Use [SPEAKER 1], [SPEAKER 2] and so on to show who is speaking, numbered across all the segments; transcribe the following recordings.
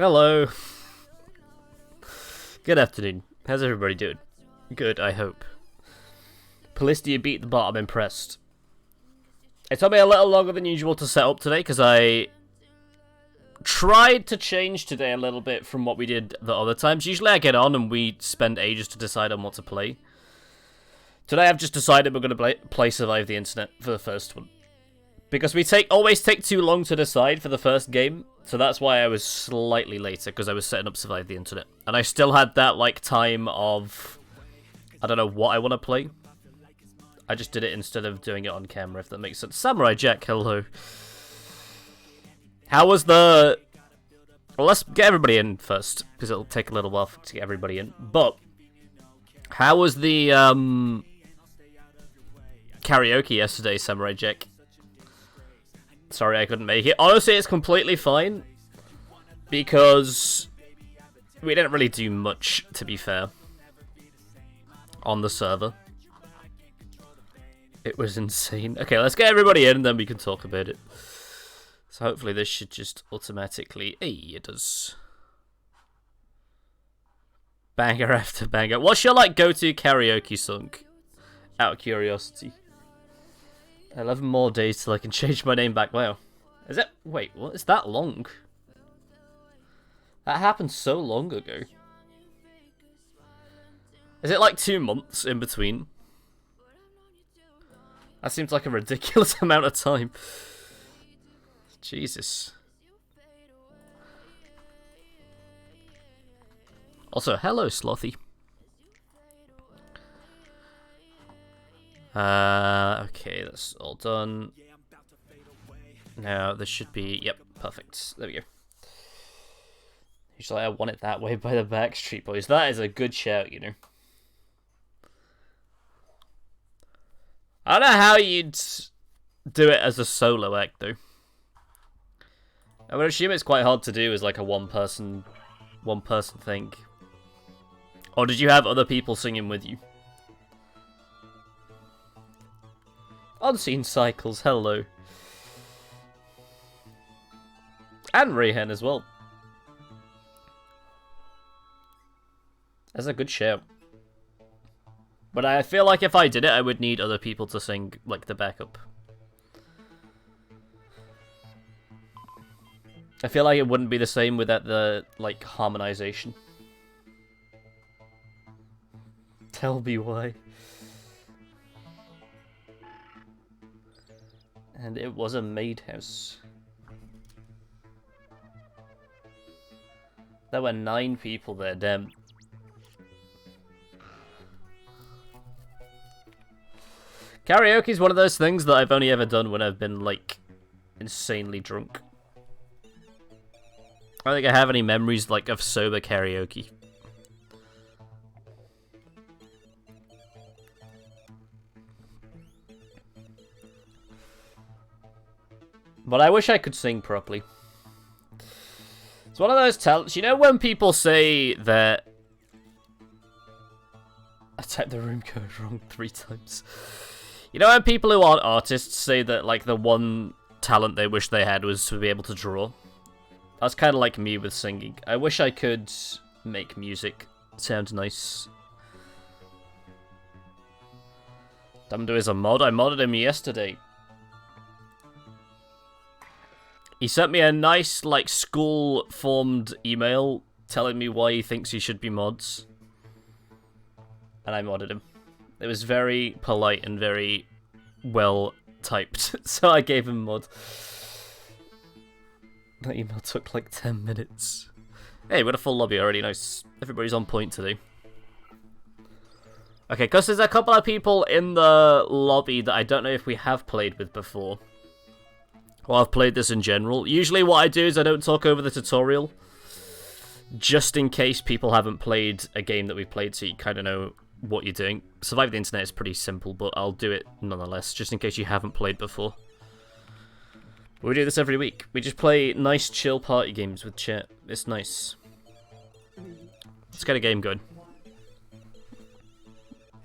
[SPEAKER 1] Hello. Good afternoon. How's everybody doing? Good, I hope. Palistia beat the bot. I'm impressed. It took me a little longer than usual to set up today because I tried to change today a little bit from what we did the other times. Usually I get on and we spend ages to decide on what to play. Today I've just decided we're going to play Survive the Internet for the first one. Because we always take too long to decide for the first game, so that's why I was slightly later, because I was setting up Survive the Internet. And I still had that, like, time of... I don't know what I want to play. I just did it instead of doing it on camera, if that makes sense. Samurai Jack, hello. How was the... Well, let's get everybody in first, because it'll take a little while to get everybody in. But, how was the, karaoke yesterday, Samurai Jack? Sorry I couldn't make it. Honestly, it's completely fine. Because we didn't really do much, to be fair. On the server. It was insane. Okay, let's get everybody in and then we can talk about it. So hopefully this should just automatically... Hey, it does. Banger after banger. What's your, like, go-to karaoke song? Out of curiosity. 11 more days till I can change my name back. Wow. Is it? Wait, what? Is that long? That happened so long ago. Is it like 2 months in between? That seems like a ridiculous amount of time. Jesus. Also, hello, Slothy. Okay, that's all done. Now, this should be... Yep, perfect. There we go. Usually I want it that way by the Backstreet Boys. That is a good shout, you know. I don't know how you'd do it as a solo act, though. I would assume it's quite hard to do as, like, a one-person thing. Or did you have other people singing with you? Unseen Cycles, hello. And Rayhan as well. That's a good shout. But I feel like if I did it, I would need other people to sing, like, the backup. I feel like it wouldn't be the same without the, like, harmonization. Tell me why. And it was a maid house. There were 9 people there, damn. Karaoke is one of those things that I've only ever done when I've been, like, insanely drunk. I don't think I have any memories, like, of sober karaoke. But I wish I could sing properly. It's one of those talents. You know when people say that... I typed the room code wrong 3 times. You know when people who aren't artists say that, like, the one talent they wish they had was to be able to draw? That's kind of like me with singing. I wish I could make music sound nice. Dumdo is a mod. I modded him yesterday. He sent me a nice, like, school-formed email telling me why he thinks he should be mods. And I modded him. It was very polite and very well typed, so I gave him mod. That email took like 10 minutes. Hey, we got a full lobby already, nice. Everybody's on point today. Okay, because there's a couple of people in the lobby that I don't know if we have played with before. Well, I've played this in general. Usually what I do is I don't talk over the tutorial. Just in case people haven't played a game that we've played, so you kind of know what you're doing. Survive the Internet is pretty simple, but I'll do it nonetheless, just in case you haven't played before. We do this every week. We just play nice, chill party games with chat. It's nice. Let's get a game going.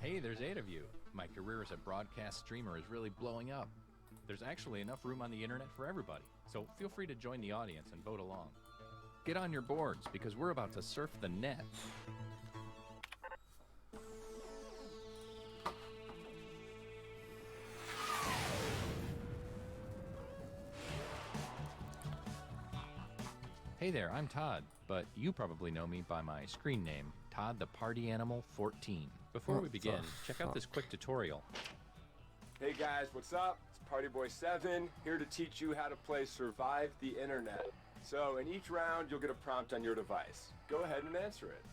[SPEAKER 2] Hey, there's 8 of you. My career as a broadcast streamer is really blowing up. There's actually enough room on the internet for everybody, so feel free to join the audience and vote along. Get on your boards, because we're about to surf the net. Hey there, I'm Todd, but you probably know me by my screen name, Todd the Party Animal 14. Before we begin, check out this quick tutorial.
[SPEAKER 3] Hey guys, what's up? It's Party Boy 7, here to teach you how to play Survive the Internet. So in each round, you'll get a prompt on your device. Go ahead and answer it.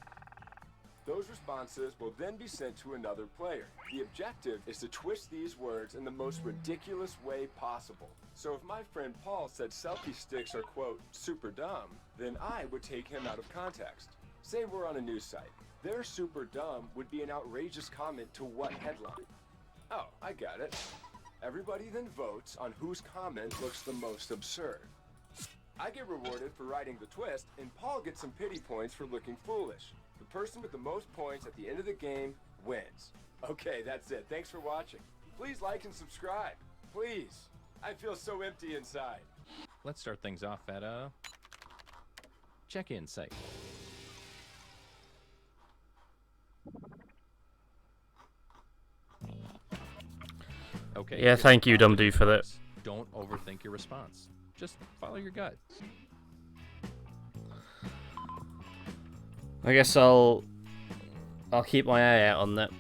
[SPEAKER 3] Those responses will then be sent to another player. The objective is to twist these words in the most ridiculous way possible. So if my friend Paul said selfie sticks are, quote, super dumb, then I would take him out of context. Say we're on a news site. Their super dumb would be an outrageous comment to what headline? Oh, I got it. Everybody then votes on whose comment looks the most absurd. I get rewarded for writing the twist, and Paul gets some pity points for looking foolish. The person with the most points at the end of the game wins. Okay, that's it. Thanks for watching. Please like and subscribe. Please. I feel so empty inside.
[SPEAKER 2] Let's start things off at a check-in site. Okay.
[SPEAKER 1] Yeah, thank you, Dumb Dude, for that.
[SPEAKER 2] Don't overthink your response. Just follow your gut.
[SPEAKER 1] I guess I'll keep my eye out on that.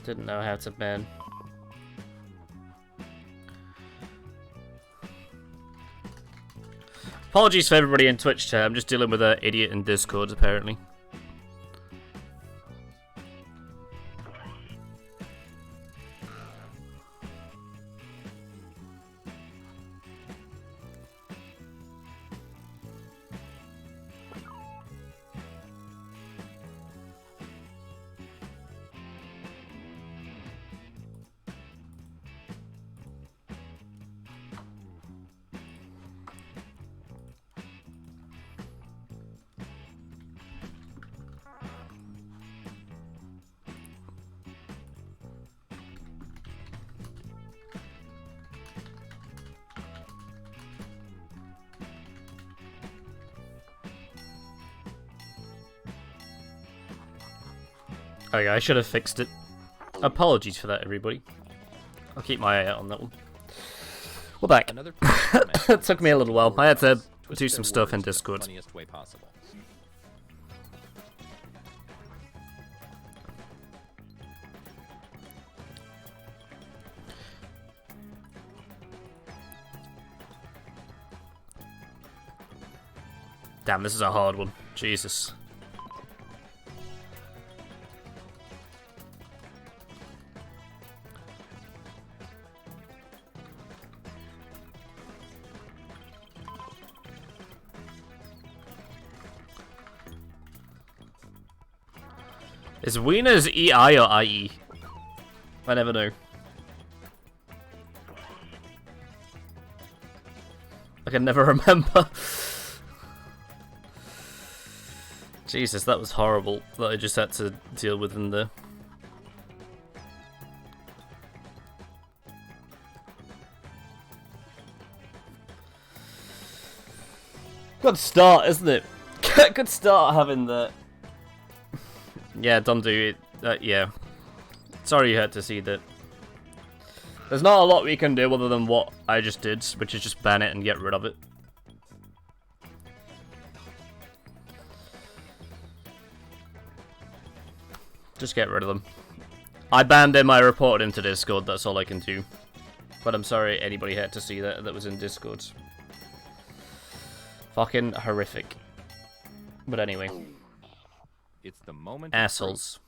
[SPEAKER 1] Didn't know how to ban. Apologies for everybody in Twitch chat. I'm just dealing with an idiot in Discord apparently. Okay, I should have fixed it. Apologies for that, everybody. I'll keep my eye out on that one. We're back.
[SPEAKER 2] Another
[SPEAKER 1] It took me a little while. I had to do some stuff in Discord.
[SPEAKER 2] Funniest way possible.
[SPEAKER 1] Damn, this is a hard one. Jesus. Is wieners EI or IE? I never know. I can never remember. Jesus, that was horrible that I just had to deal with in there. Good start, isn't it? Good start having that. Yeah, don't do it. Yeah. Sorry you had to see that. There's not a lot we can do other than what I just did, which is just ban it and get rid of it. Just get rid of them. I banned him, I reported him to Discord, that's all I can do. But I'm sorry anybody had to see that was in Discord. Fucking horrific. But anyway.
[SPEAKER 2] It's the moment. Of
[SPEAKER 1] Assholes.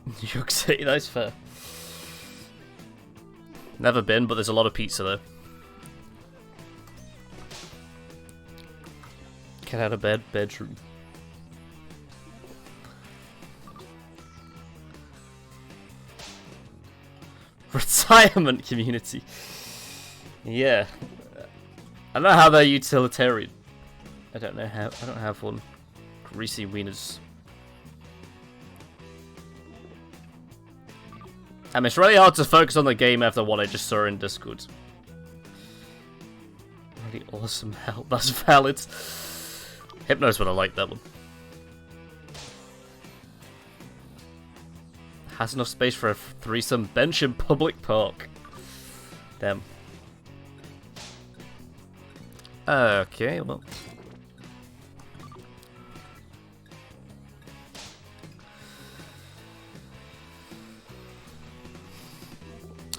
[SPEAKER 1] New York City, that's fair. Never been, but there's a lot of pizza there. Get out of bed, bedroom. Retirement community. Yeah. I don't know how they're utilitarian. I don't know how. I don't have one. Greasy wieners. It's really hard to focus on the game after what I just saw in Discord. Really awesome help. That's valid. Hypnos would have liked that one. Has enough space for a threesome bench in public park. Damn. Okay, well.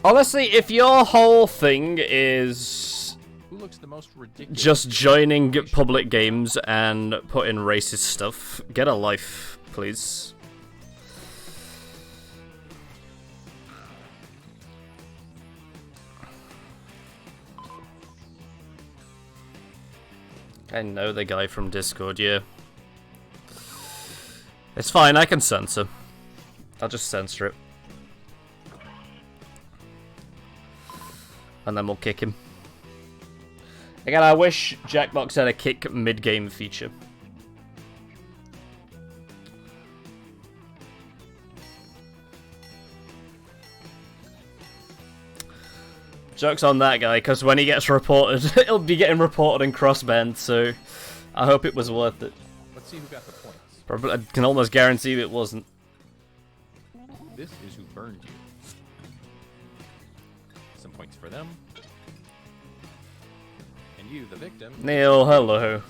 [SPEAKER 1] Honestly, if your whole thing is
[SPEAKER 2] Who looks the most ridiculous?
[SPEAKER 1] just joining public games and putting racist stuff, get a life, please. I know the guy from Discord, yeah. It's fine, I can censor. I'll just censor it. And then we'll kick him. Again, I wish Jackbox had a kick mid-game feature. Joke's on that guy, because when he gets reported, he'll be getting reported and cross-banned, so I hope it was worth it.
[SPEAKER 2] Let's see who got the points.
[SPEAKER 1] Probably, I can almost guarantee it wasn't.
[SPEAKER 2] This is who burned you. Some points for them. And you, the victim.
[SPEAKER 1] Neil, hello.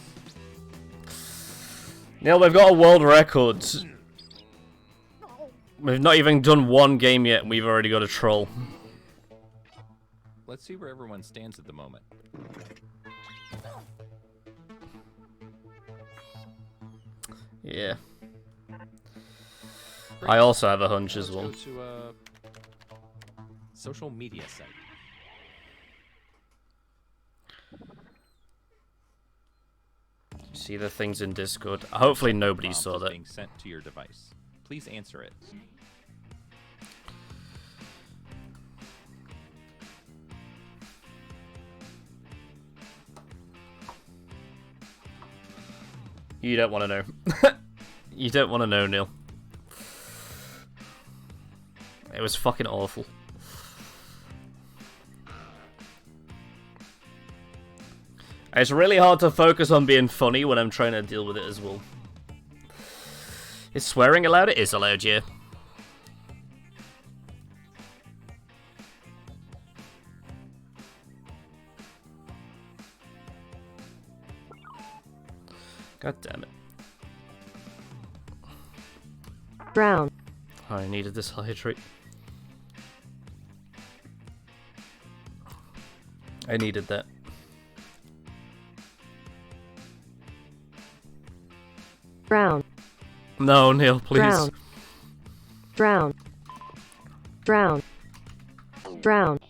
[SPEAKER 1] Neil, we've got a world record. We've not even done one game yet, and we've already got a troll.
[SPEAKER 2] Let's see where everyone stands at the moment.
[SPEAKER 1] Yeah. I also have a hunch as well.
[SPEAKER 2] Let's go to a social media site.
[SPEAKER 1] See the things in Discord. Hopefully nobody
[SPEAKER 2] Prompt
[SPEAKER 1] saw
[SPEAKER 2] is
[SPEAKER 1] that.
[SPEAKER 2] being sent to your device. Please answer it.
[SPEAKER 1] You don't want to know. You don't want to know, Neil. It was fucking awful. It's really hard to focus on being funny when I'm trying to deal with it as well. Is swearing allowed? It is allowed, yeah. God damn it.
[SPEAKER 4] Brown.
[SPEAKER 1] I needed this hydrate. I needed that.
[SPEAKER 4] Brown.
[SPEAKER 1] No, Neil, please.
[SPEAKER 4] Brown. Brown. Brown. Brown.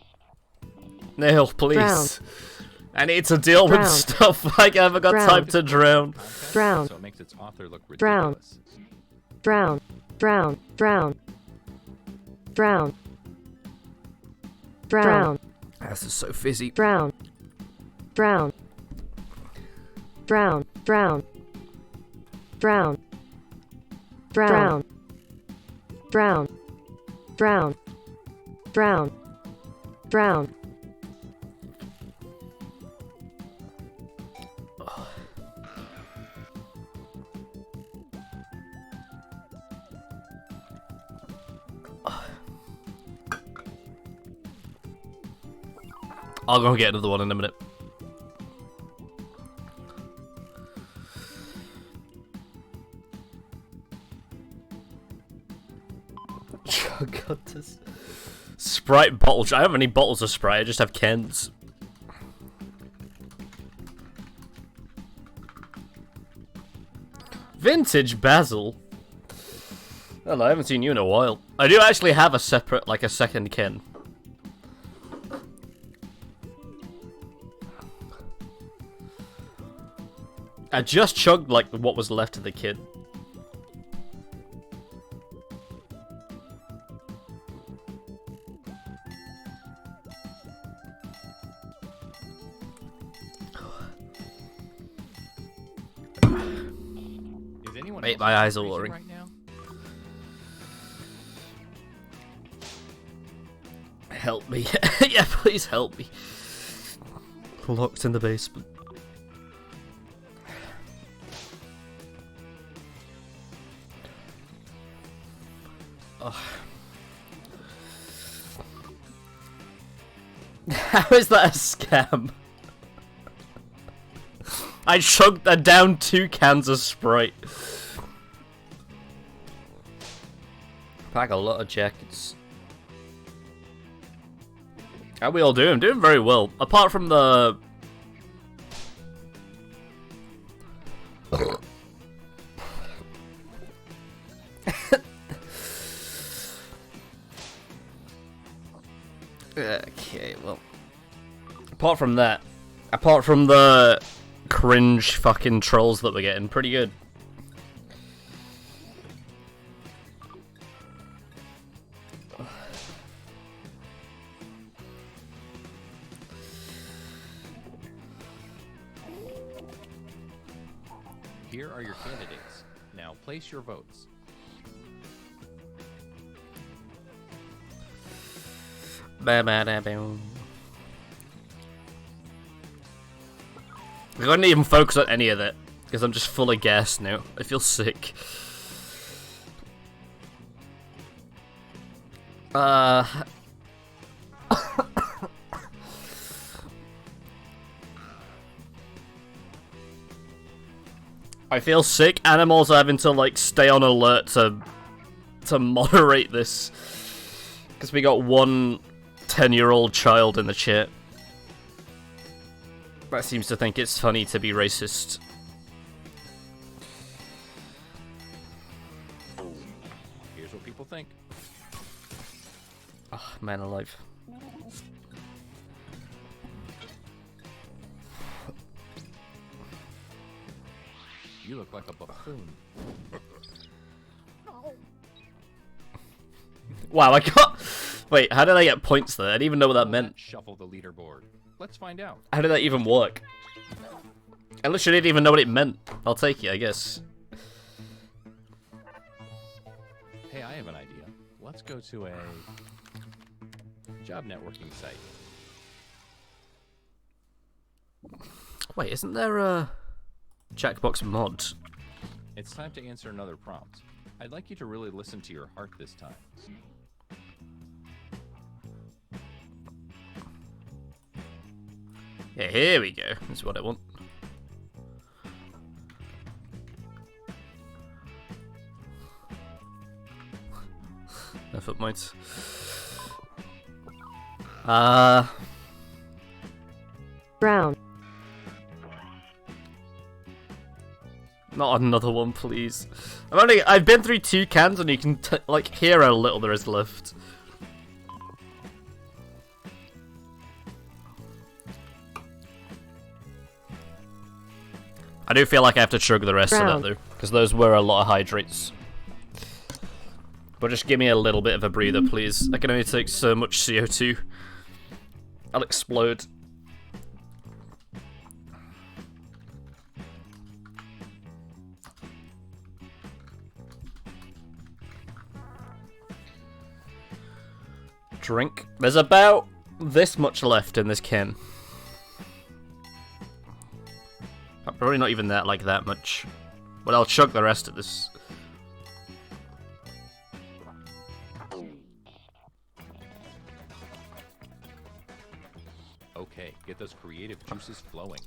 [SPEAKER 1] Neil, please.
[SPEAKER 4] Brown.
[SPEAKER 1] I need to deal with
[SPEAKER 4] Brown.
[SPEAKER 1] stuff. I haven't got
[SPEAKER 4] Brown.
[SPEAKER 1] time to drown.
[SPEAKER 2] Context,
[SPEAKER 4] Brown.
[SPEAKER 2] So it makes its author look
[SPEAKER 4] Brown.
[SPEAKER 2] ridiculous.
[SPEAKER 4] Brown. Brown. Brown. Brown. Brown.
[SPEAKER 1] This is so fizzy.
[SPEAKER 4] Brown. Brown. Brown. Brown. Brown. Brown. Brown. Brown. Brown. Brown.
[SPEAKER 1] I'll go get another one in a minute. God, this Sprite bottle. I don't have any bottles of Sprite. I just have cans. Vintage Basil. Well, I haven't seen you in a while. I do actually have a separate, like a second ken. I just chugged like what was left of the kid.
[SPEAKER 2] Is anyone
[SPEAKER 1] Wait,
[SPEAKER 2] else
[SPEAKER 1] my eyes are
[SPEAKER 2] freezing
[SPEAKER 1] watering.
[SPEAKER 2] right now?
[SPEAKER 1] Help me. Yeah, please help me. Locked in the basement. Oh. How is that a scam? I chugged down 2 cans of Sprite. Pack a lot of jackets. How we all doing? I'm doing very well. Apart from the... Okay, well... Apart from that, apart from the cringe fucking trolls that we're getting, pretty good.
[SPEAKER 2] Here are your candidates. Now place your votes.
[SPEAKER 1] I couldn't even focus on any of it because I'm just full of gas now. I feel sick. I feel sick, and I'm also having to like stay on alert to moderate this because we got one 10-year-old child in the chat that seems to think it's funny to be racist.
[SPEAKER 2] Here's what people think.
[SPEAKER 1] Oh, man alive.
[SPEAKER 2] You look like a buffoon.
[SPEAKER 1] Wow, I got... Wait, how did I get points there? I didn't even know what that meant.
[SPEAKER 2] Shuffle the leaderboard. Let's find out.
[SPEAKER 1] How did that even work? I literally didn't even know what it meant. I'll take it, I guess.
[SPEAKER 2] Hey, I have an idea. Let's go to a job networking site.
[SPEAKER 1] Wait, isn't there a Jackbox mod?
[SPEAKER 2] It's time to answer another prompt. I'd like you to really listen to your heart this time.
[SPEAKER 1] Yeah, here we go. That's what I want. No foot points.
[SPEAKER 4] Brown.
[SPEAKER 1] Not another one, please. I've been through 2 cans, and you can like hear how little there is left. I do feel like I have to chug the rest of that though, because those were a lot of hydrates. But just give me a little bit of a breather, please. I can only take so much CO2. I'll explode. Drink. There's about this much left in this can. Probably not even that much. But I'll chug the rest of this.
[SPEAKER 2] Okay, get those creative juices flowing.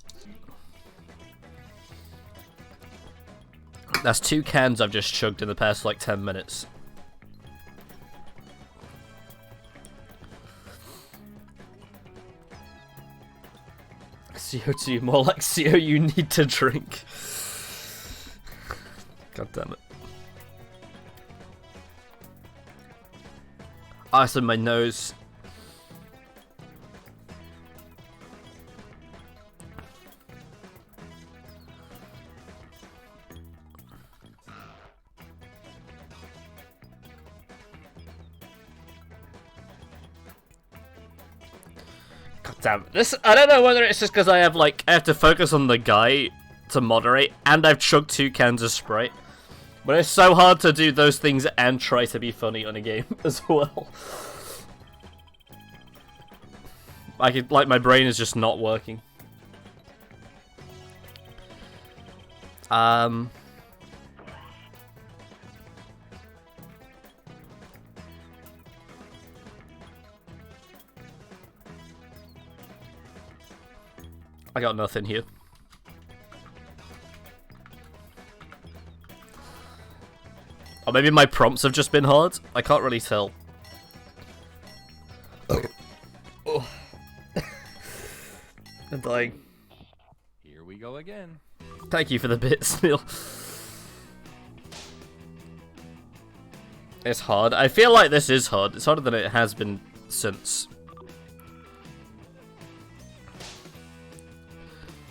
[SPEAKER 1] That's 2 cans I've just chugged in the past like 10 minutes. CO2, more like CO you need to drink. God damn it. Ice in my nose. Damn, this, I don't know whether it's just because I have to focus on the guy to moderate, and I've chugged 2 cans of Sprite. But it's so hard to do those things and try to be funny on a game as well. Like my brain is just not working. I got nothing here. Or maybe my prompts have just been hard? I can't really tell. Oh. I'm dying.
[SPEAKER 2] Here we go again.
[SPEAKER 1] Thank you for the bits, Neil. It's hard. I feel like this is hard. It's harder than it has been since.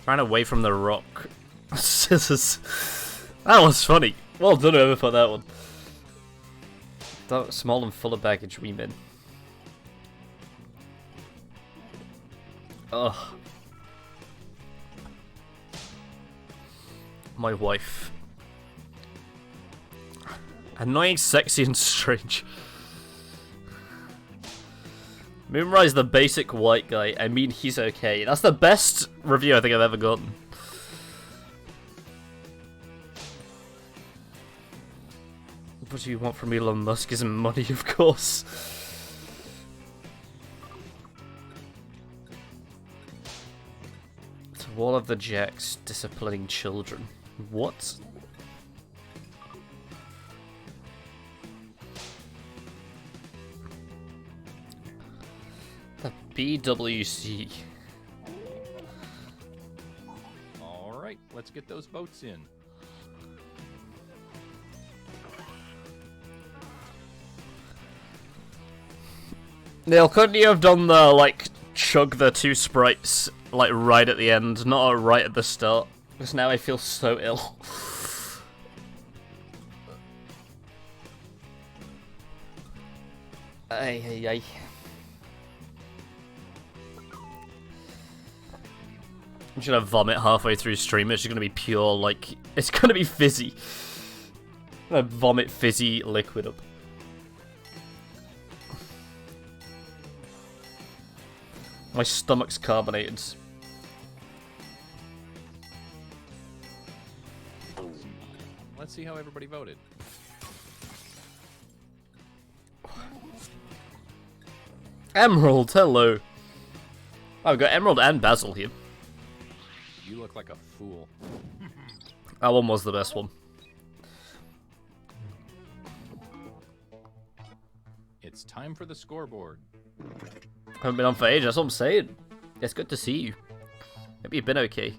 [SPEAKER 1] Ran away from the rock. Scissors. That was funny. Well done, whoever put that one. Small and full of baggage, we men. Ugh. My wife. Annoying, sexy, and strange. Moonrise, the basic white guy. I mean, he's okay. That's the best review I think I've ever gotten. What do you want from Elon Musk? Is money, of course. To Wall of the Jacks disciplining children. What? The BWC.
[SPEAKER 2] All right, let's get those boats in.
[SPEAKER 1] Neil, couldn't you have done the, like, chug the two sprites, like, right at the end, not right at the start? Because now I feel so ill. Ay, ay, ay. I'm just gonna vomit halfway through stream. It's just gonna be pure, like, it's gonna be fizzy. I'm gonna vomit fizzy liquid up. My stomach's carbonated.
[SPEAKER 2] Let's see how everybody voted.
[SPEAKER 1] Emerald, hello. Oh, we've got Emerald and Basil here.
[SPEAKER 2] You look like a fool.
[SPEAKER 1] That one was the best one.
[SPEAKER 2] It's time for the scoreboard.
[SPEAKER 1] Haven't been on for ages, that's what I'm saying. It's good to see you. Maybe you've been okay.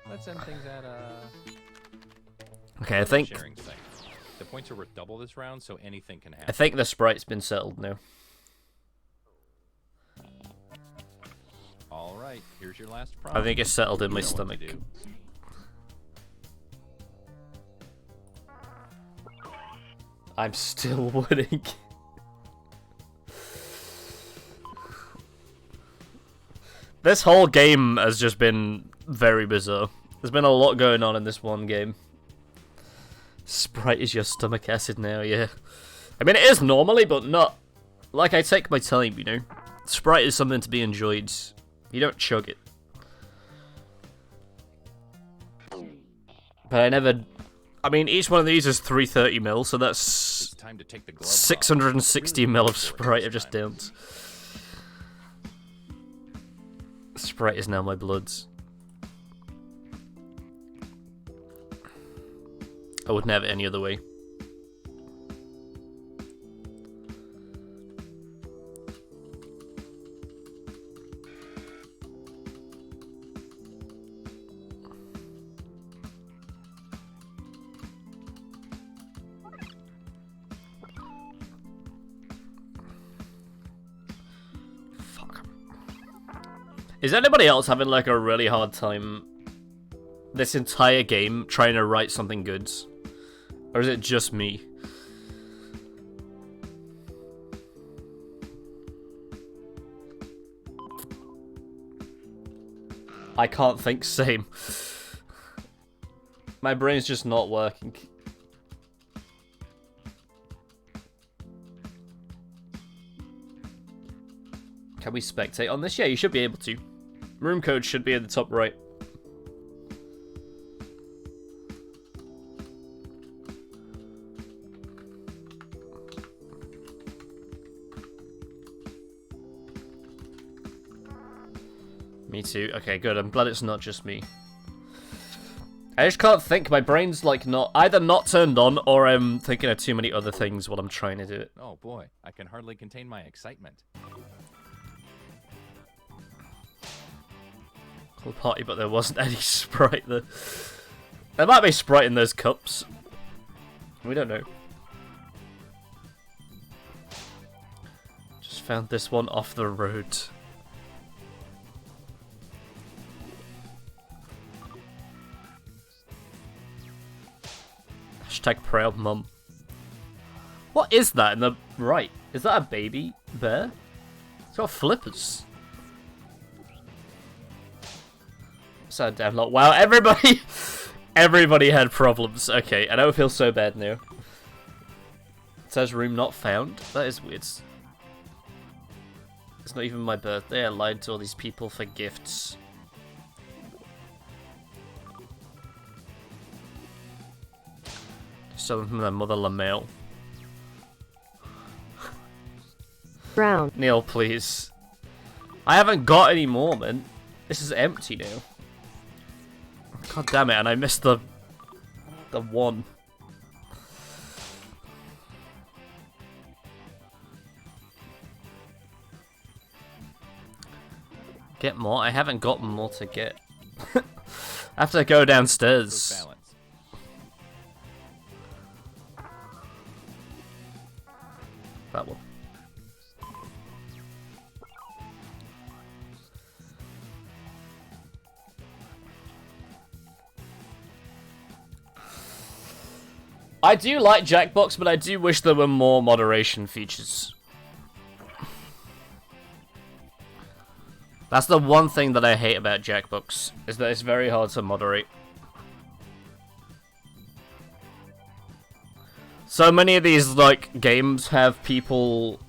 [SPEAKER 2] Let's end things at
[SPEAKER 1] Okay, I think
[SPEAKER 2] sharing thing. The points are worth double this round, so anything can happen.
[SPEAKER 1] I think the sprite's been settled now.
[SPEAKER 2] All right, here's your last prompt.
[SPEAKER 1] I think it's settled in my
[SPEAKER 2] You know what to
[SPEAKER 1] stomach.
[SPEAKER 2] do.
[SPEAKER 1] I'm still winning. This whole game has just been very bizarre. There's been a lot going on in this one game. Sprite is your stomach acid now, yeah. I mean, it is normally, but not. Like, I take my time, you know? Sprite is something to be enjoyed. You don't chug it. But I never... I mean, each one of these is 330 ml, so that's
[SPEAKER 2] It's time to take the glove off.
[SPEAKER 1] 660
[SPEAKER 2] Really
[SPEAKER 1] ml of
[SPEAKER 2] look forward to
[SPEAKER 1] Sprite
[SPEAKER 2] this
[SPEAKER 1] I've just
[SPEAKER 2] time.
[SPEAKER 1] downed. Sprite is now my bloods. I wouldn't have it any other way. Fuck. Is anybody else having like a really hard time this entire game trying to write something good? Or is it just me? I can't think same. My brain's just not working. Can we spectate on this? Yeah, you should be able to. Room code should be in the top right. Me too. Okay, good. I'm glad it's not just me. I just can't think. My brain's like either not turned on or I'm thinking of too many other things while I'm trying to do it.
[SPEAKER 2] Oh boy, I can hardly contain my excitement.
[SPEAKER 1] Cool party, but there wasn't any Sprite there. There might be Sprite in those cups. We don't know. Just found this one off the road. Hashtag proud mum. What is that in the right? Is that a baby bear? It's got flippers. Sad damn lot. Wow, everybody had problems. Okay, I don't feel so bad now. It says room not found. That is weird. It's not even my birthday. I lied to all these people for gifts. Something from their mother Lamel.
[SPEAKER 4] Brown.
[SPEAKER 1] Neil, please. I haven't got any more, man. This is empty now. God damn it, and I missed the one. Get more? I haven't got more to get. I have to go downstairs.
[SPEAKER 2] Balance.
[SPEAKER 1] That one. I do like Jackbox, but I do wish there were more moderation features. That's the one thing that I hate about Jackbox, is that it's very hard to moderate. So many of these, like, games have people...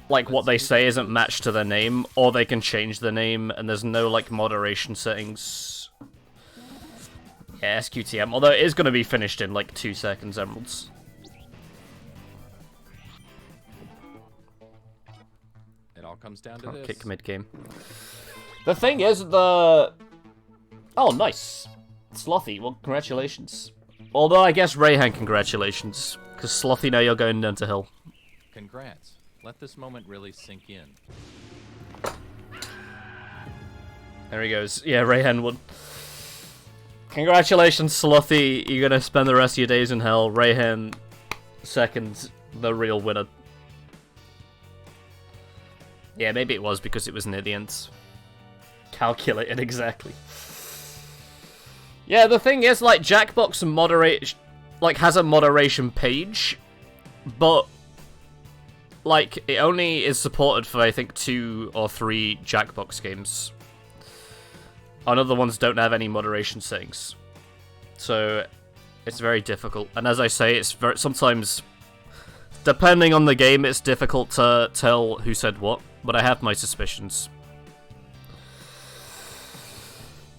[SPEAKER 1] like, what they say isn't matched to their name, or they can change the name, and there's no, like, moderation settings. Yeah, SQTM, although it is going to be finished in, like, 2 seconds, Emeralds.
[SPEAKER 2] It all comes down to
[SPEAKER 1] Can't
[SPEAKER 2] this.
[SPEAKER 1] kick mid-game. The thing is, the... Oh, nice. Slothy, well, congratulations. Although, I guess Rayhan, congratulations. Because Slothy, now you're going down to hell.
[SPEAKER 2] Congrats. Let this moment really sink in.
[SPEAKER 1] There he goes. Yeah, Rayhan won. Congratulations, Slothy. You're gonna spend the rest of your days in hell. Rayhan, second, the real winner. Yeah, maybe it was because it was near the end. Calculated exactly. Yeah, the thing is, like, Jackbox has a moderation page, but, like, it only is supported for, I think, 2 or 3 Jackbox games. And other ones don't have any moderation settings. So, it's very difficult. And as I say, it's sometimes, depending on the game, it's difficult to tell who said what, but I have my suspicions.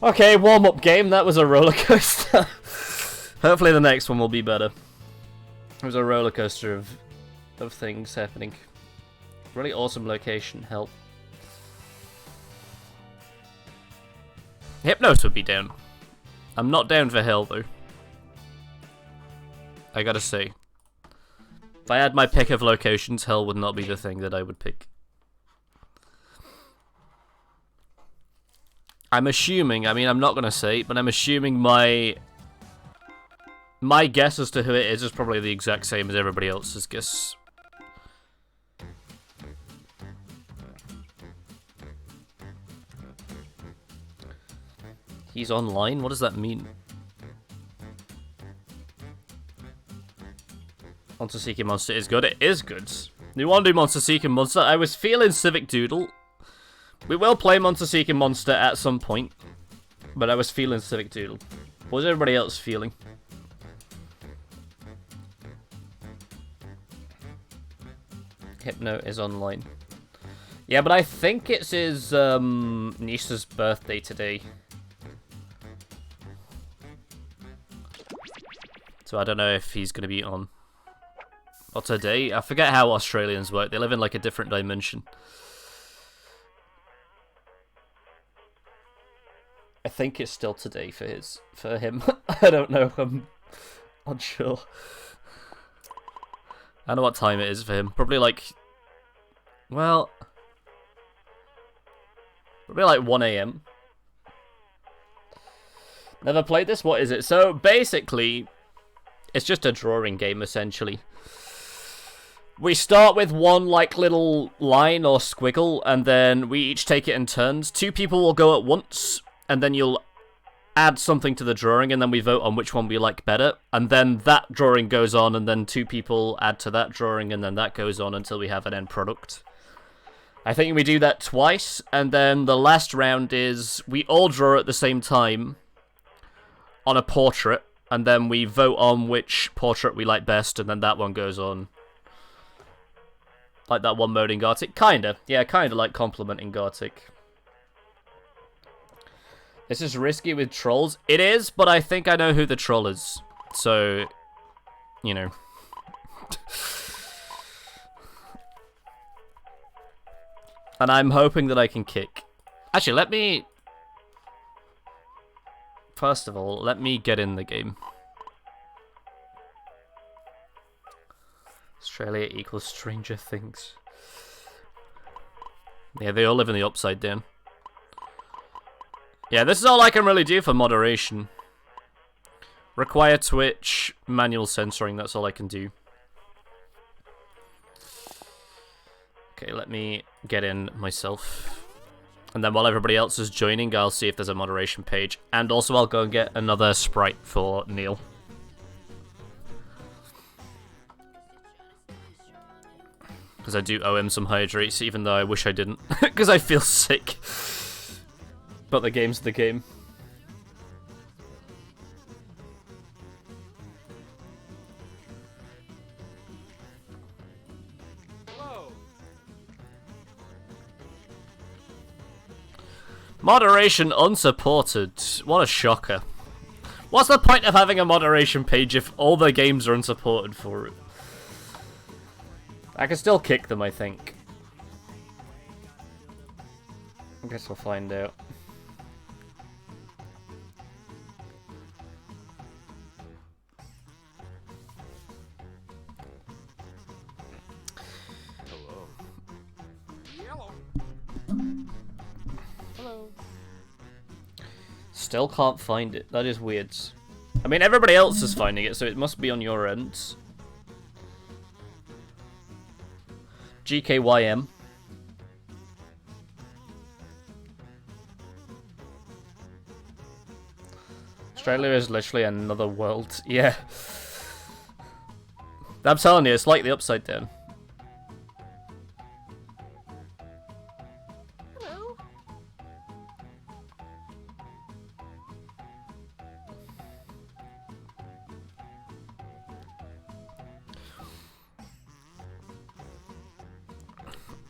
[SPEAKER 1] Okay, warm-up game. That was a roller coaster. Hopefully the next one will be better. It was a roller coaster of things happening. Really awesome location. Help. Hypnos would be down. I'm not down for hell though. I gotta say. If I had my pick of locations, hell would not be the thing that I would pick. I'm assuming, I mean, I'm not gonna say, but I'm assuming my guess as to who it is probably the exact same as everybody else's guess. He's online? What does that mean? Monster Seeking Monster is good. It is good. You want to do Monster Seeking Monster? I was feeling Civic Doodle. We will play Monster Seeking Monster at some point, but I was feeling Civic Doodle. What was everybody else feeling? Hypno is online. Yeah, but I think it's his niece's birthday today. So I don't know if he's going to be on. Or today. I forget how Australians work. They live in like a different dimension. I think it's still today for him. I don't know. I'm unsure. I don't know what time it is for him. Probably like, well, probably like 1 AM. Never played this? What is it? So basically, it's just a drawing game essentially. We start with one like little line or squiggle, and then we each take it in turns. 2 people will go at once, and then you'll add something to the drawing, and then we vote on which one we like better. And then that drawing goes on, and then 2 people add to that drawing, and then that goes on until we have an end product. I think we do that twice, and then the last round is we all draw at the same time on a portrait, and then we vote on which portrait we like best, and then that one goes on. Like that one mode in Gartic. Kinda. Yeah, kinda like complimenting Gartic. This is risky with trolls. It is, but I think I know who the troll is. So, you know. And I'm hoping that I can kick. Actually, let me... First of all, let me get in the game. Australia equals Stranger Things. Yeah, they all live in the Upside Down. Yeah, this is all I can really do for moderation. Require Twitch, manual censoring, that's all I can do. Okay, let me get in myself. And then while everybody else is joining, I'll see if there's a moderation page. And also I'll go and get another sprite for Neil. Because I do owe him some hydrates, even though I wish I didn't. Because I feel sick. But the game's the game.
[SPEAKER 2] Hello.
[SPEAKER 1] Moderation unsupported. What a shocker. What's the point of having a moderation page if all the games are unsupported for it? I can still kick them, I think. I guess we'll find out.
[SPEAKER 2] Hello. Yellow. Hello.
[SPEAKER 1] Still can't find it. That is weird. I mean, everybody else is finding it, so it must be on your end. GKYM. Australia is literally another world. Yeah. I'm telling you, it's like the Upside Down.
[SPEAKER 2] Hello.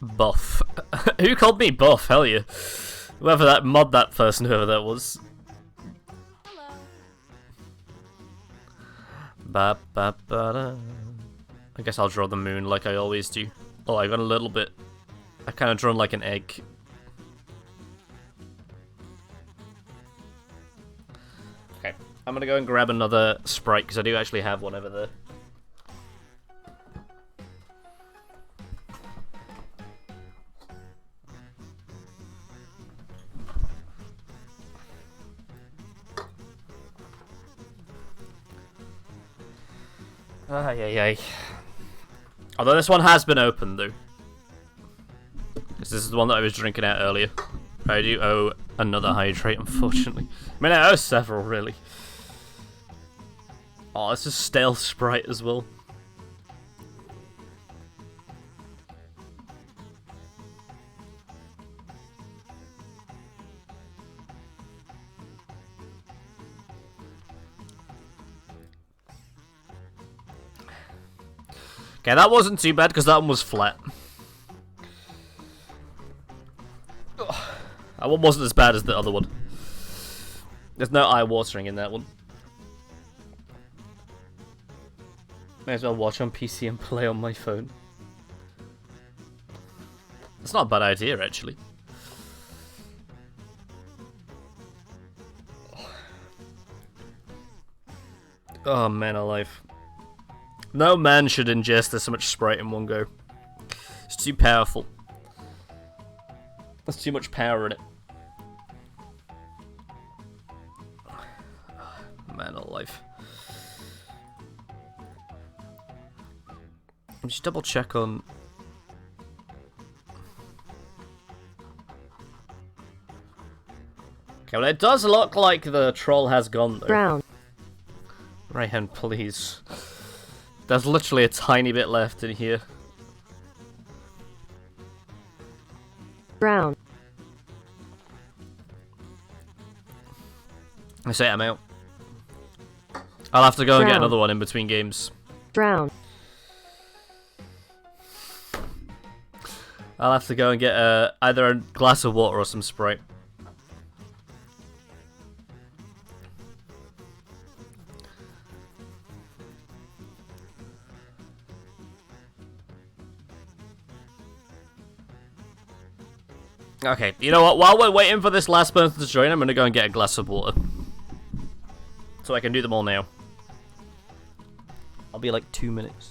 [SPEAKER 1] Buff. Who called me buff? Hell yeah. Whoever that person, whoever that was.
[SPEAKER 2] Hello.
[SPEAKER 1] Ba ba ba da. I guess I'll draw the moon like I always do. Oh, I got a little bit. I kind of drawn like an egg. Okay, I'm gonna go and grab another sprite because I do actually have one over there. Ay, ay, ay. Although this one has been opened, though. Because this is the one that I was drinking out earlier. I do owe another hydrate, unfortunately. I mean, I owe several, really. Oh, this is stale Sprite as well. Okay, that wasn't too bad because that one was flat. That one wasn't as bad as the other one. There's no eye-watering in that one. May as well watch on PC and play on my phone. That's not a bad idea, actually. Oh, man alive. No man should ingest so much Sprite in one go. It's too powerful. There's too much power in it. Man alive. Just double check on... Okay, well it does look like the troll has gone though.
[SPEAKER 4] Brown.
[SPEAKER 1] Right hand, please. There's literally a tiny bit left in here.
[SPEAKER 4] Brown.
[SPEAKER 1] I say I'm out. I'll have to go and get
[SPEAKER 4] Brown.
[SPEAKER 1] another one in between games.
[SPEAKER 4] Brown.
[SPEAKER 1] I'll have to go and get either a glass of water or some Sprite. Okay, you know what? While we're waiting for this last person to join, I'm gonna go and get a glass of water. So I can do them all now. I'll be like 2 minutes.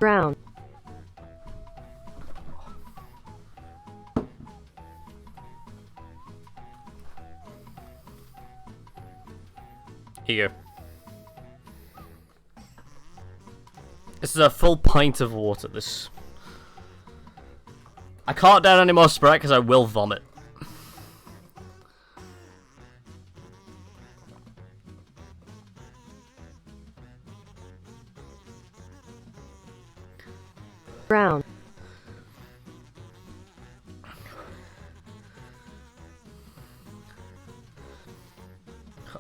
[SPEAKER 4] Brown.
[SPEAKER 1] Here you go. This is a full pint of water, this. I can't down any more Sprite because I will vomit.
[SPEAKER 4] Brown.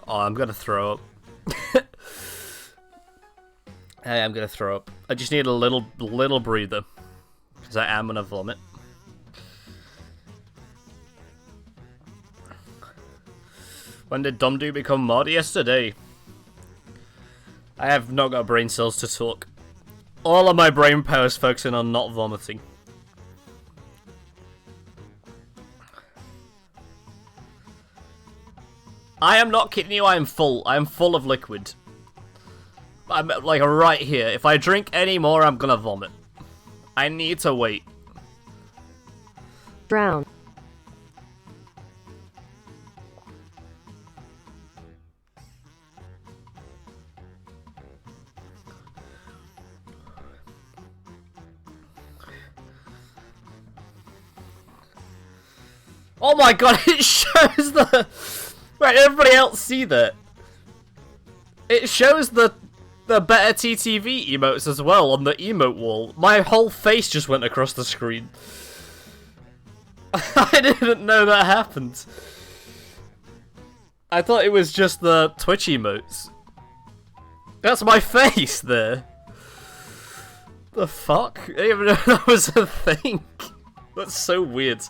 [SPEAKER 1] Oh, I'm gonna throw up. Hey, I'm gonna throw up. I just need a little breather. Because I am gonna vomit. When did Dumdoo become mod? Yesterday. I have not got brain cells to talk. All of my brain power is focusing on not vomiting. I am not kidding you, I am full. I am full of liquid. I'm like right here. If I drink any more, I'm gonna vomit. I need to wait.
[SPEAKER 4] Brown.
[SPEAKER 1] Oh my god, it shows the... Right, everybody else see that? It shows the better TTV emotes as well on the emote wall. My whole face just went across the screen. I didn't know that happened. I thought it was just the Twitch emotes. That's my face there. The fuck? I didn't even know that was a thing. That's so weird.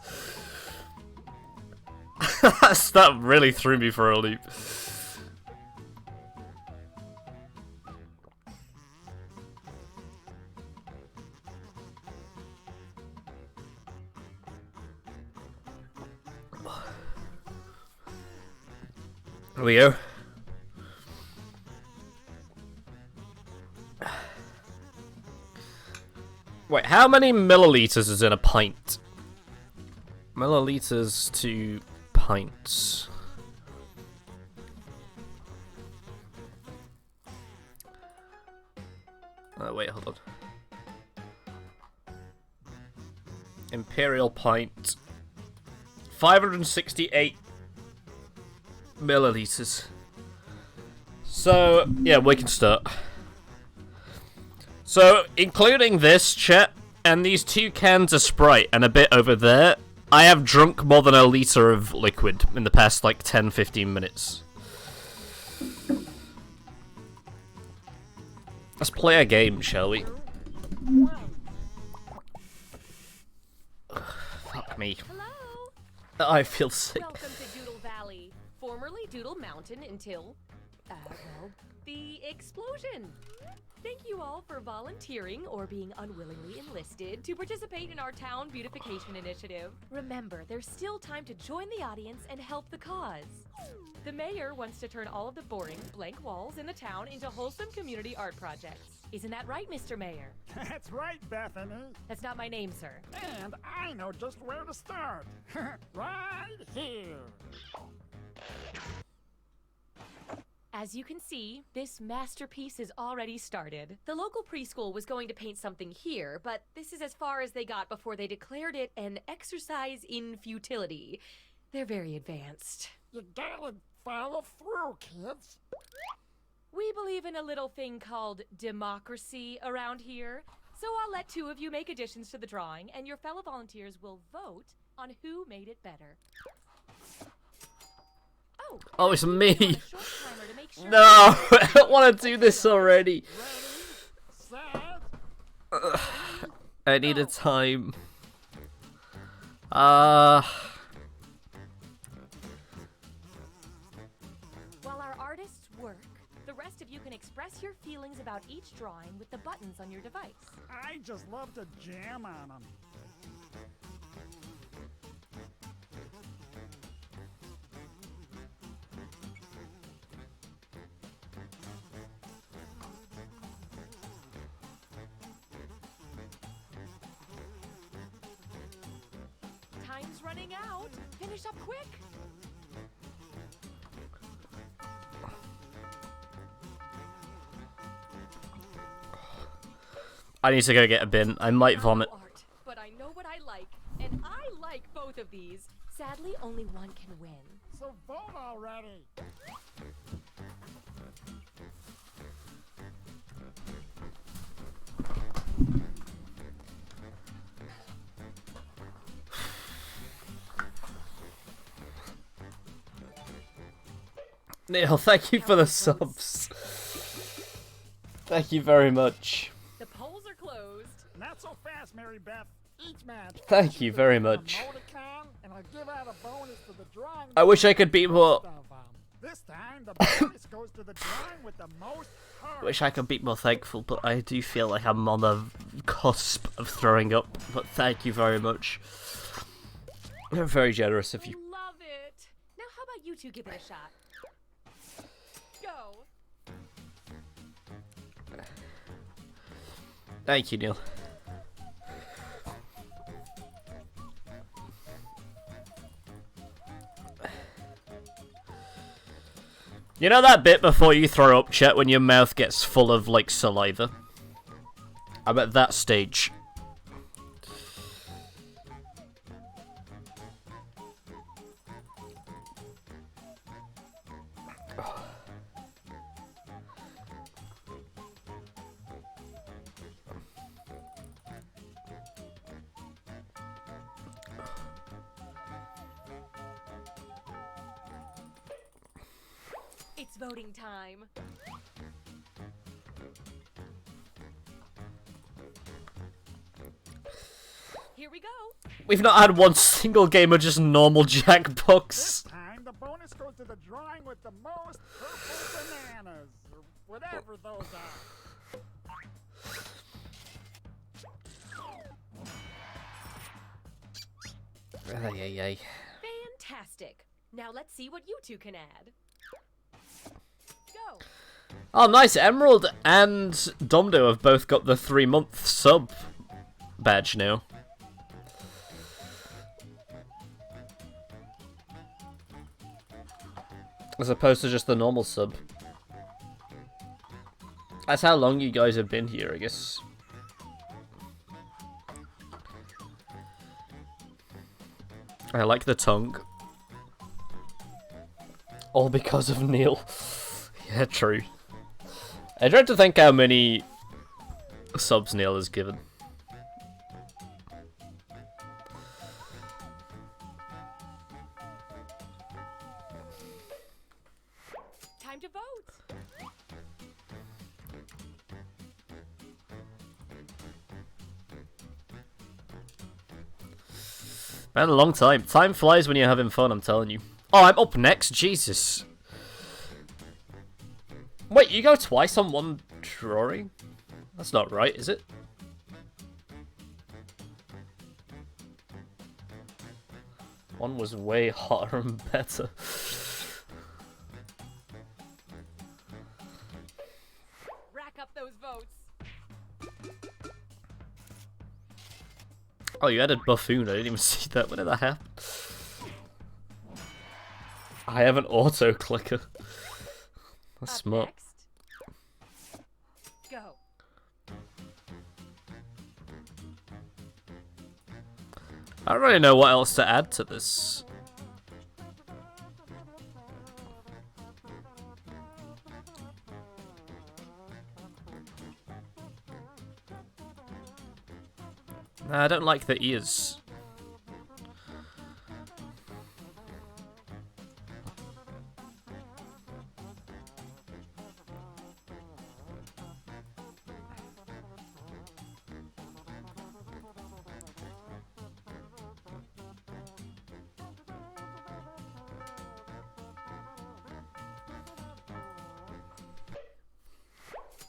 [SPEAKER 1] That really threw me for a loop. Here we go. Wait, how many milliliters is in a pint? Milliliters to pints. Wait, hold on. Imperial pint. 568 milliliters. So, yeah, we can start. So, including this, chat, and these 2 cans of Sprite and a bit over there, I have drunk more than a liter of liquid in the past, like, 10-15 minutes. Let's play a game, shall we? Ugh, fuck me.
[SPEAKER 5] Hello.
[SPEAKER 1] I feel sick.
[SPEAKER 5] Welcome to Doodle Valley, formerly Doodle Mountain until, well, the explosion. Thank you all for volunteering or being unwillingly enlisted to participate in our town beautification initiative. Remember, there's still time to join the audience and help the cause. The mayor wants to turn all of the boring, blank walls in the town into wholesome community art projects. Isn't that right, Mr. Mayor?
[SPEAKER 6] That's right, Bethany.
[SPEAKER 5] That's not my name, sir.
[SPEAKER 6] And I know just where to start. Right here.
[SPEAKER 5] As you can see, this masterpiece is already started. The local preschool was going to paint something here, but this is as far as they got before they declared it an exercise in futility. They're very advanced.
[SPEAKER 6] You gotta follow through, kids.
[SPEAKER 5] We believe in a little thing called democracy around here, so I'll let 2 of you make additions to the drawing, and your fellow volunteers will vote on who made it better.
[SPEAKER 1] Oh, it's me.
[SPEAKER 5] A short timer to make sure.
[SPEAKER 1] No, I don't want to do this already.
[SPEAKER 6] Set.
[SPEAKER 1] I need a time.
[SPEAKER 5] While our artists work, the rest of you can express your feelings about each drawing with the buttons on your device.
[SPEAKER 6] I just love to jam on them.
[SPEAKER 5] Time's running out. Finish up quick.
[SPEAKER 1] I need to go get a bin. I might vomit.
[SPEAKER 5] Art, but I know what I like, and I like both of these. Sadly, only one can win.
[SPEAKER 6] So vote already.
[SPEAKER 1] Neil, thank you for the subs. Thank you very much.
[SPEAKER 5] The polls are closed.
[SPEAKER 6] Not so fast, Mary Beth. Each match.
[SPEAKER 1] Thank you very
[SPEAKER 6] a
[SPEAKER 1] much.
[SPEAKER 6] emoticon, and I'll give out a bonus to the drawing.
[SPEAKER 1] I wish I could be more.
[SPEAKER 6] of 'em. This time, the bonus goes to the drawing with the most hearts.
[SPEAKER 1] Wish I could be more thankful, but I do feel like I'm on the cusp of throwing up. But thank you very much. You're very generous of you.
[SPEAKER 5] I love it. Now, how about you 2 give it a shot? Go.
[SPEAKER 1] Thank you, Neil. You know that bit before you throw up, Chet, when your mouth gets full of, like, saliva? I'm at that stage.
[SPEAKER 5] It's voting time. Here we go.
[SPEAKER 1] We've not had one single game of just normal Jackbox.
[SPEAKER 6] This time, the bonus goes to the drawing with the most purple bananas, or whatever those are.
[SPEAKER 1] Ay, ay, ay.
[SPEAKER 5] Fantastic. Now let's see what you 2 can add. Go.
[SPEAKER 1] Oh, nice. Emerald and Domdo have both got the 3-month sub badge now. As opposed to just the normal sub. That's how long you guys have been here, I guess. I like the tongue. All because of Neil. Yeah, true. I tried to think how many subs Neil has given.
[SPEAKER 5] Time to vote.
[SPEAKER 1] Man, a long time. Time flies when you're having fun, I'm telling you. Oh, I'm up next? Jesus. Wait, you go twice on one drawing? That's not right, is it? One was way hotter and better.
[SPEAKER 5] Rack up those votes.
[SPEAKER 1] Oh, you added Buffoon. I didn't even see that. When did that happen? I have an auto clicker. That's
[SPEAKER 5] Up
[SPEAKER 1] smart.
[SPEAKER 5] next. Go.
[SPEAKER 1] I don't really know what else to add to this. Nah, I don't like the ears.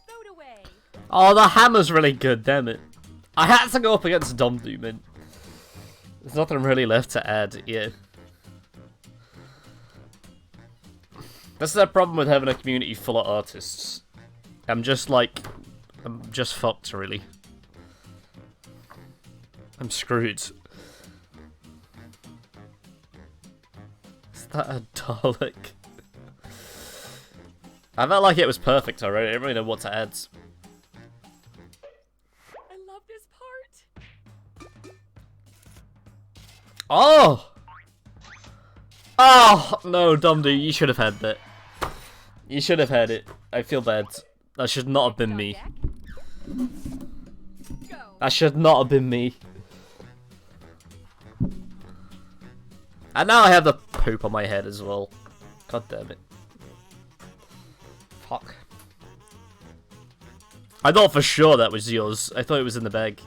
[SPEAKER 5] Vote away.
[SPEAKER 1] Oh, the hammer's really good, damn it. I had to go up against Domdu, man. There's nothing really left to add, yeah. This is the problem with having a community full of artists. I'm just fucked, really. I'm screwed. Is that a Dalek? I felt like it was perfect already. I didn't really know what to add.
[SPEAKER 5] I love this part.
[SPEAKER 1] Oh! Oh! No, Domdu, you should have had that. You should have had it. I feel bad. That should not have been me.
[SPEAKER 5] Go.
[SPEAKER 1] That should not have been me. And now I have the poop on my head as well. God damn it. Fuck. I thought for sure that was yours. I thought it was in the bag.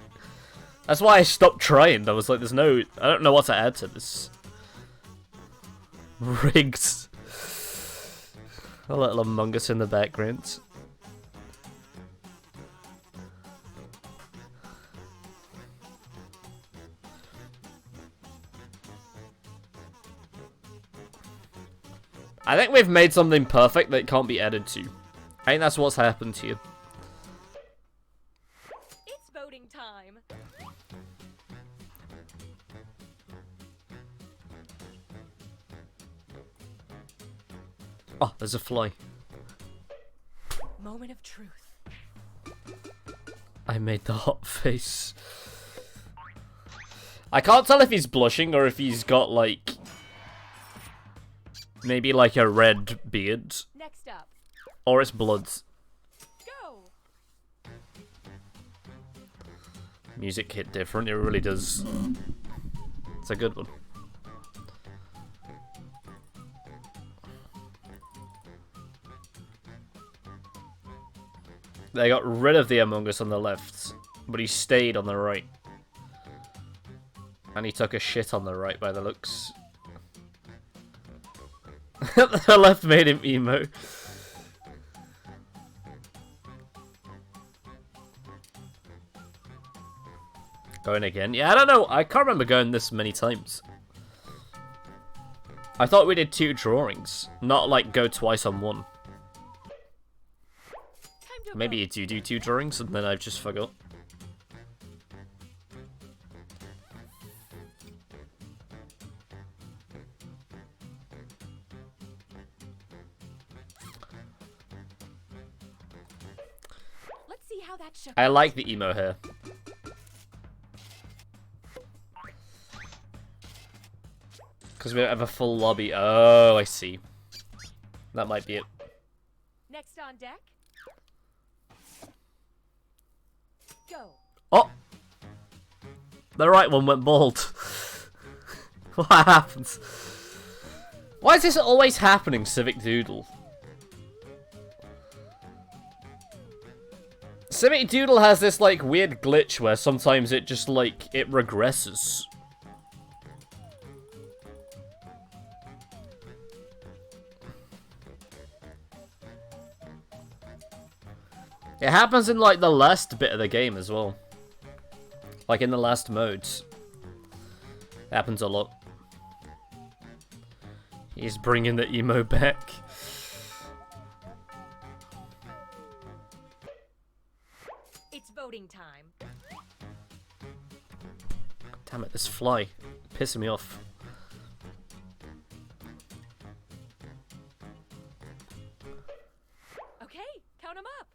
[SPEAKER 1] That's why I stopped trying. I was like, I don't know what to add to this. Rigged. A little Among Us in the background. I think we've made something perfect that can't be added to. I think that's what's happened here.
[SPEAKER 5] It's voting time.
[SPEAKER 1] Oh, there's a fly.
[SPEAKER 5] Moment of truth.
[SPEAKER 1] I made the hot face. I can't tell if he's blushing or if he's got, like... maybe, like, a red beard.
[SPEAKER 5] Next up.
[SPEAKER 1] Or it's blood.
[SPEAKER 5] Go.
[SPEAKER 1] Music hit different, it really does. It's a good one. They got rid of the Among Us on the left, but he stayed on the right. And he took a shit on the right by the looks. The left made him emo. Going again? Yeah, I don't know. I can't remember going this many times. I thought we did 2 drawings, not like go twice on one.
[SPEAKER 5] Time to
[SPEAKER 1] Maybe
[SPEAKER 5] vote.
[SPEAKER 1] you do 2 drawings and then I just forgot.
[SPEAKER 5] Let's see how that shook
[SPEAKER 1] I
[SPEAKER 5] out.
[SPEAKER 1] like the emo hair. Because we don't have a full lobby. Oh, I see. That might be it.
[SPEAKER 5] Next on deck. Go.
[SPEAKER 1] Oh! The right one went bald. What happens? Why is this always happening, Civic Doodle? Civic Doodle has this, like, weird glitch where sometimes it just, like, it regresses. It happens in, like, the last bit of the game as well. Like, in the last modes. It happens a lot. He's bringing the emo back.
[SPEAKER 5] It's voting time.
[SPEAKER 1] Damn it, this fly. Pissing me off.
[SPEAKER 5] Okay, count 'em up.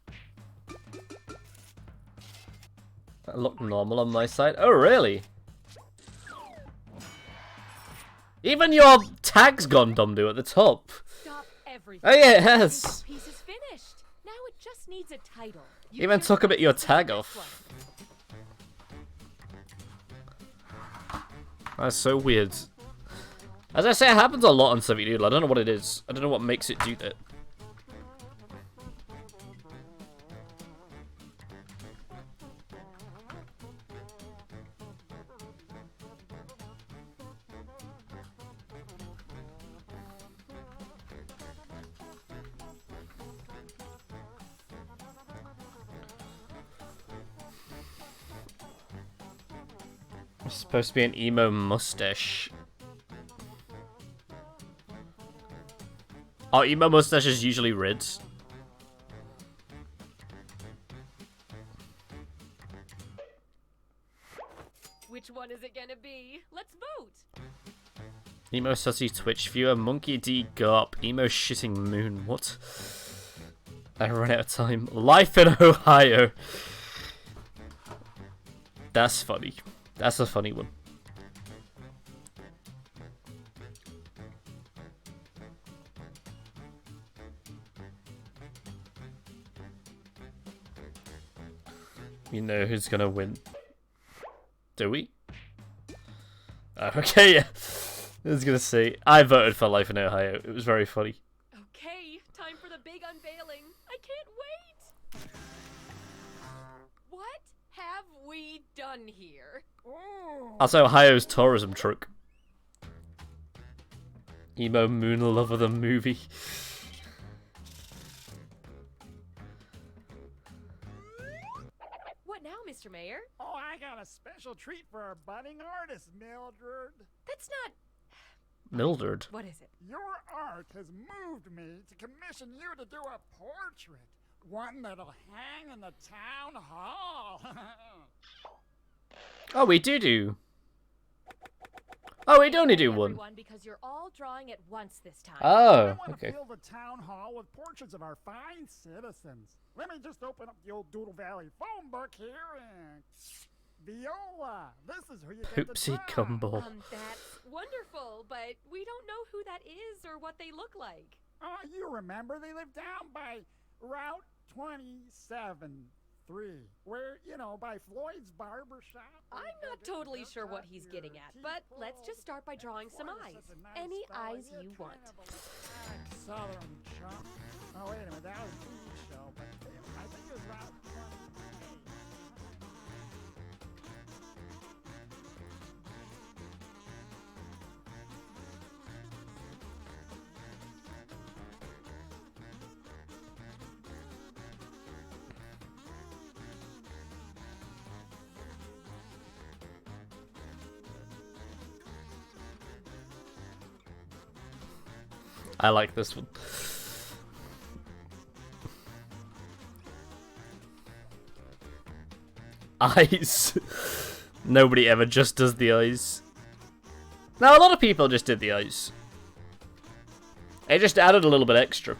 [SPEAKER 1] That looked normal on my side. Oh, really? Even your tag's gone, Dumdo, at the top.
[SPEAKER 5] Stop everything.
[SPEAKER 1] Oh, yeah, it has.
[SPEAKER 5] This piece is finished. Now it just needs a title. You
[SPEAKER 1] Even
[SPEAKER 5] just
[SPEAKER 1] took a bit of your
[SPEAKER 5] select
[SPEAKER 1] tag
[SPEAKER 5] this
[SPEAKER 1] off.
[SPEAKER 5] one.
[SPEAKER 1] That's so weird. As I say, it happens a lot on Civic Doodle. I don't know what it is. I don't know what makes it do that. It's supposed to be an emo mustache. Oh, emo mustache is usually red.
[SPEAKER 5] Which one is it gonna be? Let's vote.
[SPEAKER 1] Emo sussy Twitch viewer, Monkey D Garp, emo shitting moon. What? I ran out of time. Life in Ohio. That's funny. That's a funny one. You know who's gonna win. Do we? Oh, okay, yeah. I was gonna say, I voted for Life in Ohio. It was very funny.
[SPEAKER 5] Okay, time for the big unveiling. I can't wait. What have we done here?
[SPEAKER 1] That's Ohio's tourism truck. Emo Moon Lover the movie.
[SPEAKER 5] What now, Mr. Mayor?
[SPEAKER 6] Oh, I got a special treat for our budding artist, Mildred.
[SPEAKER 5] That's not...
[SPEAKER 1] Mildred.
[SPEAKER 5] What is it?
[SPEAKER 6] Your art has moved me to commission you to do a portrait. One that'll hang in the town hall.
[SPEAKER 1] Oh, we do. Oh, we only do one.
[SPEAKER 5] Everyone, because you're all drawing at once this time.
[SPEAKER 6] I
[SPEAKER 1] Oh,
[SPEAKER 6] want to
[SPEAKER 1] okay.
[SPEAKER 6] fill the town hall with portraits of our fine citizens. Let me just open up the old Doodle Valley phone book here and... Viola, this is who you get to
[SPEAKER 1] Poopsie
[SPEAKER 6] draw.
[SPEAKER 1] gumball.
[SPEAKER 5] That's wonderful, but we don't know who that is or what they look like.
[SPEAKER 6] Oh, you remember they live down by Route 27-3, where, you know, by Floyd's barber shop.
[SPEAKER 5] I'm not totally sure what he's getting at, but let's just start by drawing some eyes. Any eyes you want.
[SPEAKER 6] Southern chump. Oh, wait a minute, that was the show, but I think it was Route 28.
[SPEAKER 1] I like this one. Eyes. Nobody ever just does the eyes. Now, a lot of people just did the eyes. It just added a little bit extra.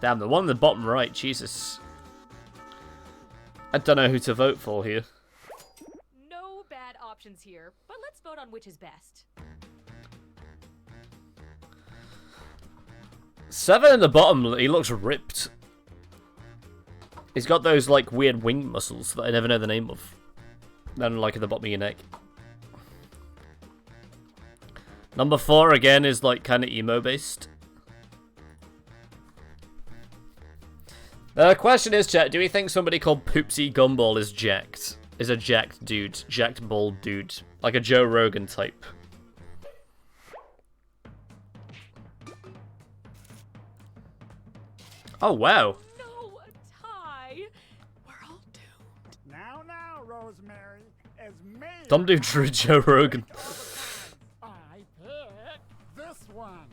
[SPEAKER 1] Damn, the one in the bottom right, Jesus. I don't know who to vote for here.
[SPEAKER 5] No bad options here, but let's vote on which is best.
[SPEAKER 1] 7 in the bottom, he looks ripped. He's got those, like, weird wing muscles that I never know the name of. And, like, at the bottom of your neck. Number 4, again, is, like, kind of emo-based. The question is, chat, do we think somebody called Poopsie Gumball is jacked? Is a jacked dude. Jacked bald dude. Like a Joe Rogan type. Oh, wow.
[SPEAKER 5] No, a tie. We're all doomed.
[SPEAKER 6] Now, Rosemary, as mayor...
[SPEAKER 1] Some dude drew Joe Rogan.
[SPEAKER 6] I pick this one.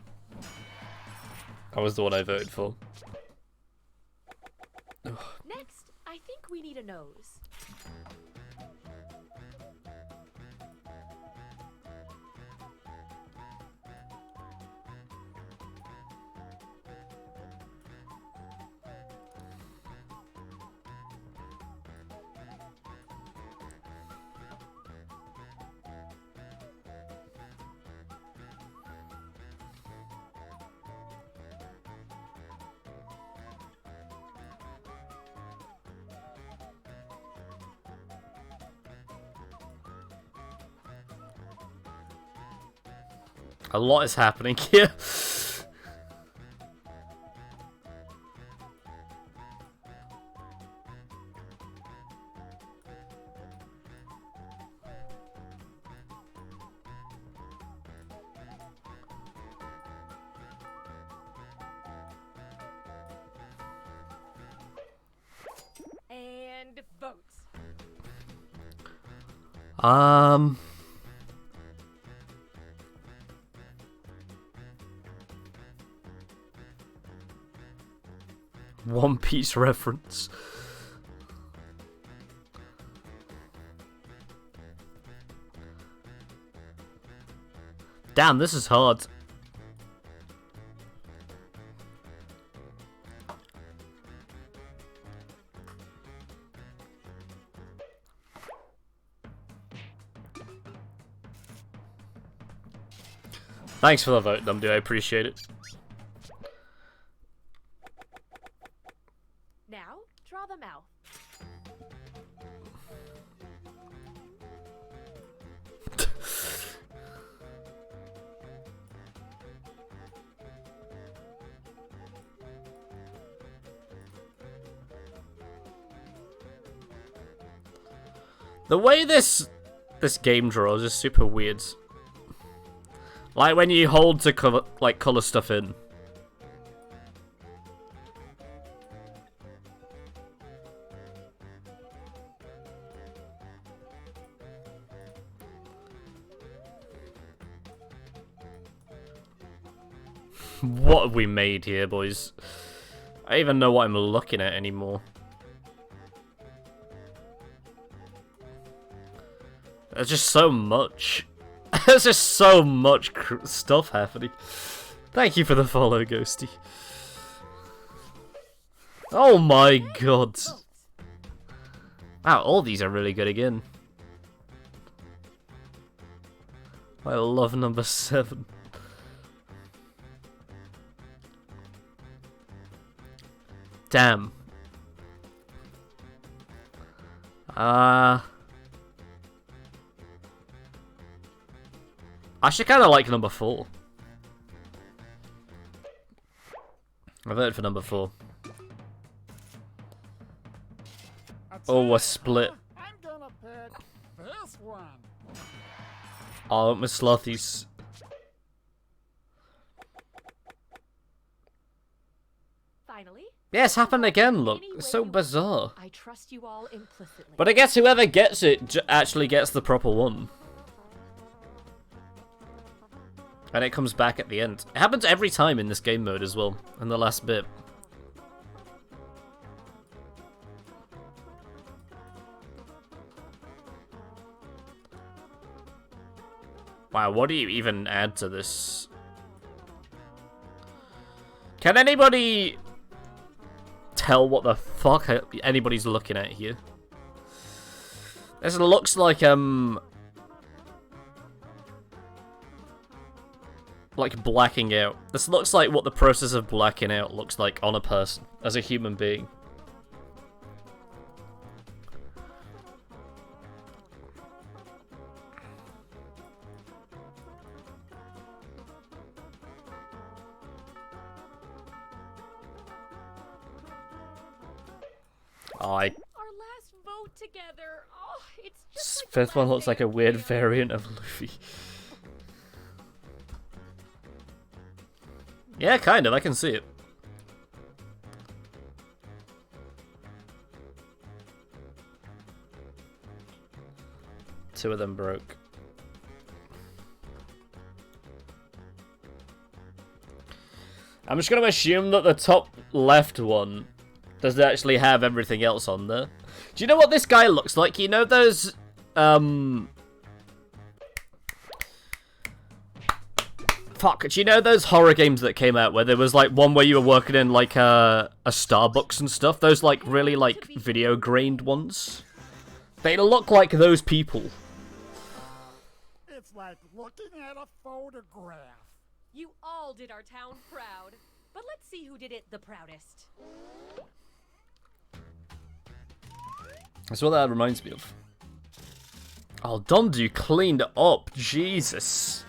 [SPEAKER 1] That was the one I voted for.
[SPEAKER 5] Next, I think we need a nose.
[SPEAKER 1] A lot is happening here.
[SPEAKER 5] And votes.
[SPEAKER 1] One Piece reference. Damn, this is hard. Thanks for the vote, Numdu. I appreciate it.
[SPEAKER 5] Now, draw the mouth.
[SPEAKER 1] The way this game draws is super weird. Like when you hold to color stuff in. What have we made here, boys? I don't even know what I'm looking at anymore. There's just so much. There's just so much stuff happening. Thank you for the follow, Ghosty. Oh my god. Wow, all these are really good again. I love number 7. Damn. I actually kind of like number 4. I voted for number 4. Oh, a split.
[SPEAKER 6] I'm gonna pick this one.
[SPEAKER 1] Oh, my Slothies.
[SPEAKER 5] Finally.
[SPEAKER 1] Yeah, it's happened again, look. It's so bizarre.
[SPEAKER 5] I trust you all implicitly.
[SPEAKER 1] But I guess whoever gets it actually gets the proper one. And it comes back at the end. It happens every time in this game mode as well, in the last bit. Wow, what do you even add to this? Can anybody tell what the fuck anybody's looking at here. This looks like blacking out. This looks like what the process of blacking out looks like on a person as a human being.
[SPEAKER 5] Our last vote together. Oh, it's just like the
[SPEAKER 1] Fifth one
[SPEAKER 5] last
[SPEAKER 1] looks like
[SPEAKER 5] day
[SPEAKER 1] a
[SPEAKER 5] of
[SPEAKER 1] weird
[SPEAKER 5] camp.
[SPEAKER 1] variant of Luffy. Yeah, kind of. I can see it. Two of them broke. I'm just going to assume that the top left one does actually have everything else on there. Do you know what this guy looks like? You know those, Fuck, do you know those horror games that came out where there was, like, one where you were working in, like, a Starbucks and stuff? Those, like, really, like, video-grained ones? They look like those people.
[SPEAKER 6] It's like looking at a photograph.
[SPEAKER 5] You all did our town proud. But let's see who did it the proudest.
[SPEAKER 1] That's what that reminds me of. Oh, Dondu cleaned up. Jesus.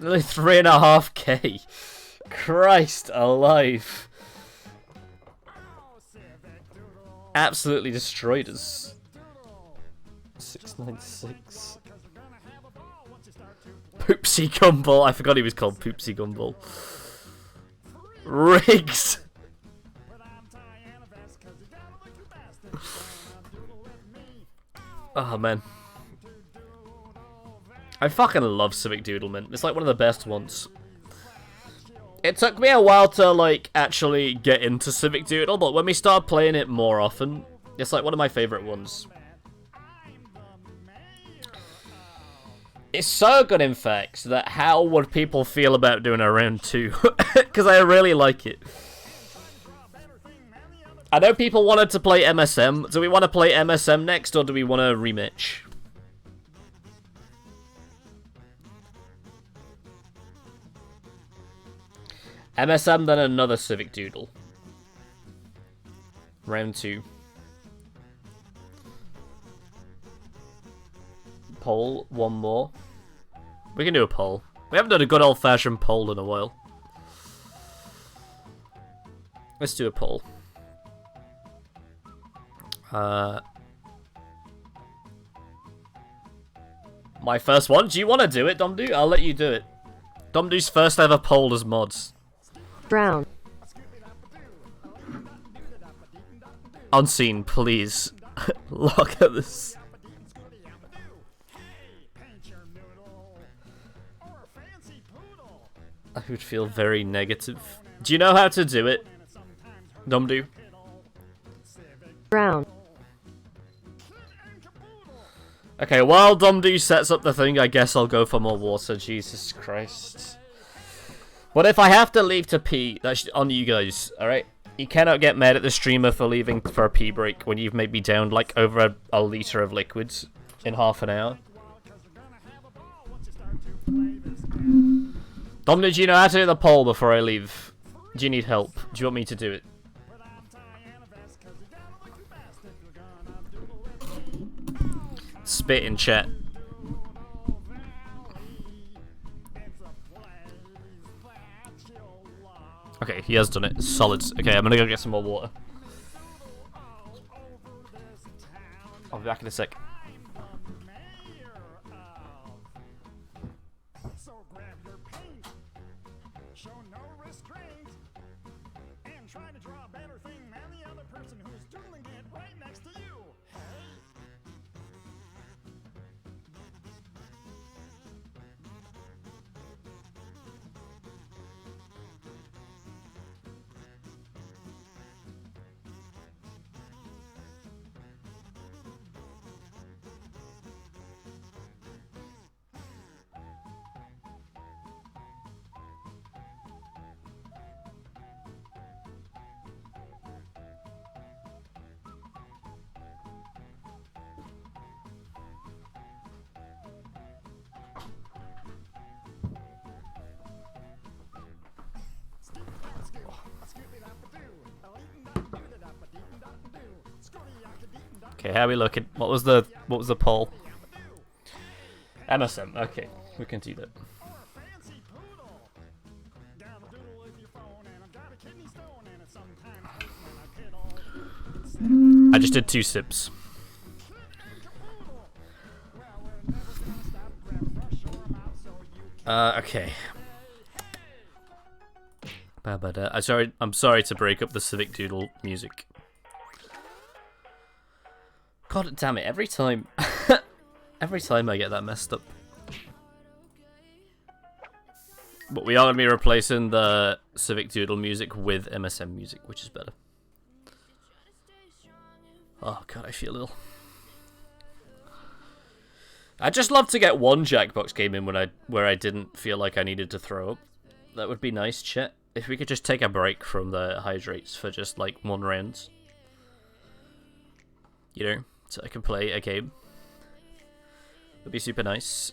[SPEAKER 1] Nearly 3.5k. Christ alive. Absolutely destroyed us. 696. Poopsie Gumball. I forgot he was called Poopsie Gumball. Riggs. Oh man. I fucking love Civic Doodlement. It's like one of the best ones. It took me a while to like actually get into Civic Doodle, but when we started playing it more often, it's like one of my favorite ones. It's so good, in fact, that how would people feel about doing a round 2? Because I really like it. I know people wanted to play MSM. Do we want to play MSM next, or do we want a rematch? MSM, then another Civic Doodle. Round 2. Poll, one more. We can do a poll. We haven't done a good old-fashioned poll in a while. Let's do a poll. My first one? Do you want to do it, Domdu? I'll let you do it. Domdu's first ever poll as mods.
[SPEAKER 4] Brown.
[SPEAKER 1] Unseen, please. Look at this. I would feel very negative. Do you know how to do it, Domdu?
[SPEAKER 4] Brown.
[SPEAKER 1] Okay, while Domdu sets up the thing, I guess I'll go for more water. Jesus Christ. But if I have to leave to pee, that's on you guys, alright? You cannot get mad at the streamer for leaving for a pee break when you've maybe downed like over a litre of liquids in half an hour. Domdu, do you know how to do the poll before I leave? Do you need help? Do you want me to do it? Spit in chat. Okay, he has done it. Solid. Okay, I'm gonna go get some more water. I'll be back in a sec.
[SPEAKER 6] So grab your paint, show no restraint, and try to draw a better thing than the other person who's doodling it right next to you.
[SPEAKER 1] Okay, how are we looking? What was the poll? MSM. Okay, we can do that.
[SPEAKER 6] Or a fancy poodle. Got a doodle with your phone, and I've got a kidney stone, and it's sometimes hurts when I piddle.
[SPEAKER 1] I just did 2 sips.
[SPEAKER 6] Well, we're never gonna stop. Grab a brush or a mouse so you can.
[SPEAKER 1] Okay. I'm sorry to break up the Civic Doodle music. God damn it! Every time I get that messed up. But we are gonna be replacing the Civic Doodle music with MSM music, which is better. Oh god, I feel ill. I'd just love to get one Jackbox game in where I didn't feel like I needed to throw up. That would be nice, chat. If we could just take a break from the hydrates for just like 1 round. You know, so I can play a game. Would be super nice.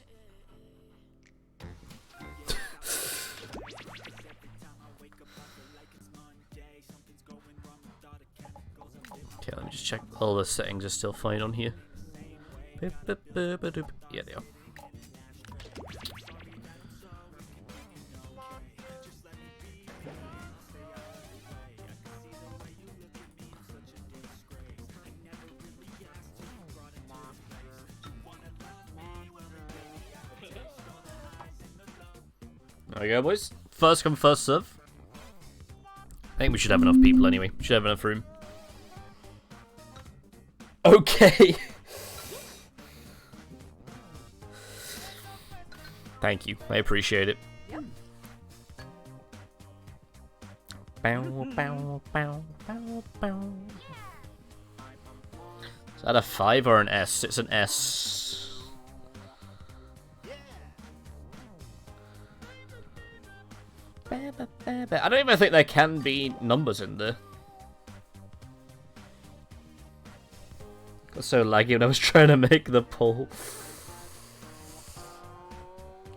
[SPEAKER 1] Okay, let me just check all the settings are still fine on here. Yeah, they are. There we go, boys. First come, first serve. I think we should have enough people anyway. We should have enough room. Okay. Thank you. I appreciate it. Bow, bow, bow, bow, bow. Is that a 5 or an S? It's an S. I don't even think there can be numbers in there. Got so laggy when I was trying to make the poll.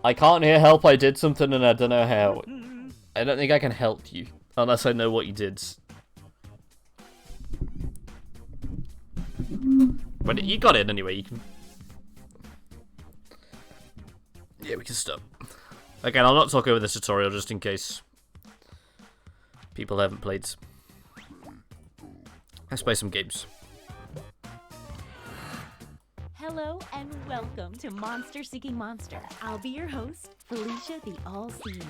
[SPEAKER 1] I can't hear help, I did something and I don't know how. I don't think I can help you, unless I know what you did. But you got it anyway, you can... Yeah, we can stop. Again, I'll not talk over this tutorial just in case people haven't played. Let's play some games.
[SPEAKER 7] Hello and welcome to Monster Seeking Monster. I'll be your host, Felicia the All-Seeing.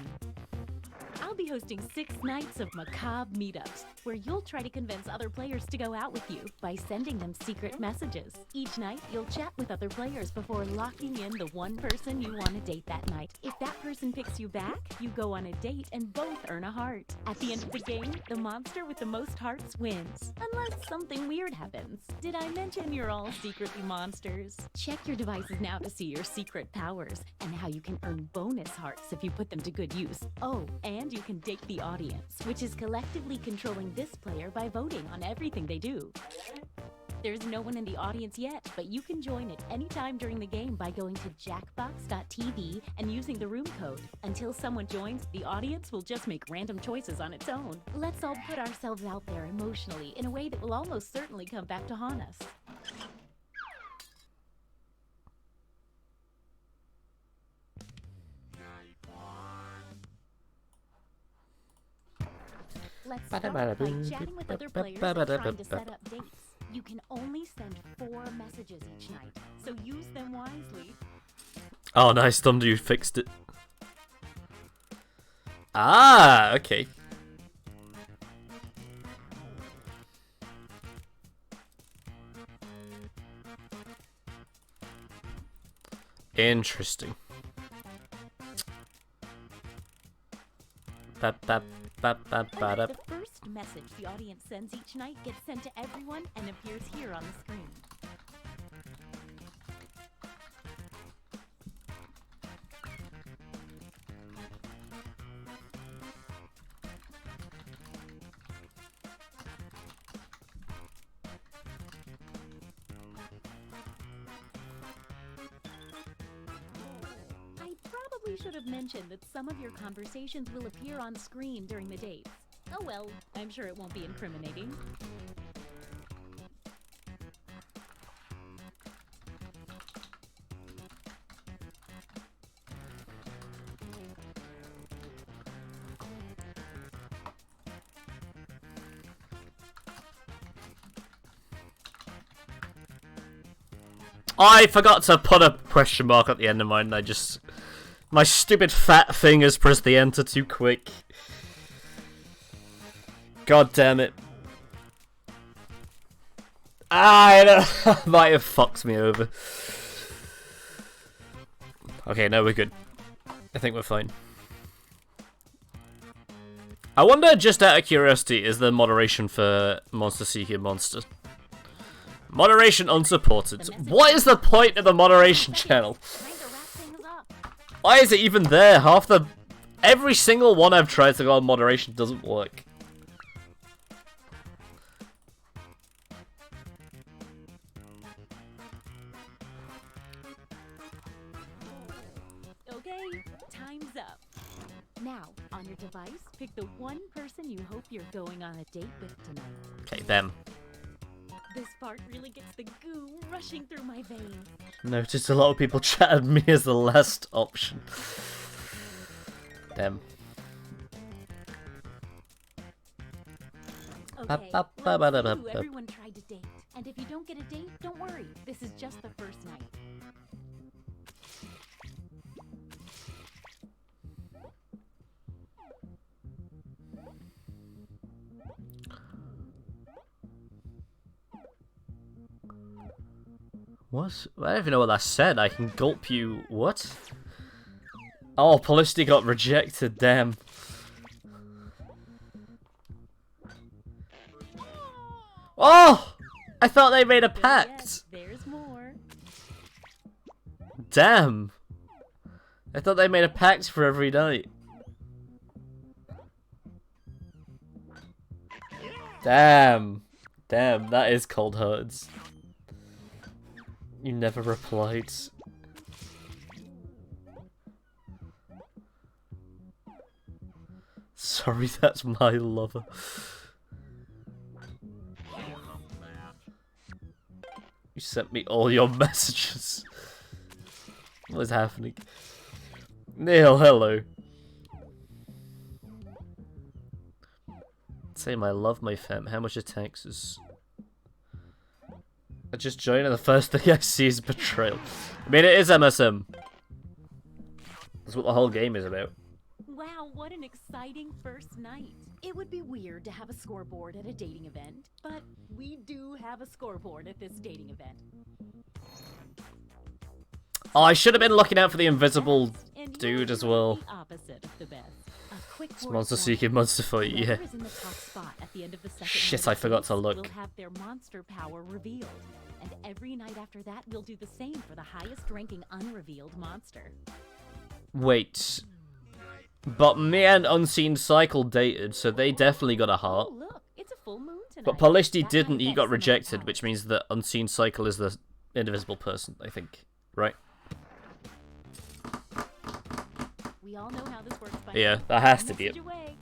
[SPEAKER 7] I'll be hosting 6 nights of macabre meetups, where you'll try to convince other players to go out with you by sending them secret messages. Each night, you'll chat with other players before locking in the one person you want to date that night. If that person picks you back, you go on a date and both earn a heart. At the end of the game, the monster with the most hearts wins, unless something weird happens. Did I mention you're all secretly monsters? Check your devices now to see your secret powers and how you can earn bonus hearts if you put them to good use. Oh, and you can date the audience, which is collectively controlling this player by voting on everything they do. There's no one in the audience yet, but you can join at any time during the game by going to jackbox.tv and using the room code. Until someone joins, the audience will just make random choices on its own. Let's all put ourselves out there emotionally in a way that will almost certainly come back to haunt us. Let's start by chatting with other players and trying to set up dates. You can only send 4 messages each night, so use them wisely.
[SPEAKER 1] Oh, nice, Thunder, you fixed it. Ah, okay. Interesting.
[SPEAKER 7] The first message the audience sends each night gets sent to everyone and appears here on the screen. I should have mentioned that some of your conversations will appear on screen during the dates. Oh well, I'm sure it won't be incriminating.
[SPEAKER 1] I forgot to put a question mark at the end of mine. My stupid fat fingers pressed the enter too quick. God damn it. I might have fucked me over. Okay, no, we're good. I think we're fine. I wonder, just out of curiosity, is there moderation for Monster Seeking Monster? Moderation unsupported. What is the point of the moderation channel? Why is it even there? Every single one I've tried to go on moderation doesn't work.
[SPEAKER 7] Okay, time's up. Now, on your device, pick the one person you hope you're going on a date with tonight.
[SPEAKER 1] Okay, them.
[SPEAKER 7] This part really gets the goo rushing through my veins.
[SPEAKER 1] Noticed a lot of people chatted me as the last option. Them.
[SPEAKER 7] Okay, let's see who everyone tried to date. And if you don't get a date, don't worry. This is just the first night.
[SPEAKER 1] What? I don't even know what that said. I can gulp you. What? Oh, Polisty got rejected. Damn. Oh! I thought they made a pact.
[SPEAKER 7] Yes, there's more.
[SPEAKER 1] Damn. I thought they made a pact for every night. Damn. Damn, that is cold hearts. You never replied. Sorry, that's my lover. You sent me all your messages. What is happening? Neil, hello. Say I love my fam. How much are taxes? I just joined and the first thing I see is betrayal. I mean, it is MSM. That's what the whole game is about.
[SPEAKER 7] Wow, what an exciting first night. It would be weird to have a scoreboard at a dating event, but we do have a scoreboard at this dating event.
[SPEAKER 1] Oh, I should have been looking out for the invisible
[SPEAKER 7] And
[SPEAKER 1] dude
[SPEAKER 7] you're
[SPEAKER 1] as well.
[SPEAKER 7] the opposite of the best. A quick
[SPEAKER 1] It's
[SPEAKER 7] word
[SPEAKER 1] Monster
[SPEAKER 7] warning.
[SPEAKER 1] Seeking Monster Fight, yeah.
[SPEAKER 7] Whoever is in the top spot at the end of the second
[SPEAKER 1] Shit,
[SPEAKER 7] night
[SPEAKER 1] I
[SPEAKER 7] of
[SPEAKER 1] forgot to
[SPEAKER 7] dates
[SPEAKER 1] look.
[SPEAKER 7] will have their monster power revealed. And every night after that, we'll do the same for the highest ranking unrevealed monster.
[SPEAKER 1] Wait. But me and Unseen Cycle dated, so they definitely got a heart.
[SPEAKER 7] Oh, look, it's a full moon tonight.
[SPEAKER 1] But Polisty
[SPEAKER 7] That
[SPEAKER 1] didn't, he got
[SPEAKER 7] manifests
[SPEAKER 1] rejected,
[SPEAKER 7] another
[SPEAKER 1] which
[SPEAKER 7] power.
[SPEAKER 1] means that Unseen Cycle is the indivisible person, I think. Right?
[SPEAKER 7] We all know how this works by
[SPEAKER 1] Yeah,
[SPEAKER 7] now.
[SPEAKER 1] that has to be
[SPEAKER 7] Message
[SPEAKER 1] it.
[SPEAKER 7] away.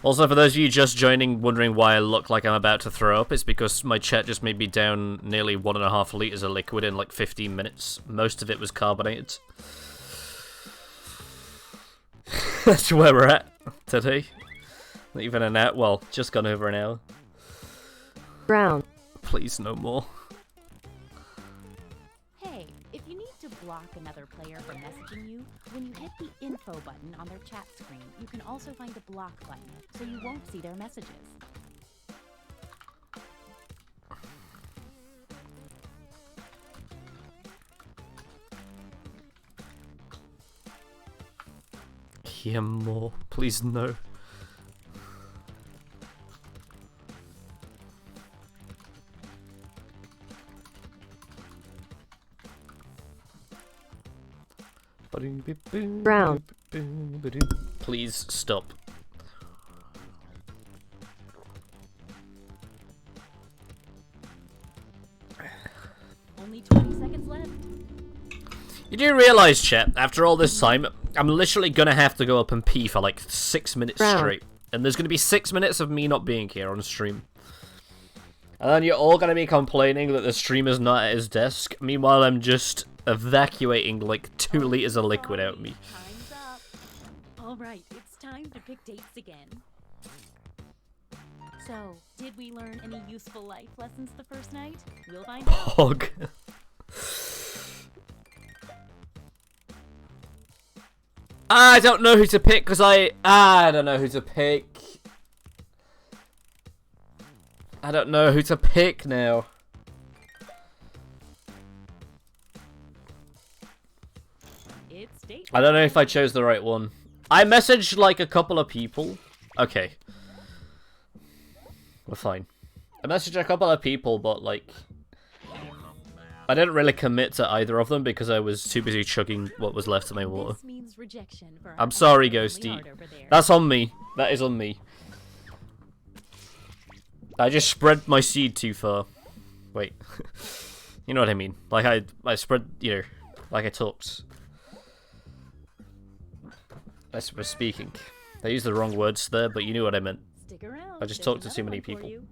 [SPEAKER 1] Also, for those of you just joining, wondering why I look like I'm about to throw up, it's because my chat just made me down nearly 1.5 litres of liquid in like 15 minutes. Most of it was carbonated. That's where we're at today. Not even an hour. Well, just gone over an hour.
[SPEAKER 4] Brown.
[SPEAKER 1] Please, no more.
[SPEAKER 7] Hey, if you need to block another player from messaging you, when you hit the info button on their chat screen, you can also find a block button, so you won't see their messages.
[SPEAKER 1] Hear more. Please, no.
[SPEAKER 4] Brown.
[SPEAKER 1] Please stop.
[SPEAKER 7] Only 20 seconds left.
[SPEAKER 1] You do realise, chat, after all this time, I'm literally gonna have to go up and pee for like 6 minutes
[SPEAKER 4] Brown.
[SPEAKER 1] straight. And there's gonna be 6 minutes of me not being here on stream. And then you're all gonna be complaining that the streamer's not at his desk. Meanwhile, I'm just evacuating like 2 litres of liquid out of me.
[SPEAKER 7] Time's up. All right, it's time to pick dates again. So, did we learn any useful life lessons the first night? We'll find out.
[SPEAKER 1] Pog. I don't know who to pick because I don't know who to pick. I don't know who to pick now.
[SPEAKER 7] It's date.
[SPEAKER 1] I don't know if I chose the right one. I messaged like a couple of people. Okay. We're fine. I messaged a couple of people, but like I didn't really commit to either of them because I was too busy chugging what was left of my water.
[SPEAKER 7] This means rejection for
[SPEAKER 1] I'm
[SPEAKER 7] our
[SPEAKER 1] sorry,
[SPEAKER 7] unfriendly
[SPEAKER 1] Ghosty.
[SPEAKER 7] heart over there.
[SPEAKER 1] That's on me. That is on me. I just spread my seed too far. Wait. You know what I mean. Like I spread, you know, like I talked. I was speaking. I used the wrong words there, but you knew what I meant.
[SPEAKER 7] Stick around.
[SPEAKER 1] I just
[SPEAKER 7] there's
[SPEAKER 1] talked to too
[SPEAKER 7] another
[SPEAKER 1] many
[SPEAKER 7] one for
[SPEAKER 1] people.
[SPEAKER 7] you.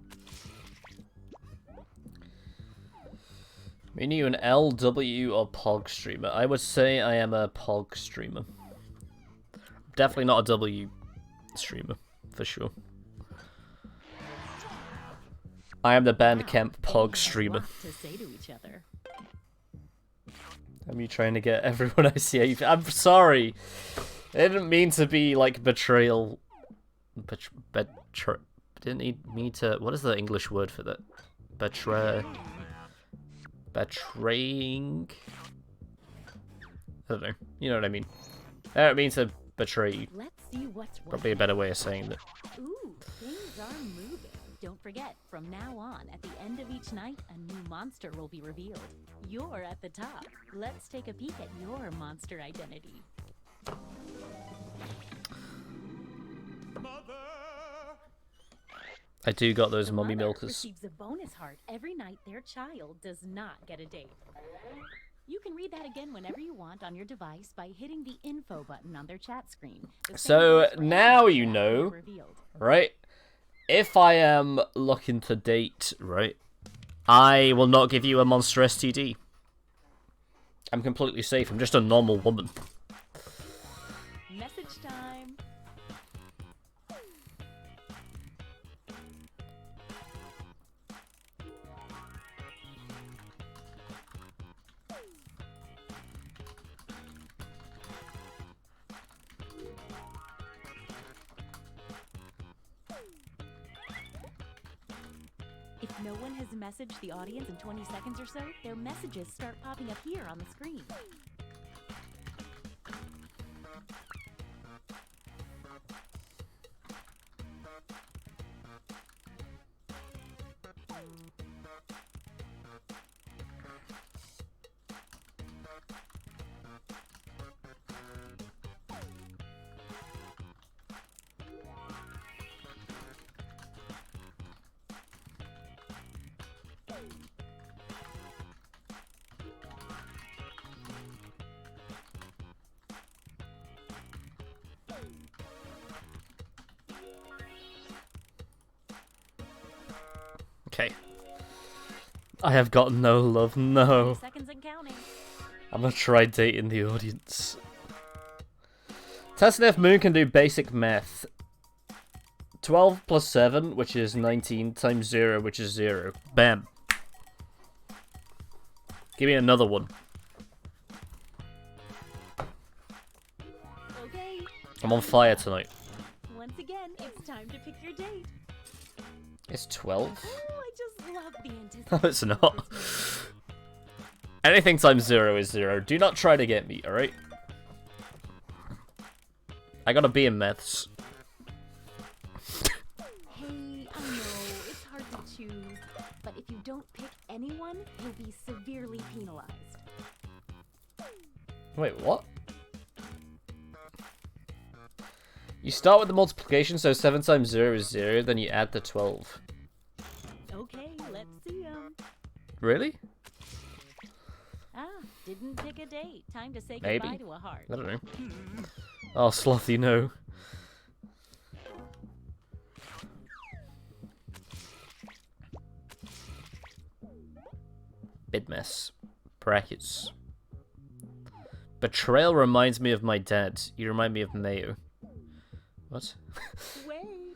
[SPEAKER 1] Are you an LW or POG streamer? I would say I am a POG streamer. Definitely not a W streamer, for sure. I am the Bandcamp
[SPEAKER 7] Wow,
[SPEAKER 1] POG
[SPEAKER 7] they
[SPEAKER 1] streamer.
[SPEAKER 7] have a lot to say to each other.
[SPEAKER 1] Am you trying to get everyone I see? I'm sorry. I didn't mean to be like betrayal. Didn't need me to. What is the English word for that? Betraying. I don't know. You know what I mean. I don't mean to betray you.
[SPEAKER 7] Let's see what's
[SPEAKER 1] Probably a better way of saying that.
[SPEAKER 7] Ooh, things are moving. Don't forget, from now on, at the end of each night, a new monster will be revealed. You're at the top. Let's take a peek at your monster identity.
[SPEAKER 1] I do got those
[SPEAKER 7] The
[SPEAKER 1] mummy
[SPEAKER 7] mother
[SPEAKER 1] milkers.
[SPEAKER 7] receives a bonus heart every night their child does not get a date. You can read that again whenever you want on your device by hitting the info button on their chat screen. The same
[SPEAKER 1] So
[SPEAKER 7] goes for
[SPEAKER 1] now
[SPEAKER 7] any
[SPEAKER 1] you
[SPEAKER 7] chat
[SPEAKER 1] know,
[SPEAKER 7] revealed.
[SPEAKER 1] right? If I am looking to date, right, I will not give you a monster STD. I'm completely safe. I'm just a normal woman.
[SPEAKER 7] Message time. If no one has messaged the audience in 20 seconds or so, their messages start popping up here on the screen.
[SPEAKER 1] Okay. I have got no love, no.
[SPEAKER 7] 20 seconds and counting.
[SPEAKER 1] I'm gonna try dating the audience. Testing if Moon can do basic math. 12 plus 7, which is 19, times 0, which is 0. Bam. Give me another one.
[SPEAKER 7] Okay.
[SPEAKER 1] I'm on fire tonight.
[SPEAKER 7] Once again, it's time to pick your date.
[SPEAKER 1] It's 12?
[SPEAKER 7] Oh, I just love the
[SPEAKER 1] No,
[SPEAKER 7] anticipation.
[SPEAKER 1] it's not. Anything times 0 is 0. Do not try to get me, alright? I got a B in maths.
[SPEAKER 7] Hey, I know, it's hard to choose, but if you don't pick anyone, you'll be severely penalized.
[SPEAKER 1] Wait, what? You start with the multiplication, so 7 times 0 is 0, then you add the 12.
[SPEAKER 7] Okay, let's see 'em.
[SPEAKER 1] Really?
[SPEAKER 7] Ah, didn't pick a date. Time to say
[SPEAKER 1] Maybe.
[SPEAKER 7] goodbye to a heart.
[SPEAKER 1] I don't know. Oh, Slothy, no. Bid mess. Brackets. Betrayal reminds me of my dad. You remind me of Mayo. What?
[SPEAKER 7] Wait.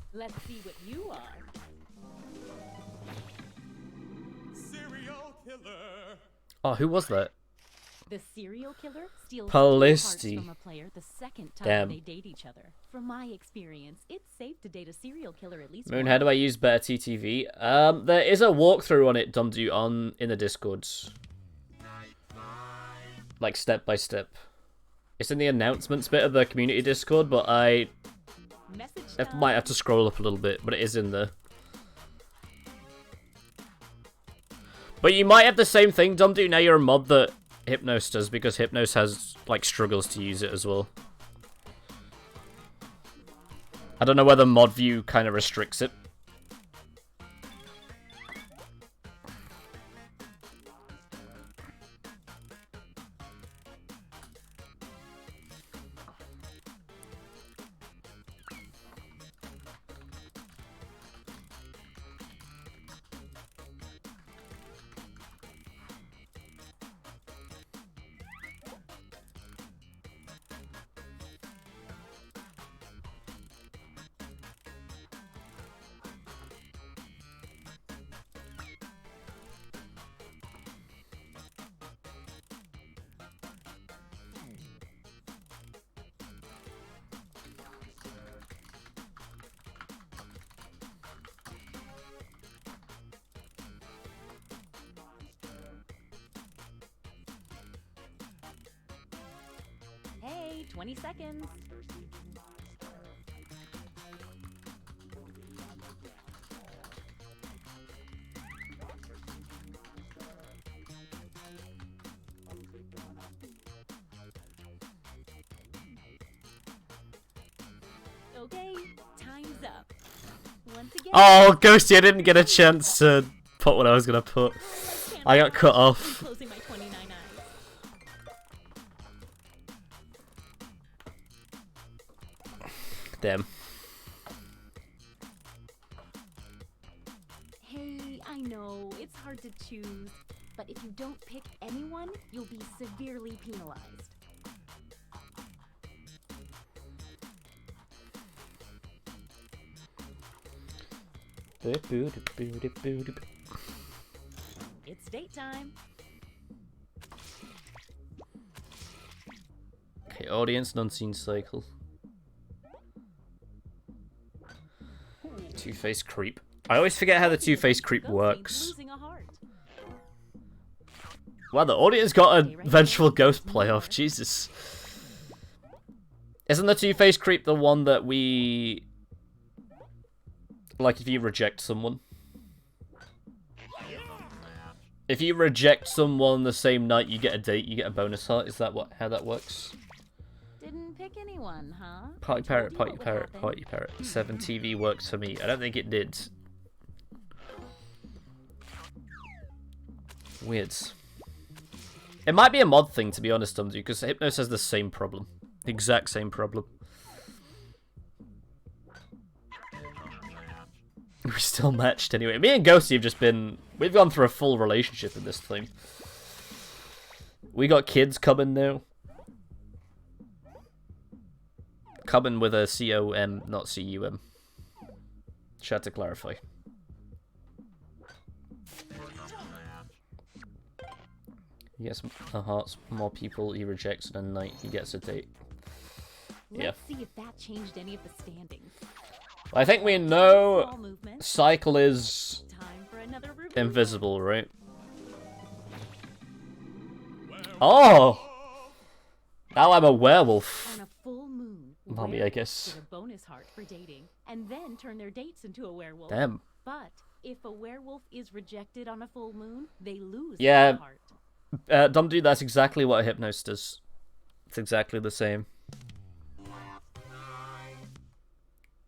[SPEAKER 1] Oh, who was that?
[SPEAKER 7] The serial killer steals
[SPEAKER 1] Felicity.
[SPEAKER 7] 2 hearts from a player the second time
[SPEAKER 1] Damn.
[SPEAKER 7] they date each other. From my experience, it's safe to date a serial killer at least
[SPEAKER 1] Moon,
[SPEAKER 7] once.
[SPEAKER 1] how do I use Better TTV? There is a walkthrough on it, Dumdu, in the Discords. Like, step by step. It's in the announcements bit of the community Discord, but I might have to scroll up a little bit, but it is in there. But you might have the same thing, Dumdu, now you're a mod that Hypnos does, because Hypnos has, like, struggles to use it as well. I don't know whether mod view kind of restricts it.
[SPEAKER 7] Hey, 20 seconds. Okay, time's up. Once again.
[SPEAKER 1] Oh, Ghosty, I didn't get a chance to put what I was gonna put. I got cut off.
[SPEAKER 7] Closing my 29 eyes.
[SPEAKER 1] Damn.
[SPEAKER 7] Hey, I know, it's hard to choose, but if you don't pick anyone, you'll be severely penalized. It's date time.
[SPEAKER 1] Okay, audience, unseen cycle. Two-face creep. I always forget how the two-face creep works.
[SPEAKER 7] Losing a heart.
[SPEAKER 1] Wow, the audience got a vengeful ghost playoff. Jesus. Isn't the two-face creep the one that we... like if you reject someone? If you reject someone the same night you get a date, you get a bonus heart. Is that how that works?
[SPEAKER 7] Didn't pick anyone, huh?
[SPEAKER 1] Party parrot, party parrot, party parrot. 7 TV works for me. I don't think it did. Weird. It might be a mod thing, to be honest, Dumdu, because Hypnos has the same problem. The exact same problem. We're still matched anyway. Me and Ghosty have just been... we've gone through a full relationship in this thing. We got kids coming now. Coming with a C-O-M, not C-U-M. Just had to clarify. He gets a hearts, more people he rejects in a night, he gets a date. Yeah.
[SPEAKER 7] Let's see if that changed any of the standings.
[SPEAKER 1] I think we know Cycle is invisible, right? Oh! Now I'm a werewolf.
[SPEAKER 7] On a full moon,
[SPEAKER 1] Mommy, I guess.
[SPEAKER 7] get a bonus heart for dating, and then turn their dates into a werewolf.
[SPEAKER 1] Damn.
[SPEAKER 7] But if a werewolf is rejected on a full moon, they lose
[SPEAKER 1] Yeah.
[SPEAKER 7] their heart.
[SPEAKER 1] Dumdu, that's exactly what Hypnos does. It's exactly the same.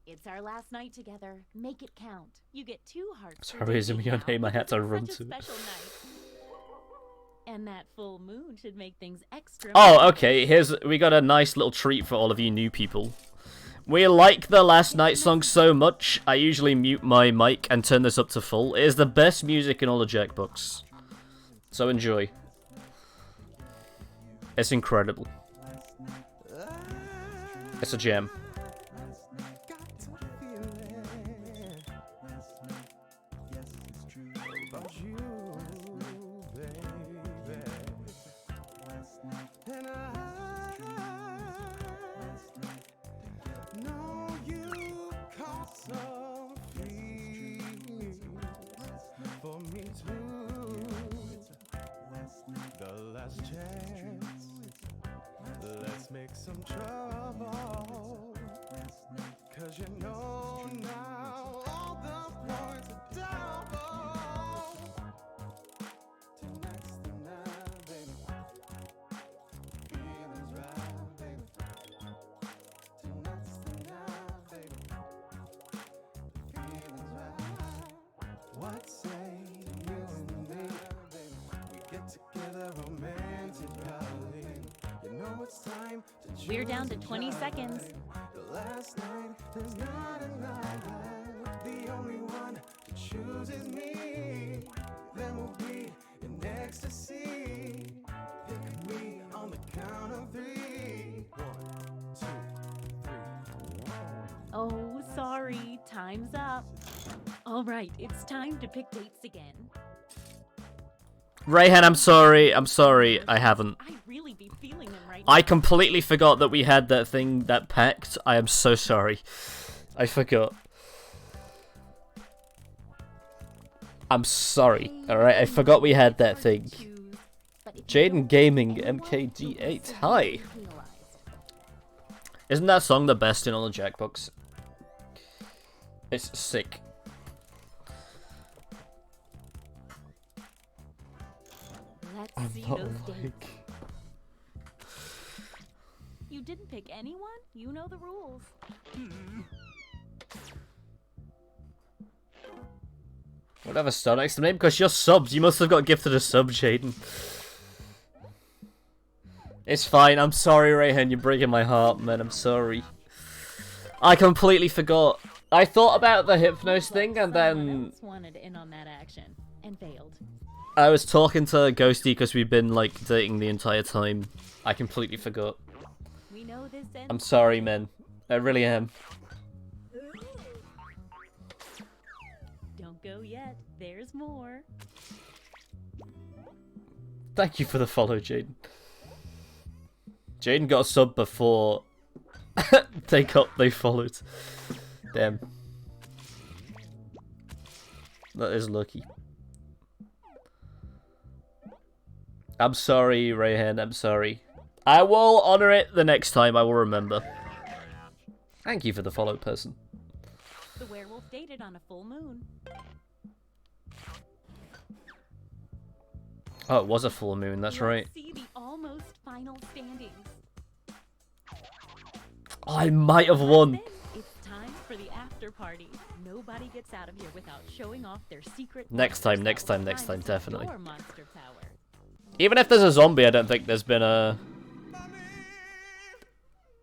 [SPEAKER 7] It's our last night together. Make it count. You get 2 hearts. for
[SPEAKER 1] Sorry, isn't
[SPEAKER 7] dating
[SPEAKER 1] your
[SPEAKER 7] now,
[SPEAKER 1] name? I had to
[SPEAKER 7] because
[SPEAKER 1] run
[SPEAKER 7] it's
[SPEAKER 1] to
[SPEAKER 7] such
[SPEAKER 1] it.
[SPEAKER 7] a special night. And that full moon should make things extra.
[SPEAKER 1] Oh, okay. We got a nice little treat for all of you new people. We like the Last Night song so much, I usually mute my mic and turn this up to full. It is the best music in all the Jackbox. So enjoy. It's incredible. It's a jam.
[SPEAKER 8] The last chance. Let's make some trouble. 'Cause you know now all the points are double. Tonight's the night, baby. Feelings right, baby. Tonight's the night, baby. Feelings right. What say you and me? We get together romantically. You know it's time to
[SPEAKER 7] We're down to
[SPEAKER 8] choose
[SPEAKER 7] 20
[SPEAKER 8] a
[SPEAKER 7] seconds.
[SPEAKER 8] guy. The last night, there's not another. The only one to choose is me. Then we'll be in ecstasy. Pick me on the count of 3. 1, 2, 3.
[SPEAKER 7] Oh, sorry. Time's up. All right, it's time to pick dates again.
[SPEAKER 1] Rayhan, I'm sorry. I haven't.
[SPEAKER 7] I really be feeling them right
[SPEAKER 1] I completely forgot that we had that thing, that pact. I am so sorry. I forgot. I'm sorry, alright? I forgot we had that thing. Jaden Gaming MKD8. Hi. Isn't that song the best in all the Jackbox? It's sick.
[SPEAKER 7] Let's see those dates. You didn't pick anyone? You know the rules.
[SPEAKER 1] Whatever, star next to me, because you're subbed. You must have got gifted a sub, Jaden. It's fine. I'm sorry, Rayhan. You're breaking my heart, man. I'm sorry. I completely forgot. I thought about the Hypnos thing, and then
[SPEAKER 7] Wanted in on that action and failed.
[SPEAKER 1] I was talking to Ghosty because we've been, like, dating the entire time. I completely forgot.
[SPEAKER 7] We know this ends.
[SPEAKER 1] I'm sorry, man. I really am.
[SPEAKER 7] Don't go yet. There's more.
[SPEAKER 1] Thank you for the follow, Jaden. Jaden got a sub before they followed. Damn. That is lucky. I'm sorry, Rayhan. I'm sorry. I will honor it the next time. I will remember. Thank you for the follow, person.
[SPEAKER 7] The werewolf dated on a full moon.
[SPEAKER 1] Oh, it was a full moon. That's right.
[SPEAKER 7] Let's see the almost final standings.
[SPEAKER 1] I might have won.
[SPEAKER 7] It's time for the after party. Nobody gets out of here without showing off their secret.
[SPEAKER 1] Next time, definitely.
[SPEAKER 7] Your monster power.
[SPEAKER 1] Even if there's a zombie, I don't think there's been a...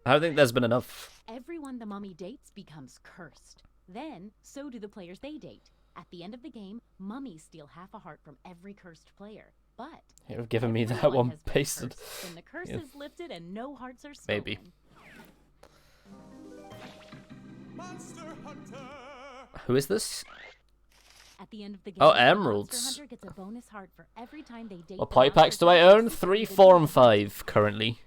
[SPEAKER 1] I don't think there's been enough.
[SPEAKER 7] Everyone the mummy dates becomes cursed. Then, so do the players they date. At the end of the game, mummies steal half a heart from every cursed player. But
[SPEAKER 1] You've given me that
[SPEAKER 7] everyone
[SPEAKER 1] one
[SPEAKER 7] has been
[SPEAKER 1] pasted.
[SPEAKER 7] cursed. Then the curse
[SPEAKER 1] Yeah.
[SPEAKER 7] is lifted and no hearts are stolen.
[SPEAKER 1] Maybe. Who is this?
[SPEAKER 7] At the end of the game,
[SPEAKER 1] Oh,
[SPEAKER 7] the
[SPEAKER 1] emeralds.
[SPEAKER 7] Monster Hunter gets a bonus heart for every time they date.
[SPEAKER 1] What
[SPEAKER 7] the
[SPEAKER 1] play packs do I
[SPEAKER 7] monster
[SPEAKER 1] own?
[SPEAKER 7] hunter
[SPEAKER 1] 3,
[SPEAKER 7] succeeded
[SPEAKER 1] 4,
[SPEAKER 7] in
[SPEAKER 1] and 5 currently.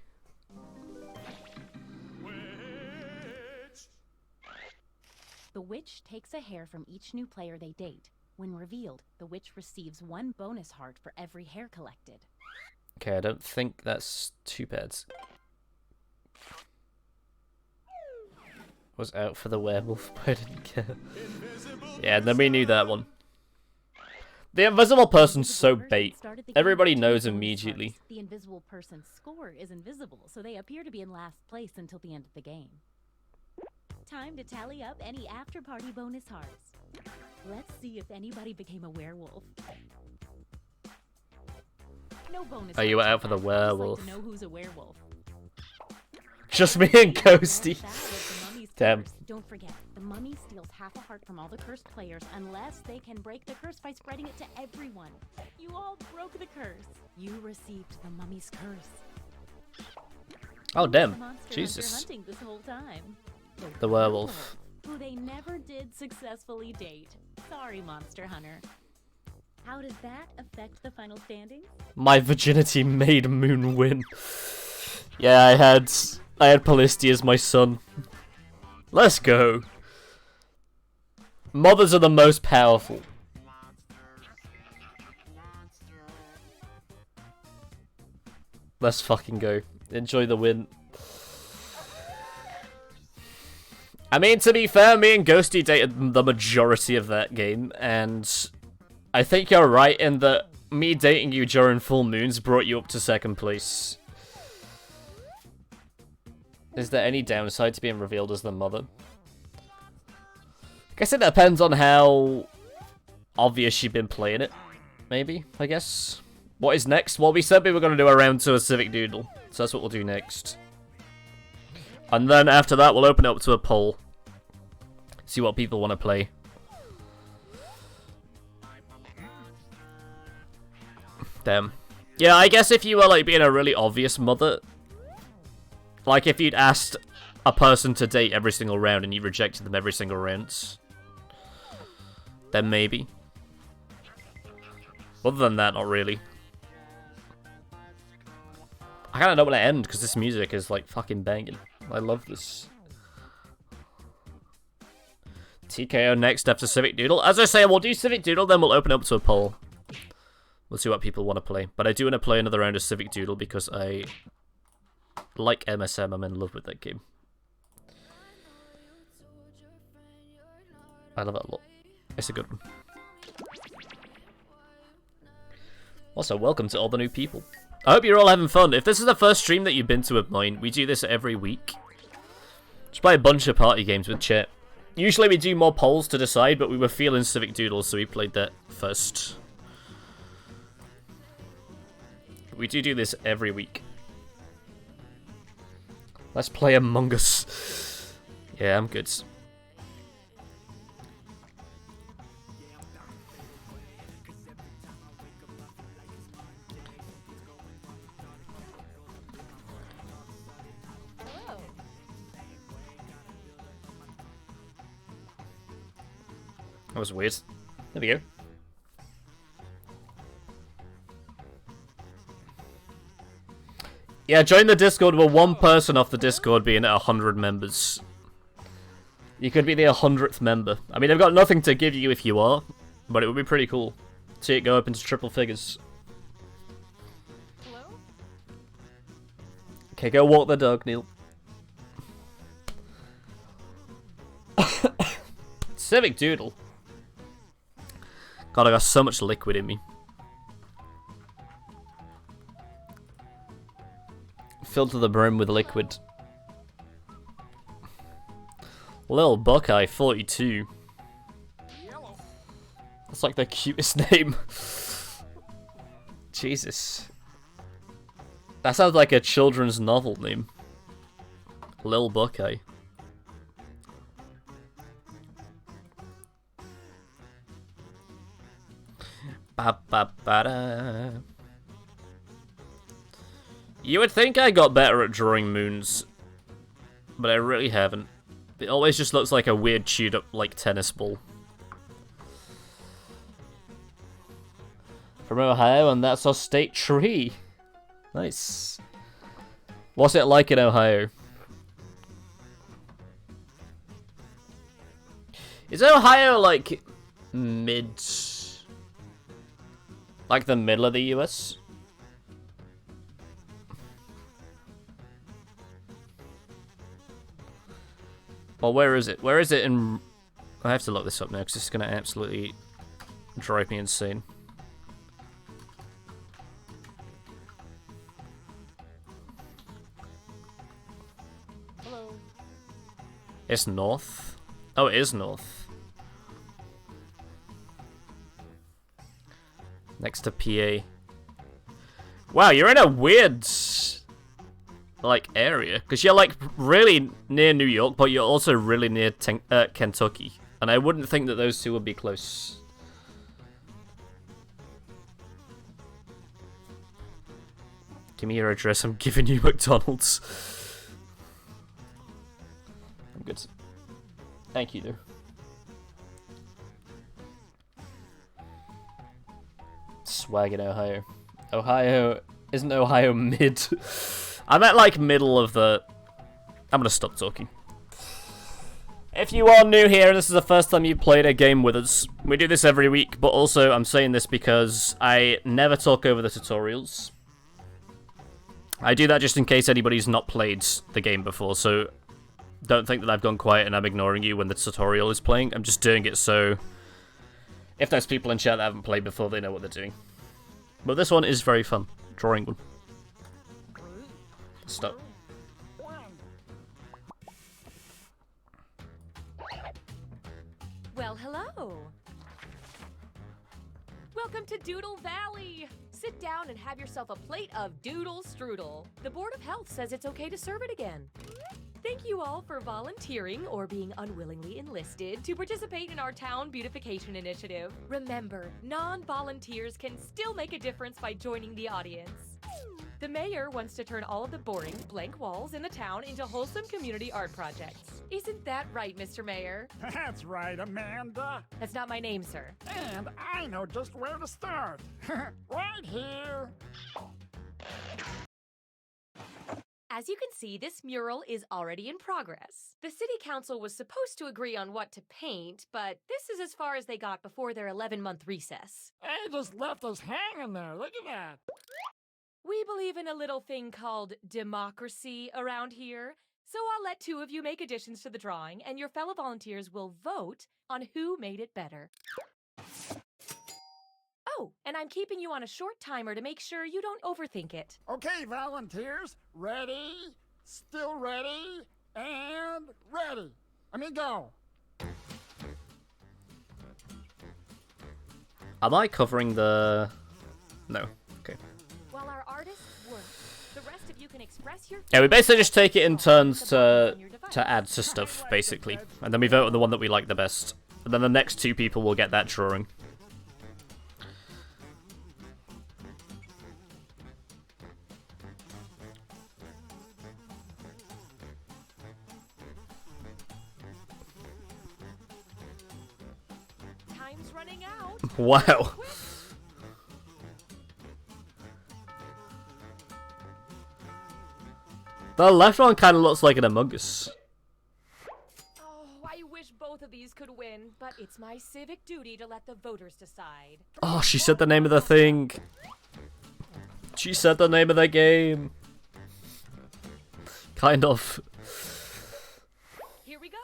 [SPEAKER 7] The witch takes a hair from each new player they date. When revealed, the witch receives 1 bonus heart for every hair collected.
[SPEAKER 1] Okay, I don't think that's too bad. Was out for the werewolf, but I didn't care. Yeah, then we knew that one. The invisible person's so bait. Everybody knows immediately.
[SPEAKER 7] The invisible person's score is invisible, so they appear to be in last place until the end of the game. Time to tally up any after-party bonus hearts. Let's see if anybody became a werewolf. No bonus.
[SPEAKER 1] Oh, you were
[SPEAKER 7] hearts
[SPEAKER 1] out for the
[SPEAKER 7] I'd just like
[SPEAKER 1] werewolf.
[SPEAKER 7] to know who's a werewolf.
[SPEAKER 1] Just me and Ghosty.
[SPEAKER 7] That was the mummy's
[SPEAKER 1] Damn.
[SPEAKER 7] curse. Don't forget, the mummy steals half a heart from all the cursed players unless they can break the curse by spreading it to everyone. You all broke the curse. You received the mummy's curse.
[SPEAKER 1] Oh,
[SPEAKER 7] Who was
[SPEAKER 1] damn.
[SPEAKER 7] the monster
[SPEAKER 1] Jesus.
[SPEAKER 7] hunter hunting this whole time?
[SPEAKER 1] The werewolf.
[SPEAKER 7] Who they never did successfully date. Sorry, Monster Hunter. How does that affect the final standings?
[SPEAKER 1] My virginity made Moon win. Yeah, I had Palisty as my son. Let's go. Mothers are the most powerful. Let's fucking go. Enjoy the win. I mean, to be fair, me and Ghosty dated the majority of that game, and I think you're right in that me dating you during full moons brought you up to second place. Is there any downside to being revealed as the mother? I guess it depends on how obvious you've been playing it, maybe, I guess. What is next? Well, we said we were going to do a round 2 of Civic Doodle, so that's what we'll do next. And then after that, we'll open it up to a poll. See what people want to play. Damn. Yeah, I guess if you were, like, being a really obvious mother, like if you'd asked a person to date every single round and you rejected them every single round, then maybe. Other than that, not really. I kind of don't want to end because this music is like fucking banging. I love this. TKO next after Civic Doodle. As I say, we'll do Civic Doodle, then we'll open up to a poll. We'll see what people want to play. But I do want to play another round of Civic Doodle because I like MSM. I'm in love with that game. I love it a lot. It's a good one. Also, welcome to all the new people. I hope you're all having fun. If this is the first stream that you've been to of mine, we do this every week. Just play a bunch of party games with chat. Usually we do more polls to decide, but we were feeling Civic Doodle, so we played that first. We do this every week. Let's play Among Us. Yeah, I'm good. That was weird. There we go. Yeah, join the Discord. We're one person off the Discord being at 100 members. You could be the 100th member. I mean, I've got nothing to give you if you are, but it would be pretty cool. See it go up into triple figures.
[SPEAKER 5] Hello?
[SPEAKER 1] Okay, go walk the dog, Neil. Civic Doodle. God, I got so much liquid in me. Filled to the brim with liquid. Lil Buckeye 42. That's like the cutest name. Jesus. That sounds like a children's novel name. Lil Buckeye. Ba ba ba da. You would think I got better at drawing moons, but I really haven't. It always just looks like a weird chewed up like tennis ball. From Ohio, and that's our state tree. Nice. What's it like in Ohio? Is Ohio like mid... like the middle of the US? Well, where is it? Where is it in... I have to look this up now because it's going to absolutely drive me insane.
[SPEAKER 5] Hello.
[SPEAKER 1] It's north? Oh, it is north. Next to PA. Wow, you're in a weird... like area, because you're like really near New York, but you're also really near Kentucky, and I wouldn't think that those two would be close. Give me your address, I'm giving you McDonald's. I'm good. Thank you, though. Swag in Ohio. Ohio... isn't Ohio mid? I'm at like middle of the... I'm gonna stop talking. If you are new here and this is the first time you played a game with us, we do this every week, but also I'm saying this because I never talk over the tutorials. I do that just in case anybody's not played the game before, so don't think that I've gone quiet and I'm ignoring you when the tutorial is playing. I'm just doing it so if there's people in chat that haven't played before, they know what they're doing. But this one is very fun. Drawing one. Stop.
[SPEAKER 5] Well, hello. Welcome to Doodle Valley. Sit down and have yourself a plate of Doodle Strudel. The Board of Health says it's okay to serve it again. Thank you all for volunteering or being unwillingly enlisted to participate in our town beautification initiative. Remember, non-volunteers can still make a difference by joining the audience. The mayor wants to turn all of the boring, blank walls in the town into wholesome community art projects. Isn't that right, Mr. Mayor?
[SPEAKER 6] That's right, Amanda.
[SPEAKER 5] That's not my name, sir.
[SPEAKER 6] And I know just where to start. Right here.
[SPEAKER 5] As you can see, this mural is already in progress. The city council was supposed to agree on what to paint, but this is as far as they got before their 11-month recess.
[SPEAKER 6] They just left us hanging there. Look at that.
[SPEAKER 5] We believe in a little thing called democracy around here, so I'll let two of you make additions to the drawing, and your fellow volunteers will vote on who made it better. Oh, and I'm keeping you on a short timer to make sure you don't overthink it.
[SPEAKER 6] Okay, volunteers. Ready, still ready, and ready. I mean, go.
[SPEAKER 1] Am I covering the... No. Okay.
[SPEAKER 5] While our artists work, the rest of you can express your...
[SPEAKER 1] Yeah, we basically just take it in turns to add to stuff, basically. And then we vote on the one that we like the best. And then the next two people will get that drawing.
[SPEAKER 5] Time's running out.
[SPEAKER 1] Wow. The left one kind of looks like an Among Us.
[SPEAKER 5] Oh, I wish both of these could win, but it's my civic duty to let the voters decide.
[SPEAKER 1] Oh, she said the name of the thing. She said the name of the game. Kind of.
[SPEAKER 5] Here we go.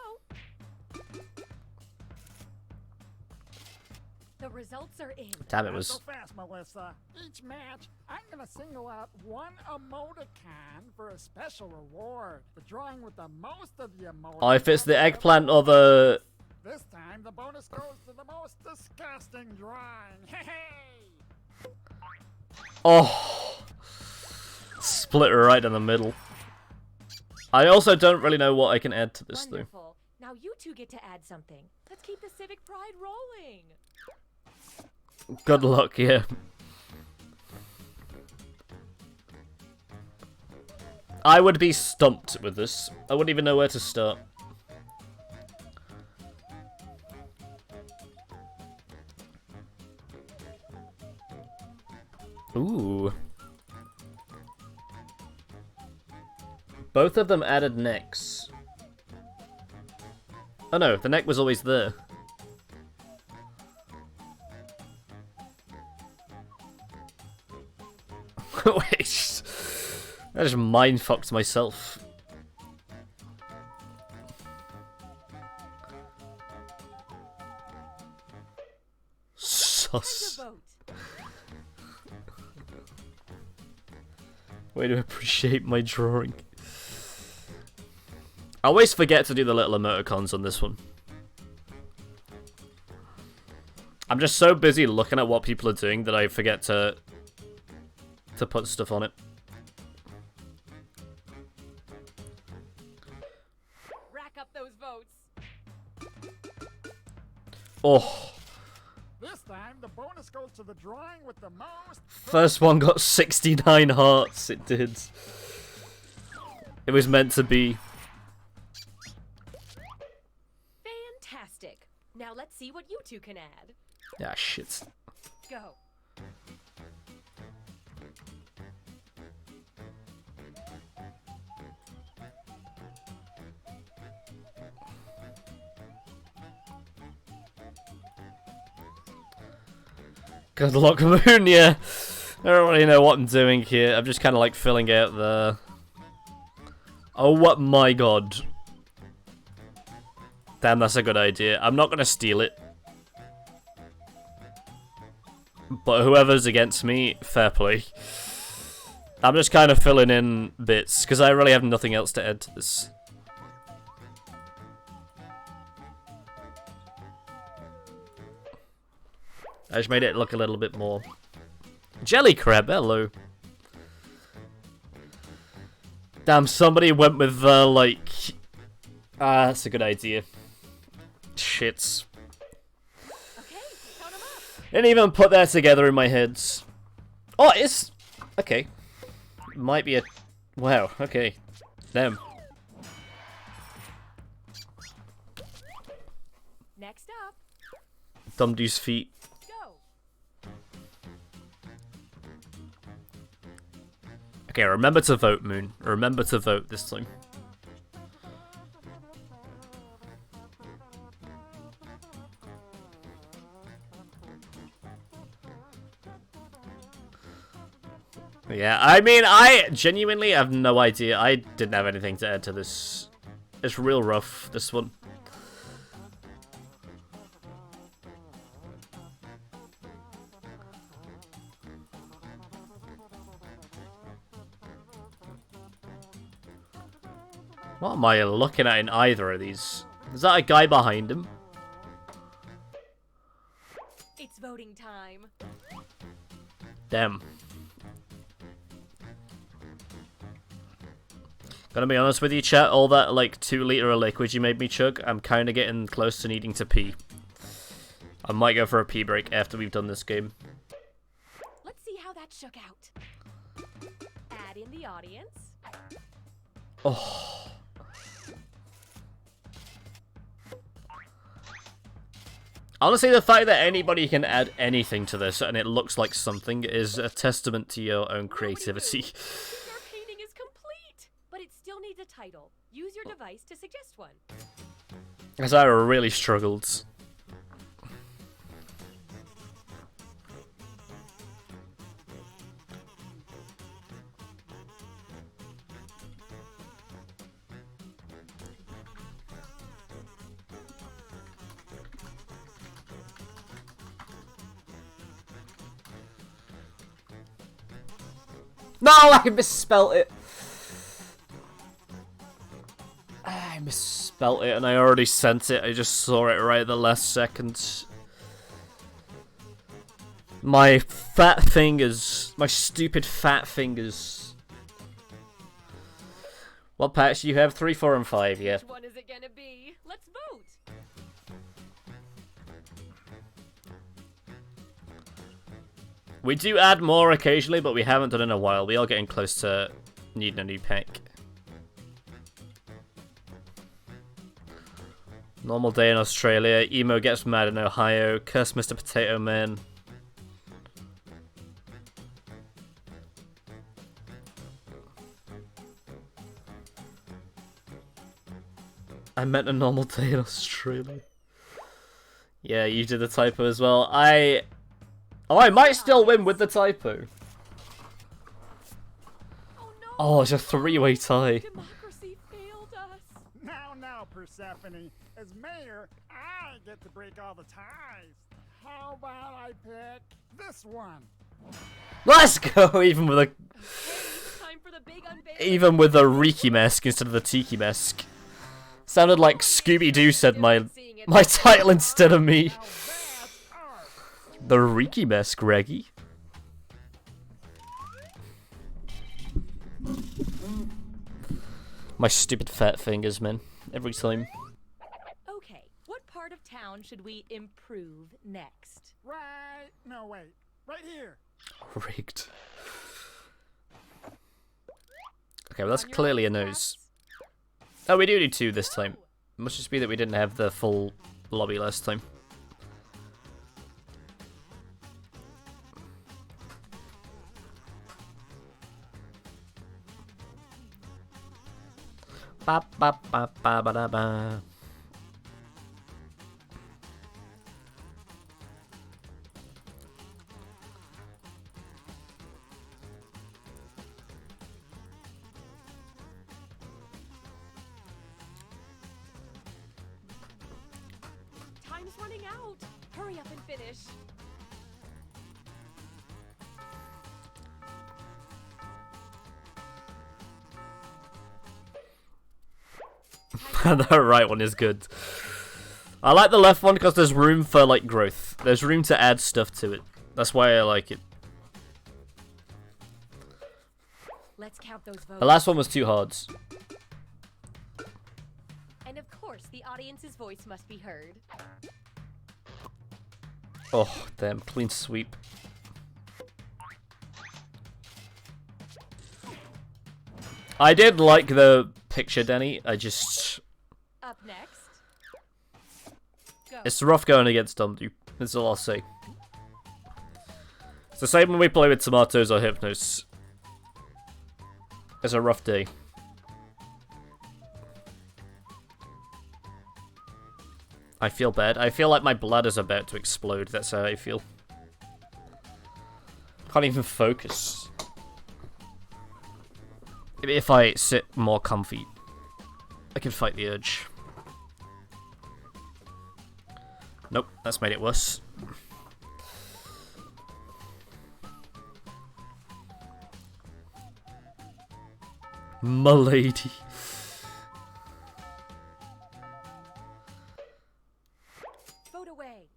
[SPEAKER 5] The results are in.
[SPEAKER 1] Damn, it
[SPEAKER 6] Not
[SPEAKER 1] was...
[SPEAKER 6] so fast, Melissa. Each match, I'm gonna single out one emoticon for a special reward. The drawing with the most of the emoticons.
[SPEAKER 1] Oh, if it's the eggplant or the...
[SPEAKER 6] This time, the bonus goes to the most disgusting drawing. Hey!
[SPEAKER 1] Oh. Split right in the middle. I also don't really know what I can add to this, though.
[SPEAKER 5] Wonderful. Now you two get to add something. Let's keep the civic pride rolling.
[SPEAKER 1] Good luck, yeah. I would be stumped with this. I wouldn't even know where to start. Ooh. Both of them added necks. Oh no, the neck was always there. Wait, I just mind-fucked myself. Sus. Way to appreciate my drawing. I always forget to do the little emoticons on this one. I'm just so busy looking at what people are doing that I forget to put stuff on it.
[SPEAKER 5] Rack up those votes.
[SPEAKER 1] Oh.
[SPEAKER 6] This time, the bonus goes to the drawing with the most.
[SPEAKER 1] First one got 69 hearts. It did. It was meant to be.
[SPEAKER 5] Fantastic. Now let's see what you two can add.
[SPEAKER 1] Ah, shit.
[SPEAKER 5] Go.
[SPEAKER 1] Good luck, Moon, yeah. I don't really know what I'm doing here. I'm just kind of like filling out the... Oh, what my god. Damn, that's a good idea. I'm not going to steal it. But whoever's against me, fair play. I'm just kind of filling in bits, because I really have nothing else to add to this. I just made it look a little bit more... Jelly crab, hello. Damn, somebody went with like... Ah, that's a good idea. Shits.
[SPEAKER 5] Okay, count 'em up.
[SPEAKER 1] Didn't even put that together in my head. Oh, it's... Okay. Might be a... Wow, okay. Damn.
[SPEAKER 5] Next up,
[SPEAKER 1] Dumdoo's feet.
[SPEAKER 5] go.
[SPEAKER 1] Okay, remember to vote, Moon. Remember to vote this time. Yeah, I mean, I genuinely have no idea. I didn't have anything to add to this. It's real rough, this one. What am I looking at in either of these? Is that a guy behind him?
[SPEAKER 5] It's voting time.
[SPEAKER 1] Damn. Gonna be honest with you, chat, all that, like, 2 liter of liquid you made me chug, I'm kinda getting close to needing to pee. I might go for a pee break after we've done this game.
[SPEAKER 5] Let's see how that shook out. Add in the audience.
[SPEAKER 1] Oh. Honestly, the fact that anybody can add anything to this and it looks like something is a testament to your own creativity.
[SPEAKER 5] Your painting is complete, but it still needs a title. Use your device to suggest one.
[SPEAKER 1] Because I really struggled. No, I misspelt it. I misspelt it and I already sent it. I just saw it right at the last second. My fat fingers. My stupid fat fingers. What patch do you have? 3, 4, and 5, yeah.
[SPEAKER 5] Which one is it gonna be? Let's vote.
[SPEAKER 1] We do add more occasionally, but we haven't done in a while. We are getting close to needing a new pack. Normal day in Australia. Emo gets mad in Ohio. Curse Mr. Potato Man. I meant a normal day in Australia. Yeah, you did the typo as well. Oh, I might still win with the typo. Oh, it's a 3-way tie.
[SPEAKER 5] Democracy failed us.
[SPEAKER 6] Now, Persephone, as mayor, I get to break all the ties. How about I pick this one?
[SPEAKER 1] Let's go, even with a
[SPEAKER 5] Time for the big unveiling.
[SPEAKER 1] even with a Riki mask instead of the Tiki mask. Sounded like Scooby-Doo said my title instead of me. The Riki mask, Reggie. My stupid fat fingers, man. Every time.
[SPEAKER 5] Okay, what part of town should we improve next?
[SPEAKER 6] Right. No, wait. Right here.
[SPEAKER 1] Rigged. Okay, well that's clearly a nose. Oh, we do need 2 this time. It must just be that we didn't have the full lobby last time. Ba ba ba ba ba da ba.
[SPEAKER 5] finish.
[SPEAKER 1] The right one is good. I like the left one because there's room for like growth. There's room to add stuff to it. That's why I like it.
[SPEAKER 5] Let's count those votes.
[SPEAKER 1] The last one was too hard.
[SPEAKER 5] And of course, the audience's voice must be heard.
[SPEAKER 1] Oh, damn. Clean sweep. I did like the picture, Denny. I just...
[SPEAKER 5] Up next. Go.
[SPEAKER 1] It's rough going against Dumdu. That's all I'll say. It's the same when we play with Tomatoes or Hypnos. It's a rough day. I feel bad. I feel like my bladder's about to explode. That's how I feel. Can't even focus. Maybe if I sit more comfy, I can fight the urge. Nope, that's made it worse. M'lady.
[SPEAKER 5] Vote away.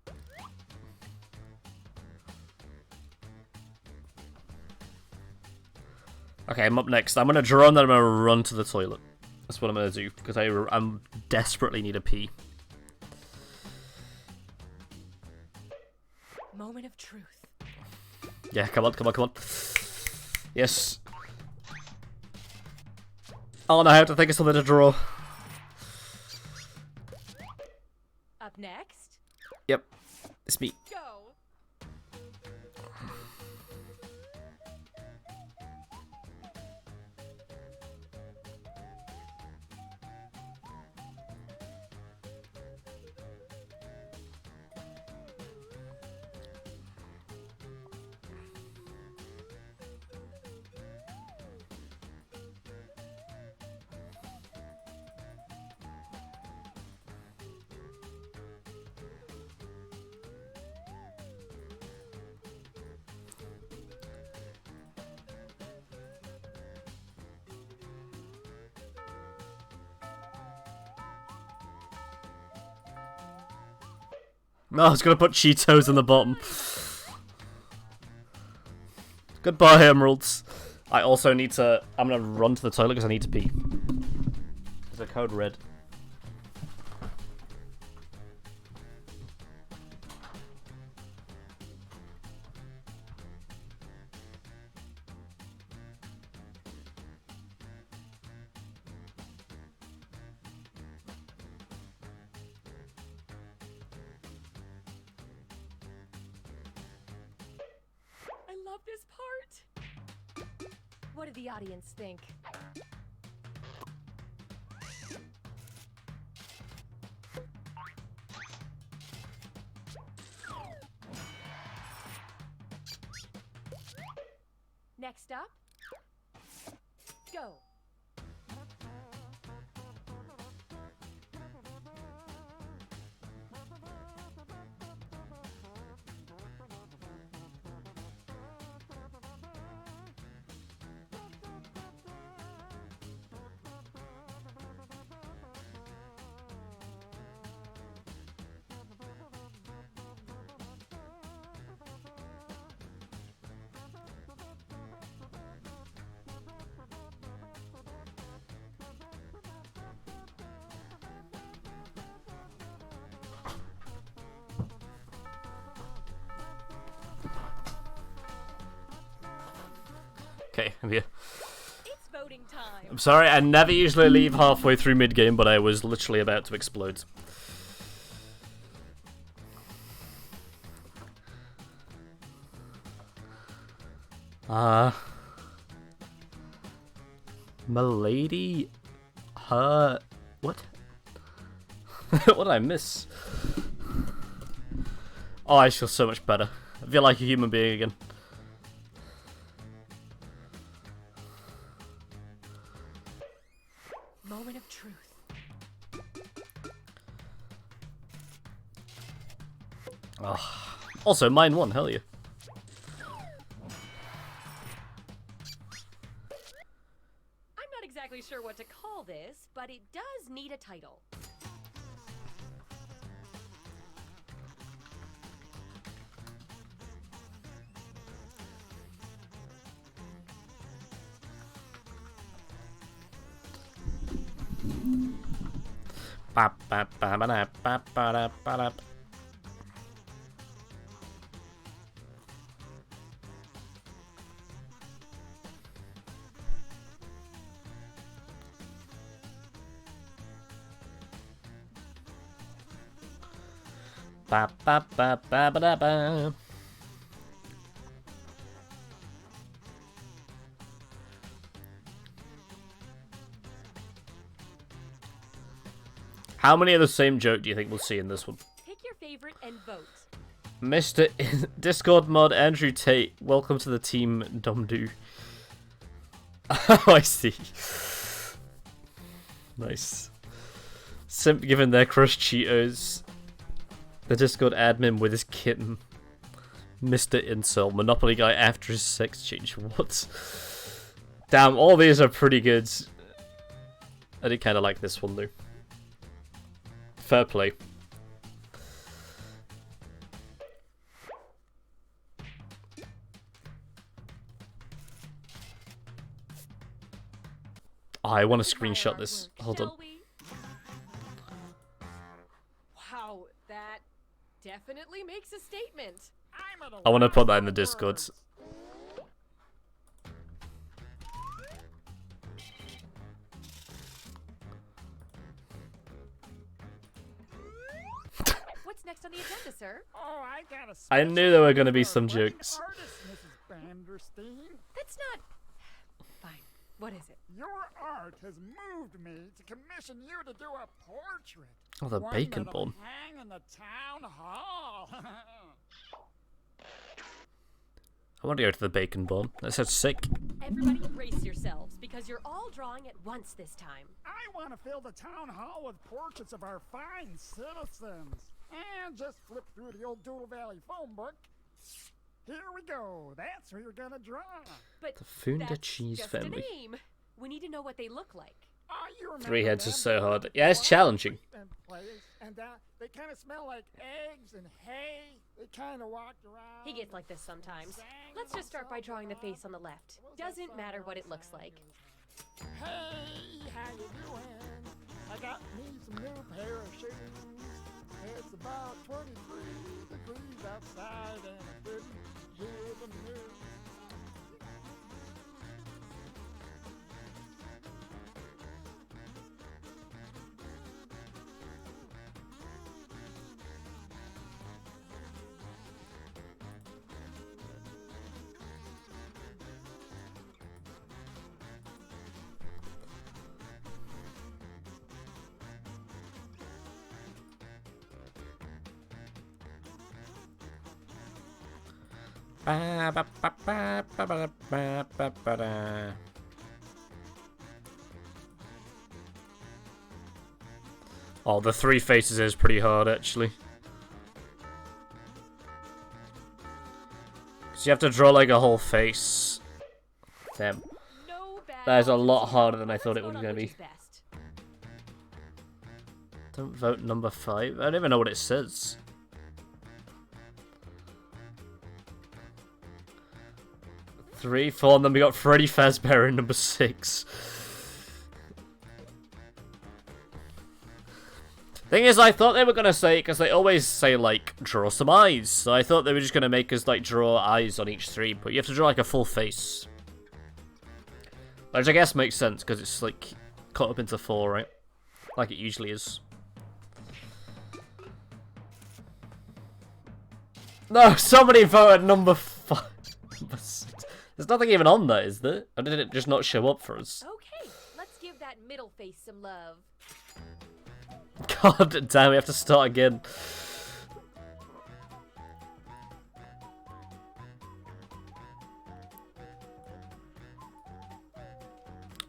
[SPEAKER 1] Okay, I'm up next. I'm gonna draw and then I'm gonna run to the toilet. That's what I'm gonna do because I'm desperately need a pee.
[SPEAKER 5] Moment of truth.
[SPEAKER 1] Yeah, come on, come on, come on. Yes. Oh no, I have to think of something to draw.
[SPEAKER 5] Up next.
[SPEAKER 1] Yep, it's me.
[SPEAKER 5] Go.
[SPEAKER 1] No, I was gonna put Cheetos in the bottom. Goodbye, emeralds. I also need to... I'm gonna run to the toilet because I need to pee. There's a code red.
[SPEAKER 5] I love this part. What did the audience think? Next up, go.
[SPEAKER 1] Okay, I'm here.
[SPEAKER 5] It's voting time.
[SPEAKER 1] I'm sorry, I never usually leave halfway through mid-game, but I was literally about to explode. M'lady? Her... What? What did I miss? Oh, I feel so much better. I feel like a human being again.
[SPEAKER 5] Moment of truth.
[SPEAKER 1] Oh. Also, mine won, hell yeah.
[SPEAKER 5] I'm not exactly sure what to call this, but it does need a title.
[SPEAKER 1] Ba ba ba ba da ba ba da ba da. Ba ba ba ba ba da ba. How many of the same joke do you think we'll see in this one?
[SPEAKER 5] Pick your favorite and vote.
[SPEAKER 1] Mr. Discord mod Andrew Tate, welcome to the team, Domdo. Oh, I see. Nice. Simp giving their crush Cheetos. The Discord admin with his kitten. Mr. Incel, Monopoly guy after his sex change. What? Damn, all these are pretty good. I did kind of like this one though. Fair play. Oh, I want to screenshot this. Hold on.
[SPEAKER 5] Wow, that definitely makes a statement.
[SPEAKER 1] I want to put that in the Discords.
[SPEAKER 5] What's next on the agenda, sir?
[SPEAKER 6] Oh, I got a
[SPEAKER 1] I knew there were going to be some jokes.
[SPEAKER 6] artist, Mrs. Banderstein.
[SPEAKER 5] That's not... Fine. What is it?
[SPEAKER 6] Your art has moved me to commission you to do a portrait.
[SPEAKER 1] Oh, the
[SPEAKER 6] One
[SPEAKER 1] bacon
[SPEAKER 6] that'll
[SPEAKER 1] bun.
[SPEAKER 6] hang in the town hall.
[SPEAKER 1] I want to go to the bacon bun. That sounds sick.
[SPEAKER 5] Everybody brace yourselves, because you're all drawing at once this time.
[SPEAKER 6] I want to fill the town hall with portraits of our fine citizens. And just flip through the old Doodle Valley phone book. Here we go. That's who you're gonna draw.
[SPEAKER 5] But
[SPEAKER 1] The Funda
[SPEAKER 5] that's
[SPEAKER 1] cheese
[SPEAKER 5] just
[SPEAKER 1] family.
[SPEAKER 5] a name. We need to know what they look like.
[SPEAKER 6] You remember
[SPEAKER 1] 3 heads
[SPEAKER 6] them?
[SPEAKER 1] is so hard. Yeah, it's challenging.
[SPEAKER 6] And they kind of smell like eggs and hay. They kind of walked around.
[SPEAKER 5] He gets like this sometimes. Let's just start by drawing the face on the left. Doesn't matter what it looks like.
[SPEAKER 6] Hey, how you doing? I got me some new pair of shoes. It's about 23 degrees outside and I didn't hear the news.
[SPEAKER 1] Ba, ba, ba, ba, ba, ba, ba, ba, ba, da. Oh, the 3 faces is pretty hard, actually. Because you have to draw, like, a whole face. Damn.
[SPEAKER 5] No bad
[SPEAKER 1] That is a lot
[SPEAKER 5] options
[SPEAKER 1] harder
[SPEAKER 5] here.
[SPEAKER 1] than I thought it
[SPEAKER 5] Let's
[SPEAKER 1] was
[SPEAKER 5] vote on
[SPEAKER 1] going to
[SPEAKER 5] which
[SPEAKER 1] be.
[SPEAKER 5] is best.
[SPEAKER 1] Don't vote number 5. I don't even know what it says. Three, 4, and then we got Freddy Fazbear in number 6. Thing is, I thought they were gonna say, because they always say, like, draw some eyes. So I thought they were just gonna make us, like, draw eyes on each 3, but you have to draw, like, a full face. Which I guess makes sense, because it's, like, cut up into 4, right? Like it usually is. No, somebody voted number 5. Number 6. There's nothing even on that, is there? Or did it just not show up for us?
[SPEAKER 5] Okay, let's give that middle face some love.
[SPEAKER 1] God damn, we have to start again.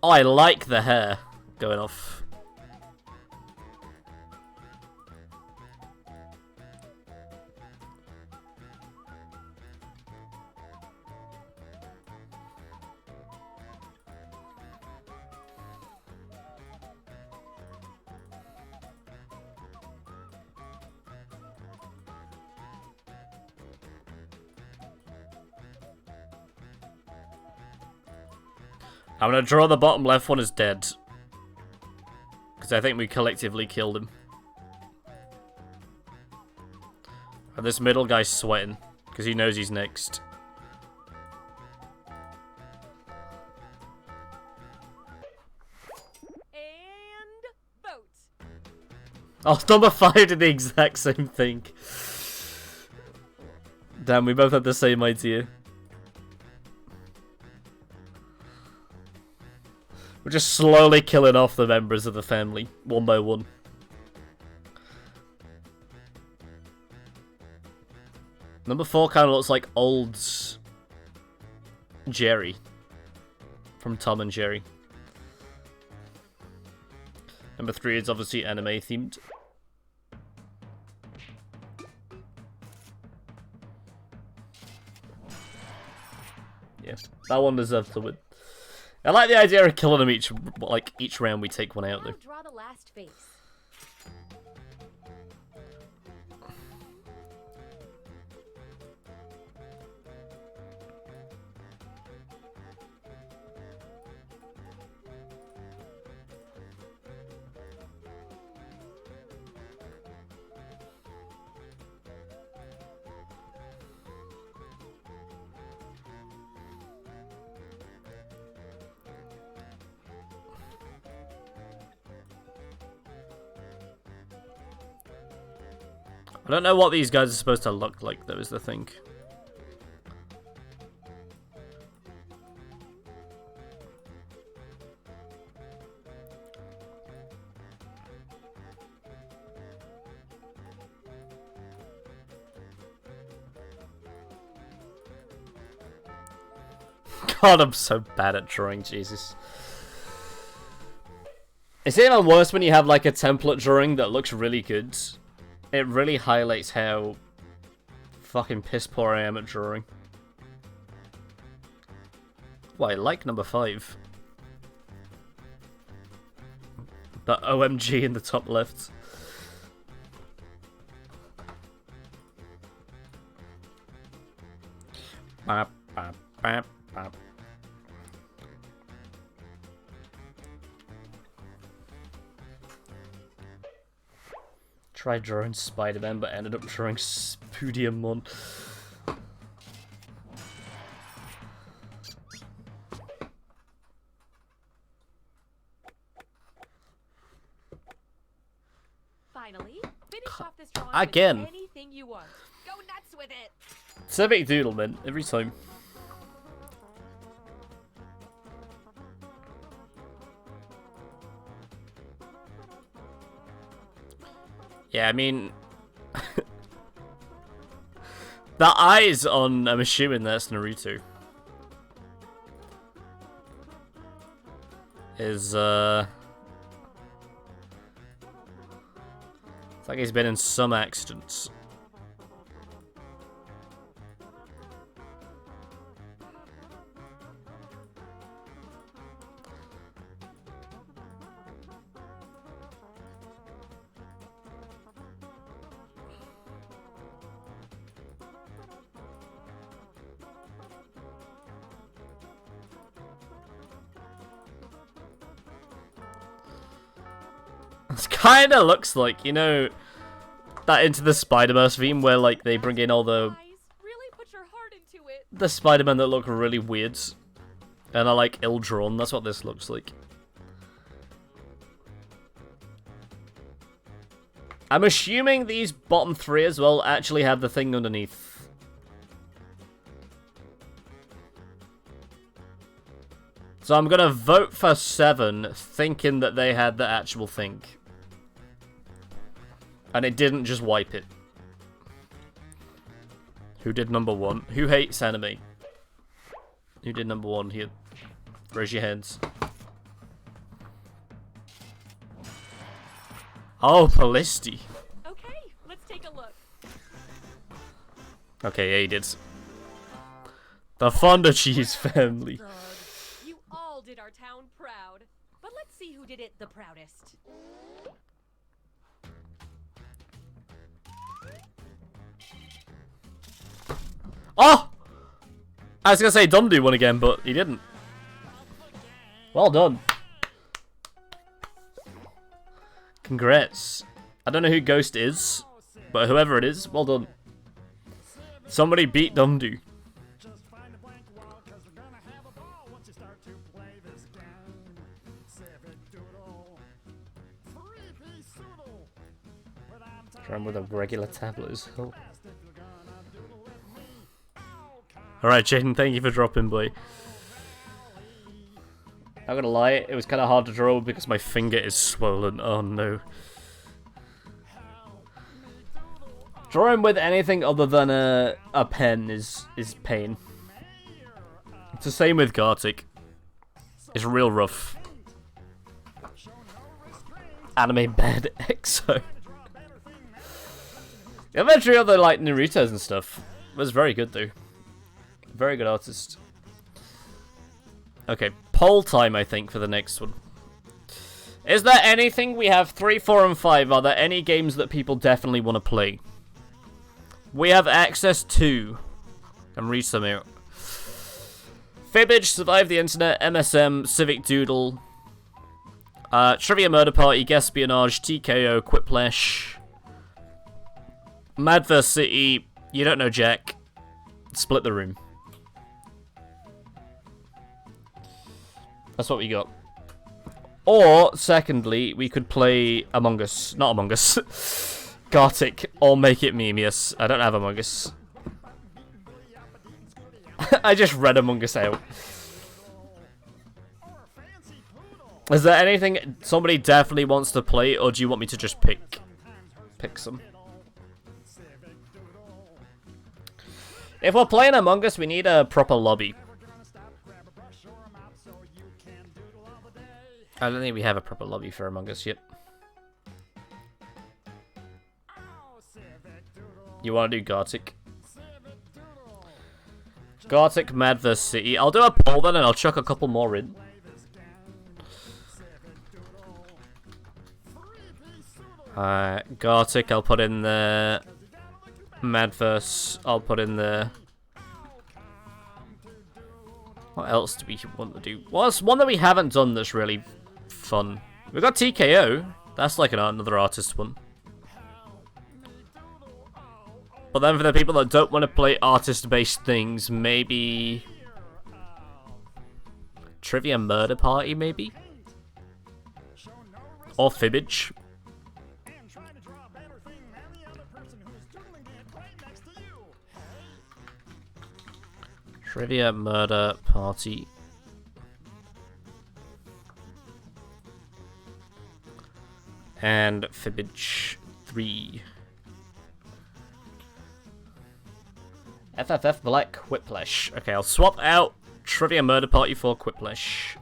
[SPEAKER 1] Oh, I like the hair going off. I'm gonna draw the bottom left one as dead. Because I think we collectively killed him. And this middle guy's sweating. Because he knows he's next.
[SPEAKER 5] And vote.
[SPEAKER 1] Oh, number 5 did the exact same thing. Damn, we both had the same idea. We're just slowly killing off the members of the family, one by one. Number 4 kind of looks like old Jerry from Tom and Jerry. Number 3 is obviously anime themed. Yeah, that one deserves to win. I like the idea of killing them each round we take one out
[SPEAKER 5] Now
[SPEAKER 1] though.
[SPEAKER 5] draw the last face.
[SPEAKER 1] I don't know what these guys are supposed to look like though, is the thing. God, I'm so bad at drawing, Jesus. It's even worse when you have like a template drawing that looks really good. It really highlights how fucking piss poor I am at drawing. Well, I like number 5. The OMG in the top left. Bap, bap, bap, bap. Tried drawing Spider-Man, but ended up drawing Spudamon.
[SPEAKER 5] Finally, finish off this drawing
[SPEAKER 1] Again.
[SPEAKER 5] with anything you want. Go nuts with it.
[SPEAKER 1] It's a big doodle, man, every time. Yeah, I mean... the eyes on... I'm assuming that's Naruto. Is, it's like he's been in some accidents. It kinda looks like, you know, that Into the Spider-Verse theme where like they bring in all the
[SPEAKER 5] Really put your heart into it.
[SPEAKER 1] the Spider-Man that look really weird and are like ill-drawn. That's what this looks like. I'm assuming these bottom 3 as well actually have the thing underneath. So I'm gonna vote for 7, thinking that they had the actual thing. And it didn't just wipe it. Who did number 1? Who hates anime? Who did number 1 here? Raise your hands. Oh, Palisty.
[SPEAKER 5] Okay, let's take a look.
[SPEAKER 1] Okay, yeah, he did. The Fonda Cheese family.
[SPEAKER 5] You all did our town proud. But let's see who did it the proudest.
[SPEAKER 1] Oh! I was gonna say Dumdu won again, but he didn't. Well done. Congrats. I don't know who Ghost is, but whoever it is, well done. Somebody beat Dumdu. Trying with a regular tablet as well. Alright, Jaden, thank you for dropping by. Not gonna lie, it was kind of hard to draw because my finger is swollen. Oh no. Drawing with anything other than a pen is pain. It's the same with Gartic. It's real rough. Anime bed EXO. The eventually other like Naruto's and stuff was very good though. Very good artist. Okay, poll time I think for the next one. Is there anything? We have 3, 4, and 5. Are there any games that people definitely want to play? We have access to. And read some out. Fibbage, Survive the Internet, MSM, Civic Doodle, Trivia Murder Party, Espionage, TKO, Quiplash, Mad vs City, You Don't Know Jack, Split the Room. That's what we got. Or, secondly, we could play Among Us. Not Among Us. Gartic, or Make It Memius. I don't have Among Us. I just read Among Us out. Is there anything somebody definitely wants to play, or do you want me to just pick some? If we're playing Among Us, we need a proper lobby. I don't think we have a proper lobby for Among Us yet. You want to do Gartic? Gartic, Mad vs City. I'll do a poll then and I'll chuck a couple more in. Gartic, I'll put in there. Mad vs. I'll put in there. What else do we want to do? What's one that we haven't done that's really fun? We've got TKO. That's like another artist one. But then for the people that don't want to play artist-based things, maybe Trivia Murder Party, maybe? Or Fibbage. Trivia Murder Party. And Fibbage 3. FFF Black Quiplash. Okay, I'll swap out Trivia Murder Party for Quiplash.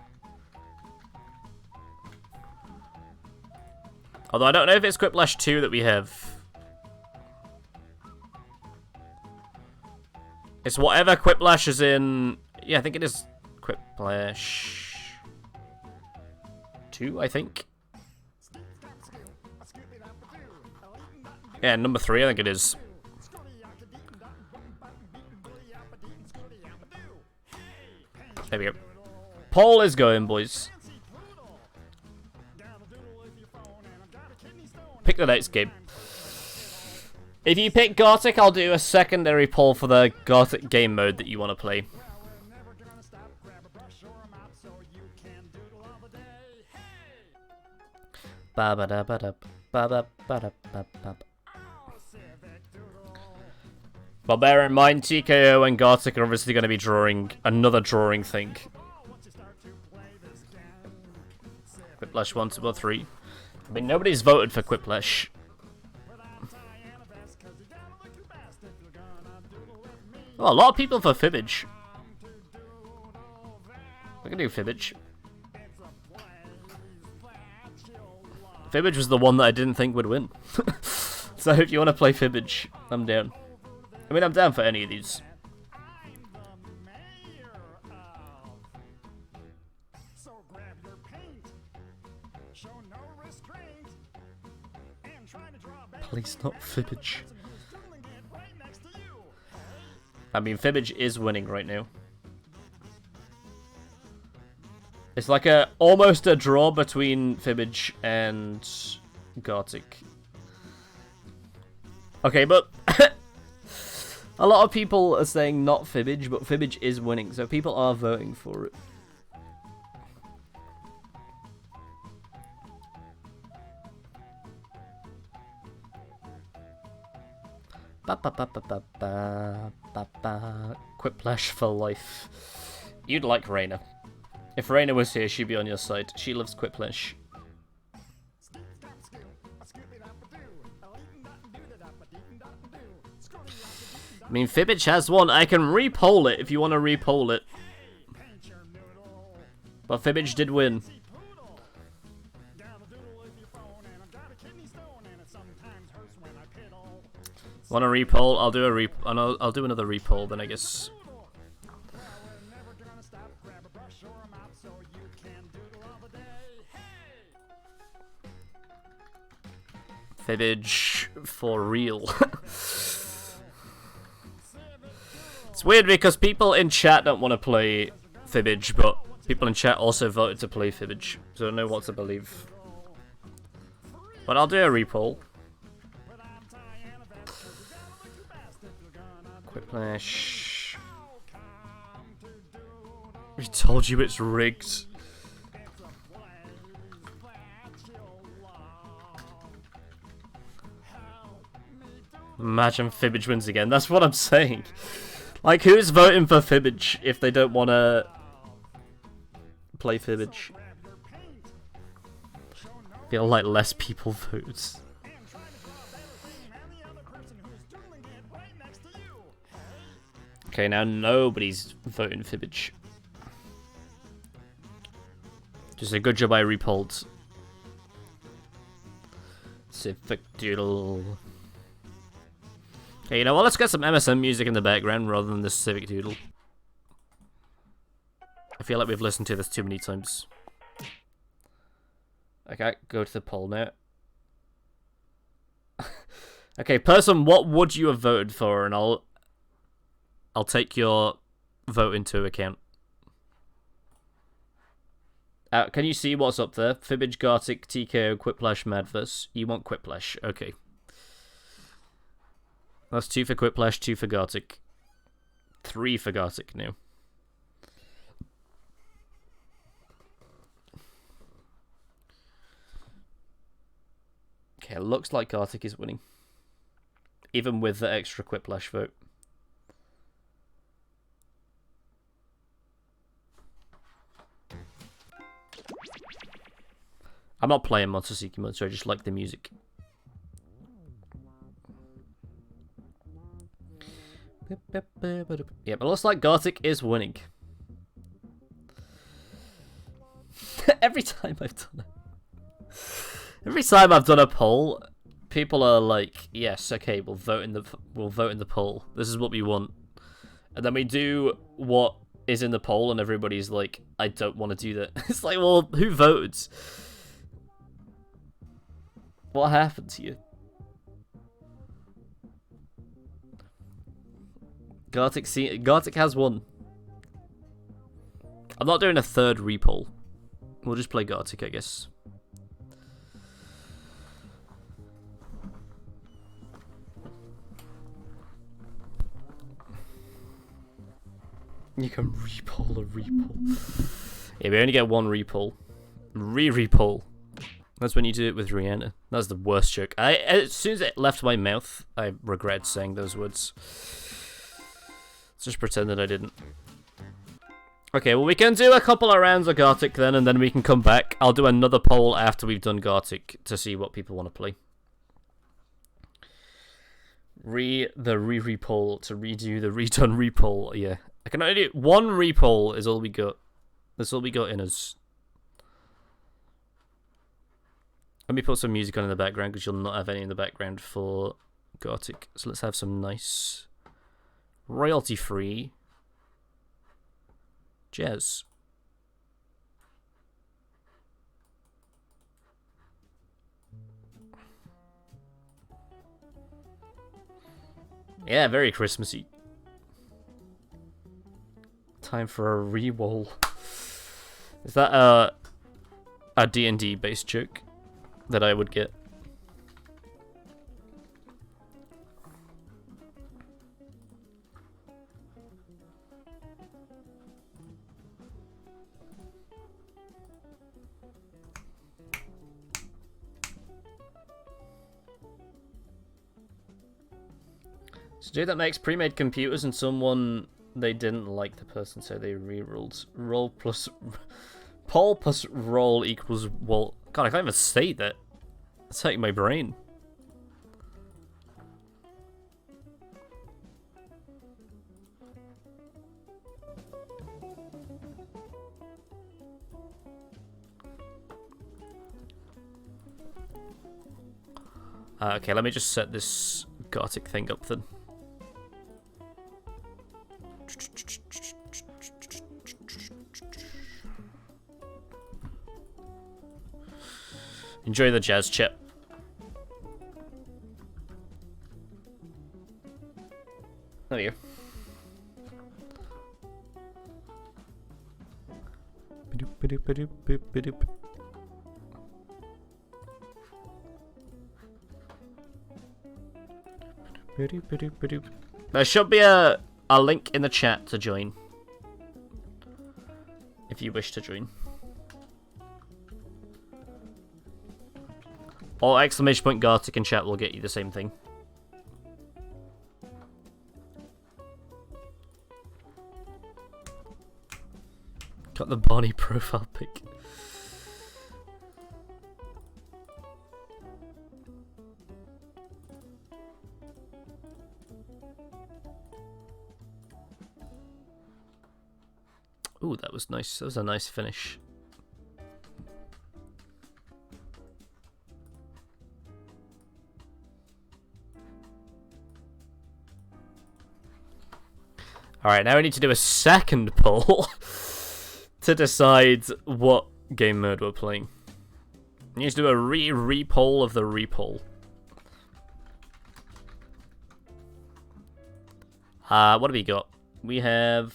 [SPEAKER 1] Although I don't know if it's Quiplash 2 that we have. It's whatever Quiplash is in... Yeah, I think it is Quiplash 2, I think. Yeah, number 3, I think it is. There we go. Poll is going, boys. Pick the next game. If you pick Gartic, I'll do a secondary poll for the Gartic game mode that you want to play. But bear in mind, TKO and Gartic are obviously going to be drawing another drawing thing. Quiplash 1, 2, or 3. I mean, nobody's voted for Quiplash. Oh, a lot of people for Fibbage. We can do Fibbage. Fibbage was the one that I didn't think would win. So if you want to play Fibbage, I'm down. I mean, I'm down for any of these. Please not Fibbage. I mean, Fibbage is winning right now. It's like almost a draw between Fibbage and Gartic. Okay, but a lot of people are saying not Fibbage, but Fibbage is winning, so people are voting for it. Quiplash for life. You'd like Raina. If Raina was here, she'd be on your side. She loves Quiplash. I mean, Fibbage has one. I can re-poll it if you want to re-poll it. But Fibbage did win. Want a re-poll? I'll do a I'll do another re-poll then, I guess. Fibbage for real. It's weird because people in chat don't want to play Fibbage, but people in chat also voted to play Fibbage, so I don't know what to believe. But I'll do a re-poll. Quiplash. We told you it's rigged. Imagine Fibbage wins again. That's what I'm saying. Like, who's voting for Fibbage if they don't want to play Fibbage? Feel like less people vote. Okay, now nobody's voting Fibbage. Just a good job I repolled. Civic Doodle. Okay, you know what? Let's get some MSM music in the background rather than this Civic Doodle. I feel like we've listened to this too many times. Okay, go to the poll now. Okay, person, what would you have voted for? And I'll take your vote into account. Can you see what's up there? Fibbage, Gartic, TKO, Quiplash, Madverse. You want Quiplash. Okay. That's 2 for Quiplash, 2 for Gartic. 3 for Gartic now. Okay, it looks like Gartic is winning. Even with the extra Quiplash vote. I'm not playing Monster Seeking Monster, I just like the music. Yeah, but it looks like Gartic is winning. Every time I've done a poll, people are like, "Yes, okay, we'll vote in the poll. This is what we want." And then we do what is in the poll, and everybody's like, "I don't want to do that." It's like, well, who voted? What happened to you? Gartic has one. I'm not doing a third repoll. We'll just play Gartic, I guess. You can repoll a repoll. Yeah, we only get one repoll. Re-repoll. That's when you do it with Rihanna. That's the worst joke. As soon as it left my mouth, I regret saying those words. Let's just pretend that I didn't. Okay, well, we can do a couple of rounds of Gartic then, and then we can come back. I'll do another poll after we've done Gartic to see what people want to play. Re-poll to redo the redone repoll. Yeah, I can only do one repoll is all we got. That's all we got in us. Let me put some music on in the background because you'll not have any in the background for Gartic. So let's have some nice royalty-free jazz. Yeah, very Christmassy. Time for a re-roll. Is that a D&D based joke that I would get? So that makes pre-made computers and someone they didn't like the person, so they re-rolled. Roll plus poll plus roll equals wall. God, I can't even say that. It's hurting my brain. Okay, let me just set this Gothic thing up then. Enjoy the jazz chip. There we go. There should be a link in the chat to join. If you wish to join. Or exclamation point Gartic in chat will get you the same thing. Got the Bonnie profile pic. Ooh, that was nice. That was a nice finish. Alright, now we need to do a second poll to decide what game mode we're playing. We need to do a re-poll of the re-poll. What have we got? We have...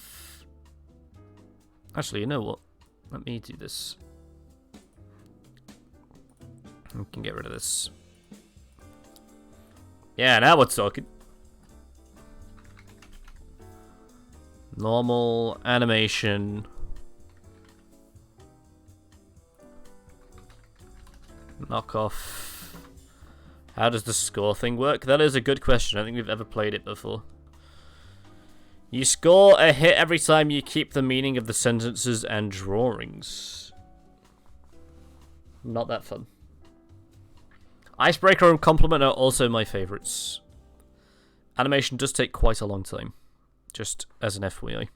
[SPEAKER 1] Actually, you know what? Let me do this. We can get rid of this. Yeah, now we're talking. Normal animation. Knockoff. How does the score thing work? That is a good question. I don't think we've ever played it before. You score a hit every time you keep the meaning of the sentences and drawings. Not that fun. Icebreaker and Compliment are also my favourites. Animation does take quite a long time. Just as an FYI.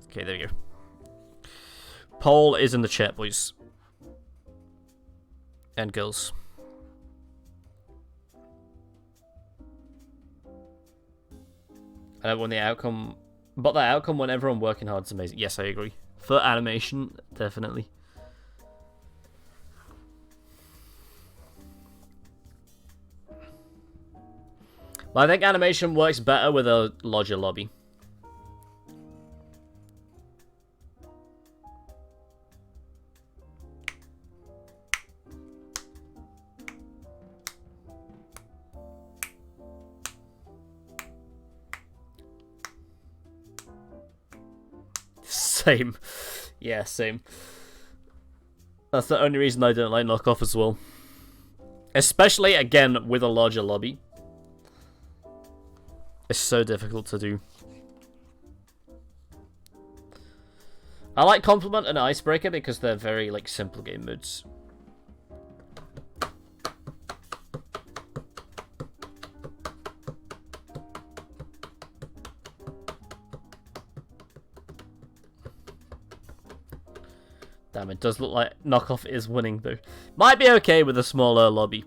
[SPEAKER 1] Okay, there we go. Poll is in the chat, boys. And girls. I don't want the outcome, but the outcome when everyone working hard is amazing. Yes, I agree. For animation, definitely. But I think animation works better with a larger lobby. Same. Yeah, same. That's the only reason I don't like knockoff as well. Especially, again, with a larger lobby. It's so difficult to do. I like Compliment and Icebreaker because they're very, like, simple game modes. Damn, it does look like Knockoff is winning, though. Might be okay with a smaller lobby.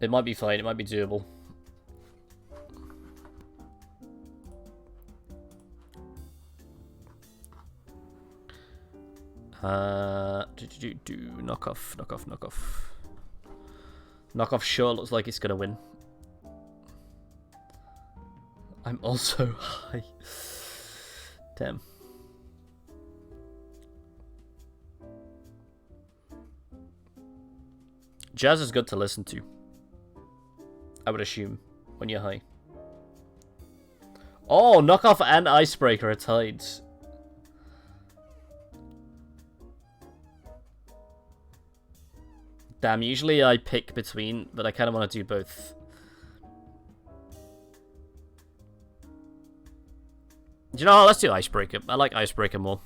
[SPEAKER 1] It might be fine, it might be doable. Knockoff. Knockoff sure looks like it's gonna win. I'm also high. Damn. Jazz is good to listen to, I would assume, when you're high. Oh, Knockoff and Icebreaker are tied. Damn, usually I pick between, but I kind of want to do both. Do you know what? Let's do Icebreaker. I like Icebreaker more.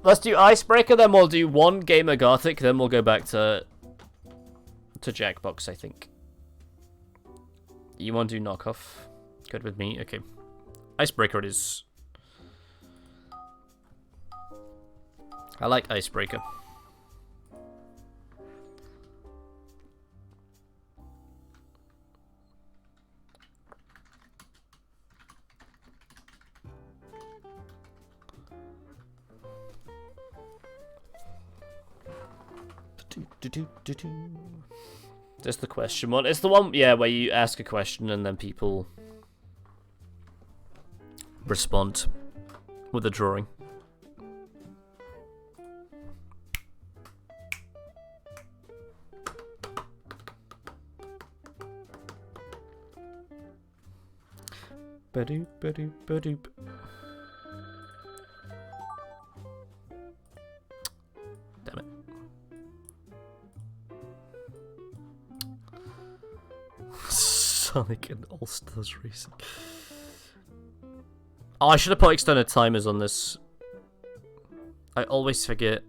[SPEAKER 1] Let's do Icebreaker, then we'll do one game of Gothic, then we'll go back to Jackbox, I think. You want to do Knockoff? Good with me? Okay. Icebreaker it is. I like Icebreaker. That's the question one. It's the one, yeah, where you ask a question and then people respond with a drawing. Ba-doop, ba-doop, ba-doop. Damn it. Sonic and All-Stars Racing. Oh, I should have put extended timers on this. I always forget.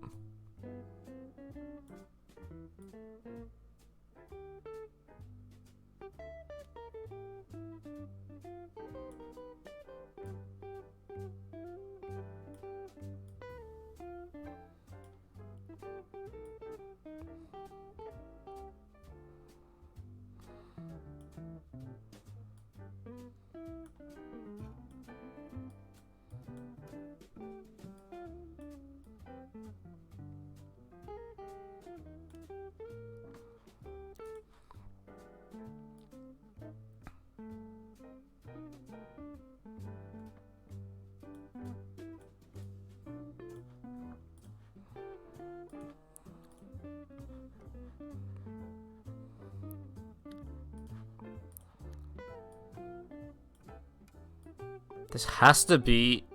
[SPEAKER 1] This has to be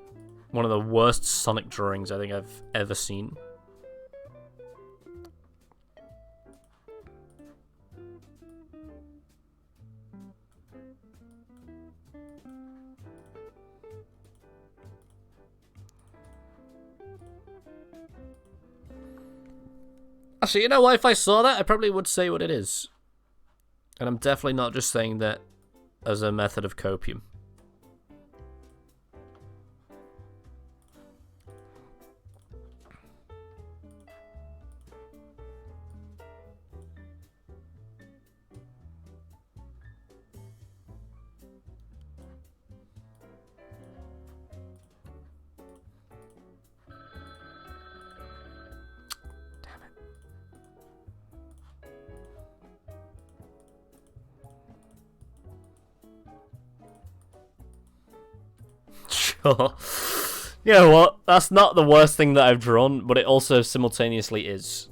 [SPEAKER 1] one of the worst Sonic drawings I think I've ever seen. Actually, you know what? If I saw that, I probably would say what it is. And I'm definitely not just saying that as a method of copium. Sure. You know what? That's not the worst thing that I've drawn, but it also simultaneously is.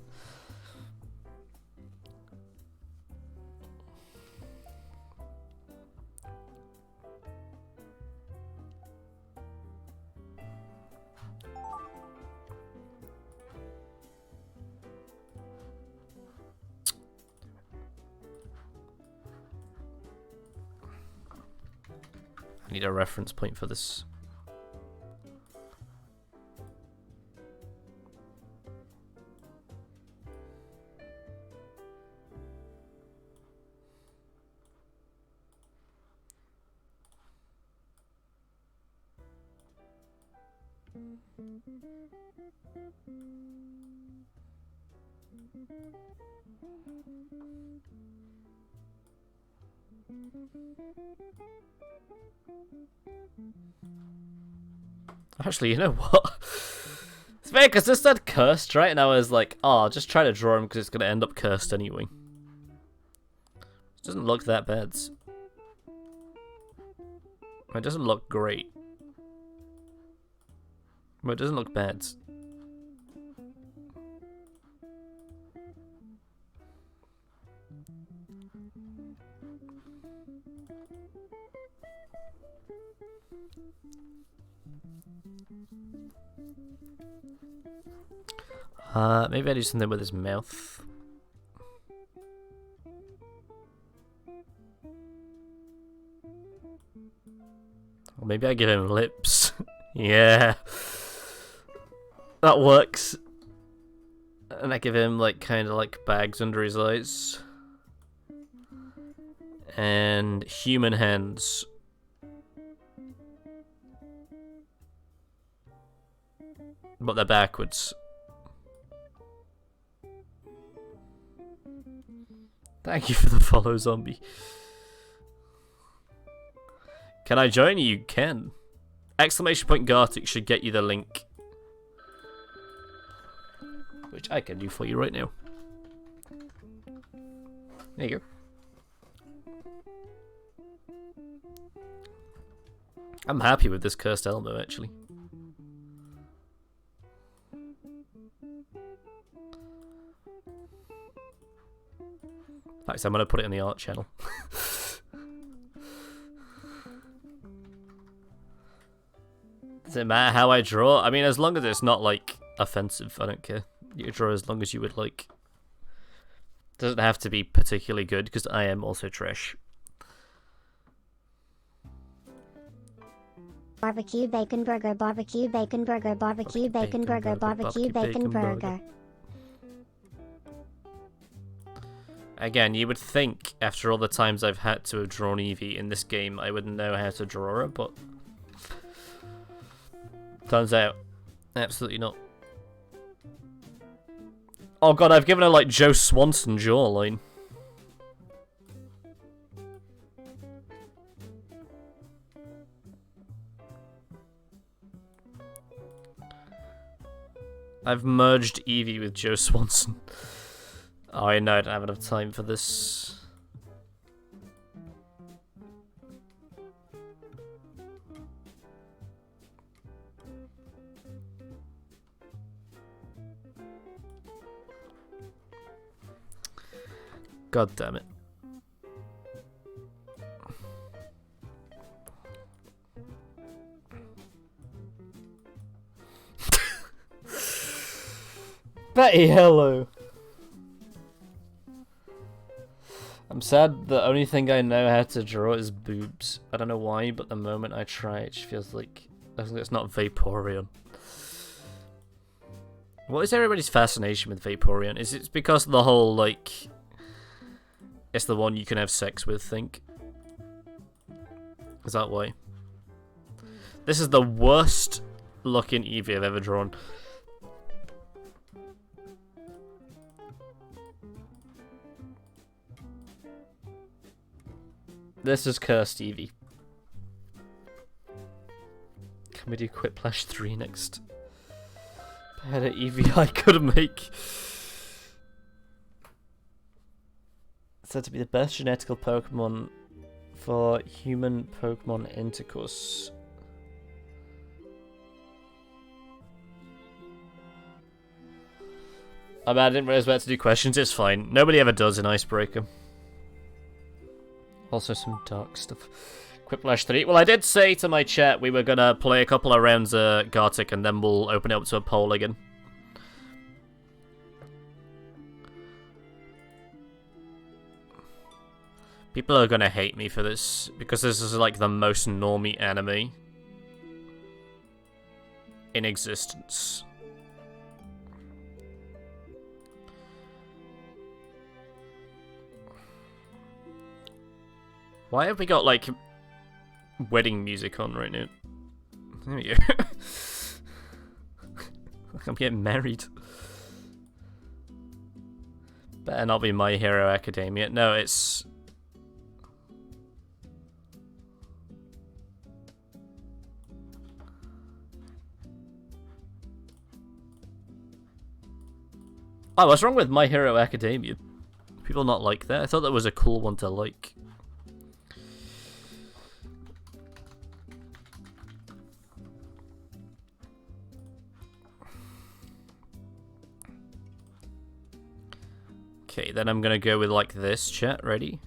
[SPEAKER 1] I need a reference point for this. Actually, you know what? It's fair because this said cursed, right? And I was like, oh, I'll just try to draw him because it's going to end up cursed anyway. It doesn't look that bad. It doesn't look great. But it doesn't look bad. Maybe I do something with his mouth. Or maybe I give him lips. Yeah. That works. And I give him like kind of like bags under his eyes. And human hands. But they're backwards. Thank you for the follow, zombie. Can I join you? You can. Exclamation point Gartic should get you the link. Which I can do for you right now. There you go. I'm happy with this cursed Elmo, actually. Actually, I'm going to put it in the art channel. Does it matter how I draw? I mean, as long as it's not, like, offensive, I don't care. You can draw as long as you would like. Doesn't have to be particularly good, because I am also trash.
[SPEAKER 9] Barbecue bacon burger, barbecue bacon burger, barbecue bacon burger, barbecue bacon burger.
[SPEAKER 1] Again, you would think, after all the times I've had to have drawn Eevee in this game, I would know how to draw her, but... turns out, absolutely not. Oh god, I've given her, like, Joe Swanson jawline. I've merged Eevee with Joe Swanson. Oh, I know I don't have enough time for this. God damn it. Betty, hello. I'm sad the only thing I know how to draw is boobs. I don't know why, but the moment I try it just feels like it's not Vaporeon. What is everybody's fascination with Vaporeon? Is it because of the whole, like... it's the one you can have sex with, think? Is that why? This is the worst looking Eevee I've ever drawn. This is cursed Eevee. Can we do Quiplash 3 next? Better Eevee I could make. Said to be the best genetical Pokemon for human Pokemon intercourse. I mean, I didn't realize we had to do questions. It's fine. Nobody ever does in Icebreaker. Also some dark stuff. Quiplash 3. Well, I did say to my chat we were gonna play a couple of rounds of Gartic and then we'll open it up to a poll again. People are gonna hate me for this, because this is like the most normie anime in existence. Why have we got, like, wedding music on right now? There we go. I'm getting married. Better not be My Hero Academia. No, it's... Oh, what's wrong with My Hero Academia? People not like that? I thought that was a cool one to like. Okay, then I'm gonna go with like this, chat. Ready?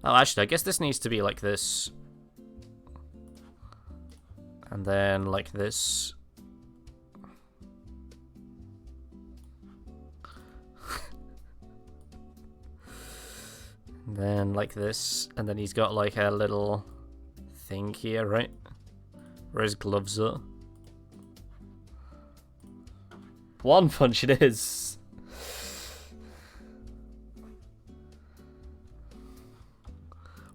[SPEAKER 1] Oh, actually, I guess this needs to be like this. And then like this. And then like this. And then he's got like a little thing here, right? Where his gloves are. One Punch it is.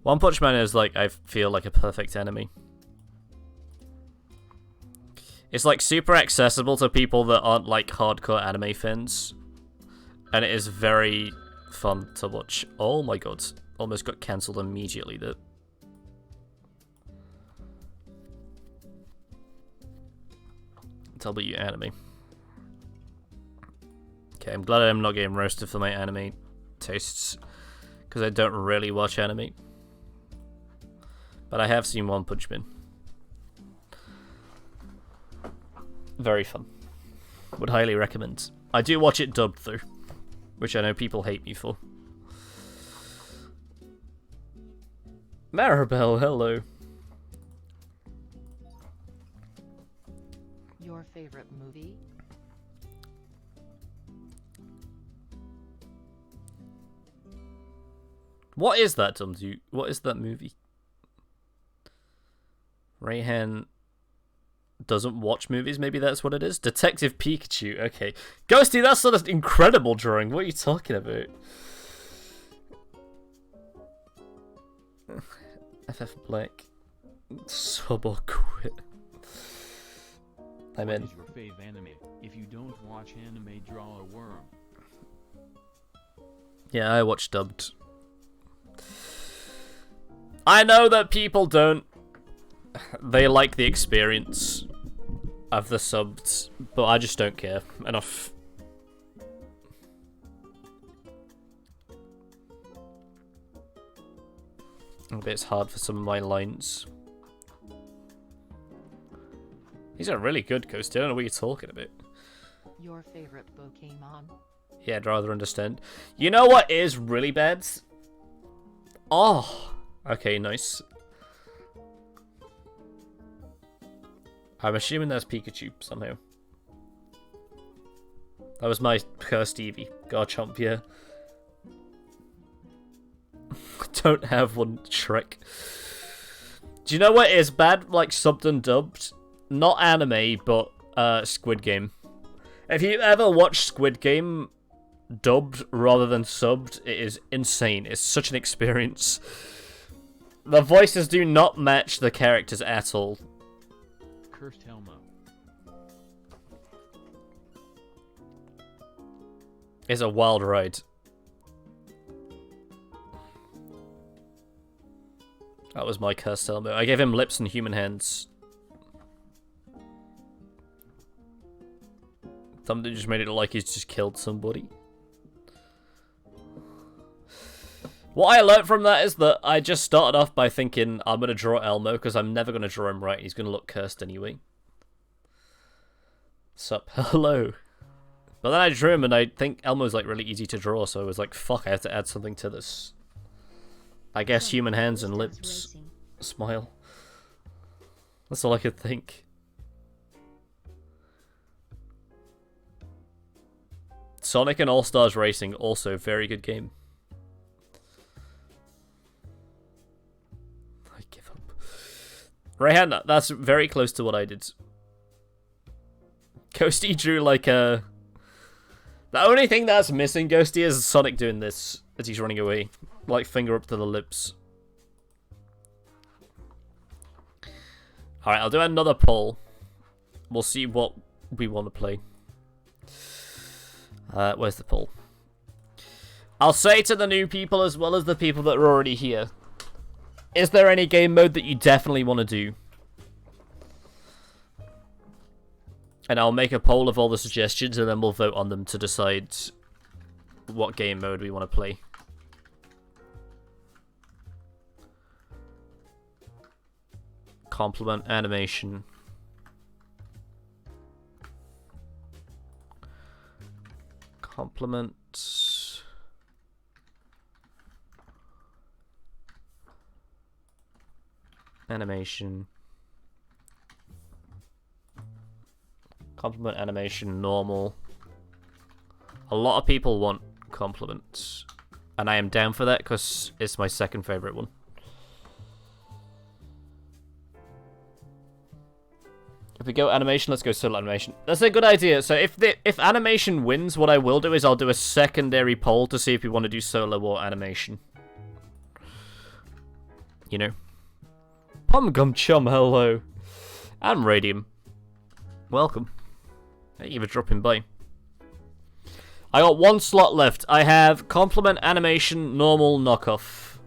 [SPEAKER 1] One Punch Man is like, I feel like a perfect enemy. It's like super accessible to people that aren't like hardcore anime fans. And it is very fun to watch. Oh my god. Almost got cancelled immediately there. W anime. Okay, I'm glad I'm not getting roasted for my anime tastes. Because I don't really watch anime. But I have seen One Punch Man. Very fun. Would highly recommend. I do watch it dubbed though, which I know people hate me for. Maribel, hello.
[SPEAKER 10] Your favorite movie?
[SPEAKER 1] What is that, Dumdu? What is that movie? Rayhan doesn't watch movies, maybe that's what it is? Detective Pikachu, okay. Ghosty, that's not an incredible drawing. What are you talking about? FF Black. Sub or quit. I'm in.
[SPEAKER 11] What is your fave anime? If you don't watch anime, draw a worm.
[SPEAKER 1] Yeah, I watch dubbed. I know that people don't. They like the experience of the subs, but I just don't care enough. Maybe it's hard for some of my lines. These are really good, Ghost. I don't know what you're talking about.
[SPEAKER 10] Your favorite Pokemon?
[SPEAKER 1] Yeah, I'd rather understand. You know what is really bad? Oh, okay, nice. I'm assuming that's Pikachu somehow. That was my cursed Eevee. Garchomp, yeah. Don't have one, Shrek. Do you know what is bad? Like subbed and dubbed? Not anime, but Squid Game. If you ever watch Squid Game dubbed rather than subbed, it is insane. It's such an experience. The voices do not match the characters at all.
[SPEAKER 11] Cursed Helmo.
[SPEAKER 1] It's a wild ride. That was my cursed Helmo. I gave him lips and human hands. Something just made it look like he's just killed somebody. What I learned from that is that I just started off by thinking I'm going to draw Elmo because I'm never going to draw him right. He's going to look cursed anyway. Sup, hello. But then I drew him and I think Elmo's like really easy to draw, so I was like, fuck, I have to add something to this. I guess human hands and lips. Smile. That's all I could think. Sonic and All-Stars Racing, also very good game. I give up. Rayhan, that's very close to what I did. Ghosty drew like a... The only thing that's missing, Ghosty, is Sonic doing this as he's running away. Like, finger up to the lips. Alright, I'll do another poll. We'll see what we want to play. Where's the poll? I'll say to the new people as well as the people that are already here. Is there any game mode that you definitely want to do? And I'll make a poll of all the suggestions, and then we'll vote on them to decide what game mode we want to play. Complement animation. Complement. Animation. Complement animation normal. A lot of people want compliments, and I am down for that because it's my second favorite one. If we go animation, let's go solo animation. That's a good idea. So if animation wins, what I will do is I'll do a secondary poll to see if we want to do solo or animation. You know. Pomgum Chum, hello. And Radium. Welcome. Thank you for dropping by. I got one slot left. I have complement animation, normal, knockoff.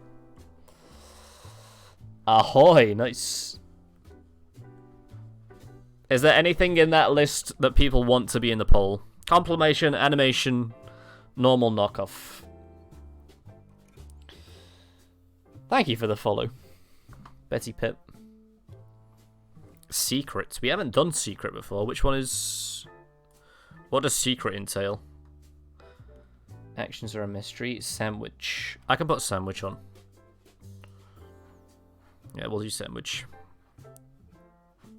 [SPEAKER 1] Ahoy, nice. Is there anything in that list that people want to be in the poll? Complimation, animation, normal, knockoff. Thank you for the follow. Betty Pip. Secrets. We haven't done secret before. Which one is... What does secret entail? Actions are a mystery. Sandwich. I can put sandwich on. Yeah, we'll do sandwich.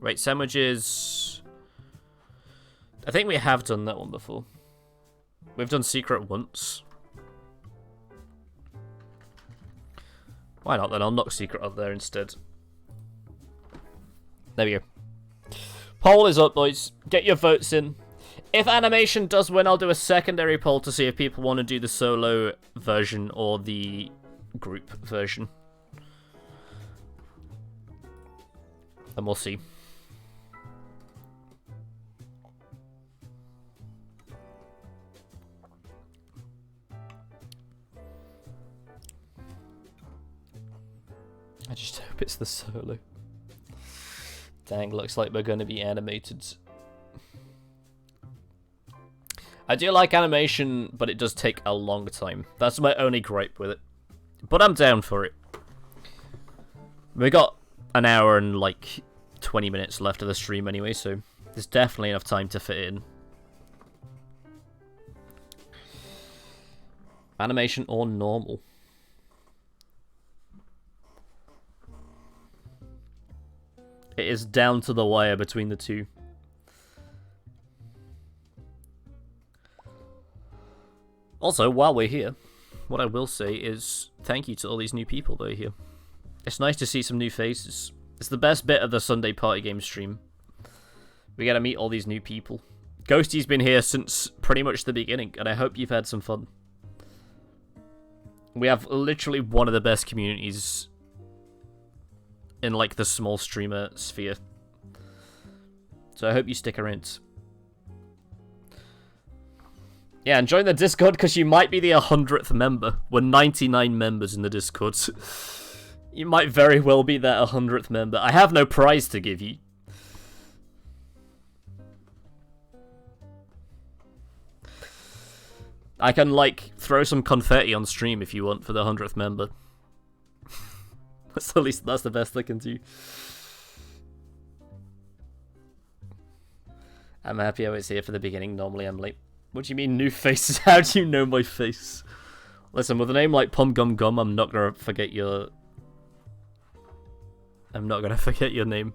[SPEAKER 1] Right, sandwiches. I think we have done that one before. We've done secret once. Why not then? I'll knock secret up there instead. There we go. Poll is up, boys. Get your votes in. If animation does win, I'll do a secondary poll to see if people want to do the solo version or the group version. And we'll see. I just hope it's the solo. Dang, looks like we're going to be animated. I do like animation, but it does take a long time. That's my only gripe with it. But I'm down for it. We got an hour and like 20 minutes left of the stream anyway, so there's definitely enough time to fit in. Animation or normal? It is down to the wire between the two. Also, while we're here, what I will say is thank you to all these new people that are here. It's nice to see some new faces. It's the best bit of the Sunday party game stream. We get to meet all these new people. Ghosty's been here since pretty much the beginning, and I hope you've had some fun. We have literally one of the best communities in like the small streamer sphere. So I hope you stick around. Yeah, and join the Discord because you might be the 100th member. We're 99 members in the Discord. You might very well be that 100th member. I have no prize to give you. I can, like, throw some confetti on stream if you want for the 100th member. At least that's the best I can do. I'm happy I was here for the beginning. Normally I'm late. What do you mean, new faces? How do you know my face? Listen, with a name like Pum Gum Gum, I'm not gonna forget your... I'm not gonna forget your name.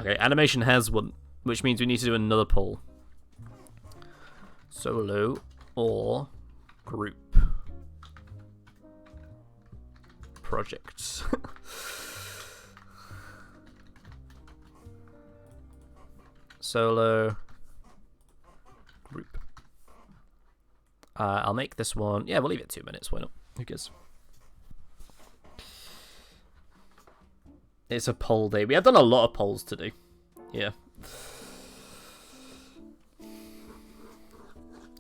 [SPEAKER 1] Okay, animation has one, which means we need to do another poll. Solo or group projects. Solo group. I'll make this one. Yeah, we'll leave it 2 minutes. Why not? Who cares? It's a poll day. We have done a lot of polls today. Yeah.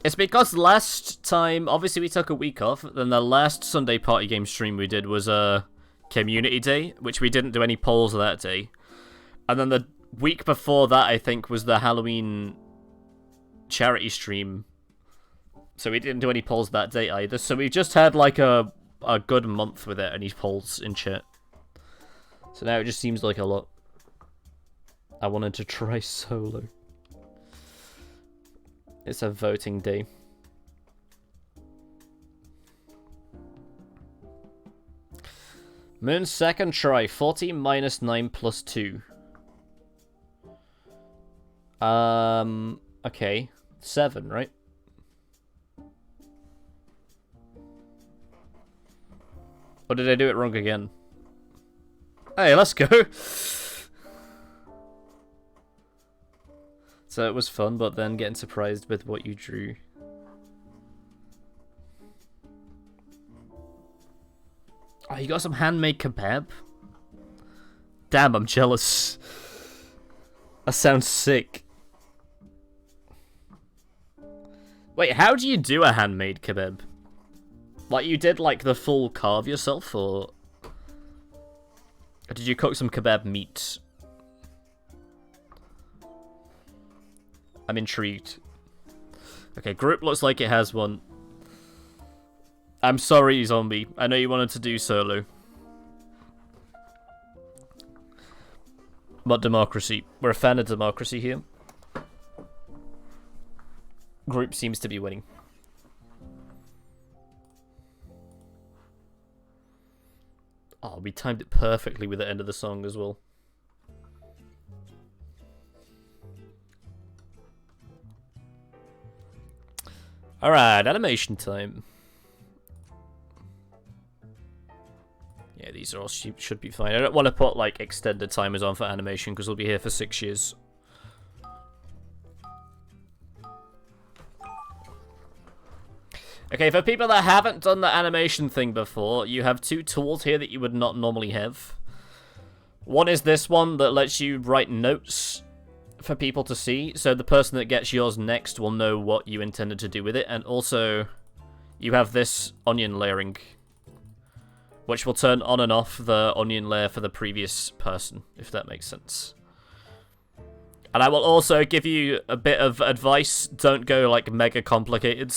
[SPEAKER 1] It's because last time, obviously we took a week off, then the last Sunday party game stream we did was a community day, which we didn't do any polls that day. And then the week before that, I think, was the Halloween charity stream. So we didn't do any polls that day either. So we've just had like a good month with it, any polls in chat. So now it just seems like a lot. I wanted to try solo. It's a voting day. Moon's second try, 40 minus 9 plus 2. Okay. 7, right? Or did I do it wrong again? Hey, let's go! So it was fun, but then getting surprised with what you drew. Oh, you got some handmade kebab? Damn, I'm jealous. That sounds sick. Wait, how do you do a handmade kebab? Like, you did, like, the full carve yourself, or did you cook some kebab meat? I'm intrigued. Okay, group looks like it has one. I'm sorry, Zombie. I know you wanted to do solo. But democracy. We're a fan of democracy here. Group seems to be winning. Oh, we timed it perfectly with the end of the song as well. Alright, animation time. Yeah, these are all should be fine. I don't want to put, like, extended timers on for animation, because we'll be here for 6 years. Okay, for people that haven't done the animation thing before, you have 2 tools here that you would not normally have. One is this one that lets you write notes for people to see, so the person that gets yours next will know what you intended to do with it, and also you have this onion layering, which will turn on and off the onion layer for the previous person, if that makes sense. And I will also give you a bit of advice. Don't go, like, mega complicated.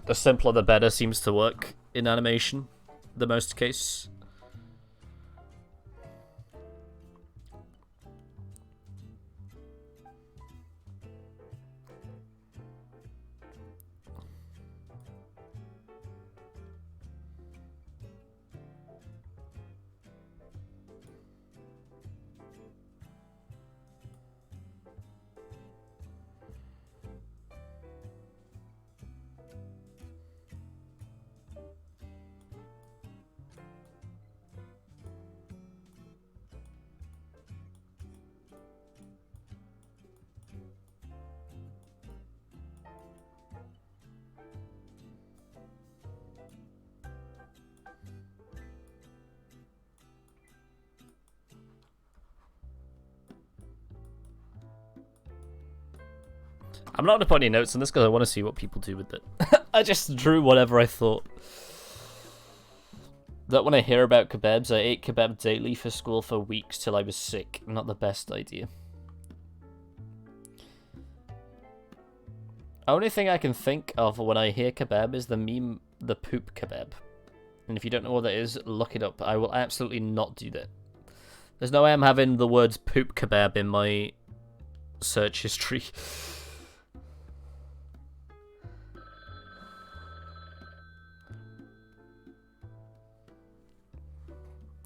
[SPEAKER 1] The simpler the better seems to work in animation, the most case. I'm not going to put any notes on this because I want to see what people do with it. I just drew whatever I thought. That when I hear about kebabs, I ate kebab daily for school for weeks till I was sick. Not the best idea. Only thing I can think of when I hear kebab is the meme, the poop kebab. And if you don't know what that is, look it up. I will absolutely not do that. There's no way I'm having the words poop kebab in my search history.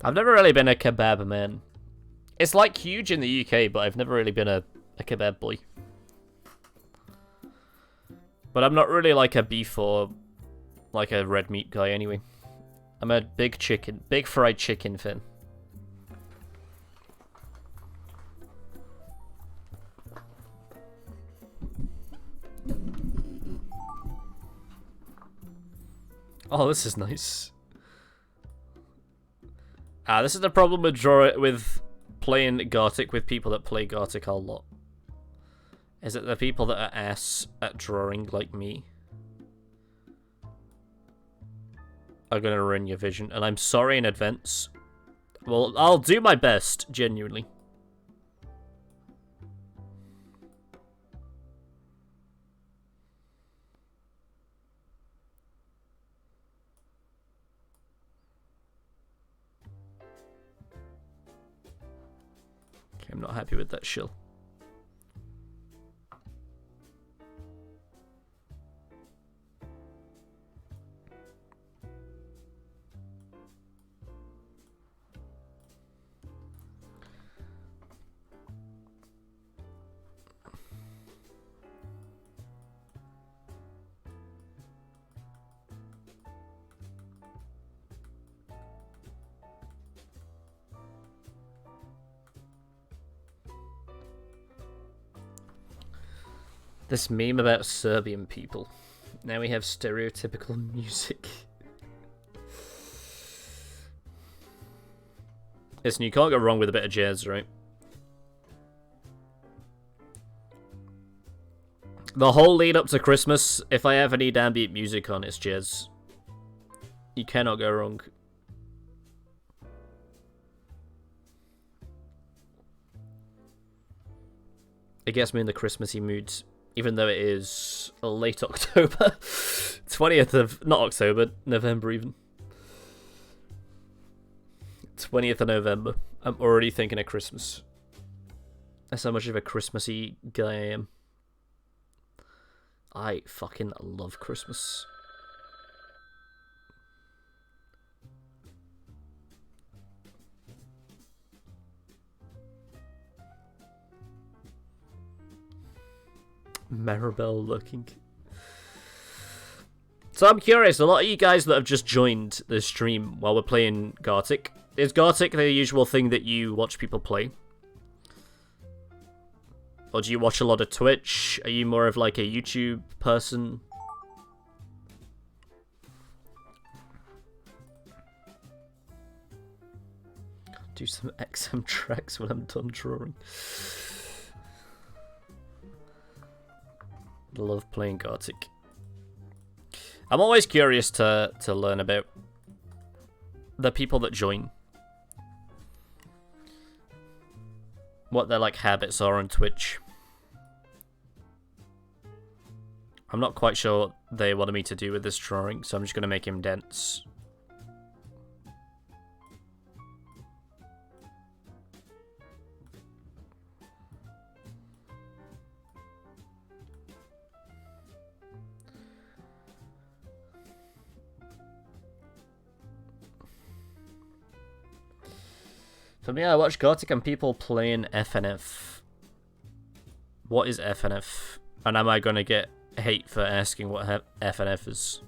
[SPEAKER 1] I've never really been a kebab man. It's like huge in the UK, but I've never really been a kebab boy. But I'm not really like a beef or like a red meat guy anyway. I'm a big fried chicken fan. Oh, this is nice. This is the problem with playing Gartic with people that play Gartic a lot. Is it the people that are ass at drawing like me are gonna ruin your vision, and I'm sorry in advance. Well, I'll do my best, genuinely. I'm not happy with that shill. This meme about Serbian people. Now we have stereotypical music. Listen, you can't go wrong with a bit of jazz, right? The whole lead up to Christmas, if I ever need ambient music on, it's jazz. You cannot go wrong. It gets me in the Christmassy mood. Even though it is late October. 20th of... Not October, November even. 20th of November. I'm already thinking of Christmas. That's how much of a Christmassy guy I am. I fucking love Christmas. Maribel looking. So I'm curious, a lot of you guys that have just joined the stream while we're playing Gartic, is Gartic the usual thing that you watch people play? Or do you watch a lot of Twitch? Are you more of like a YouTube person? Do some XM tracks when I'm done drawing. Love playing Gartic. I'm always curious to learn about the people that join. What their like habits are on Twitch. I'm not quite sure what they wanted me to do with this drawing, so I'm just going to make him dense. For me, I watch Gartic and people playing FNF. What is FNF? And am I going to get hate for asking what FNF is?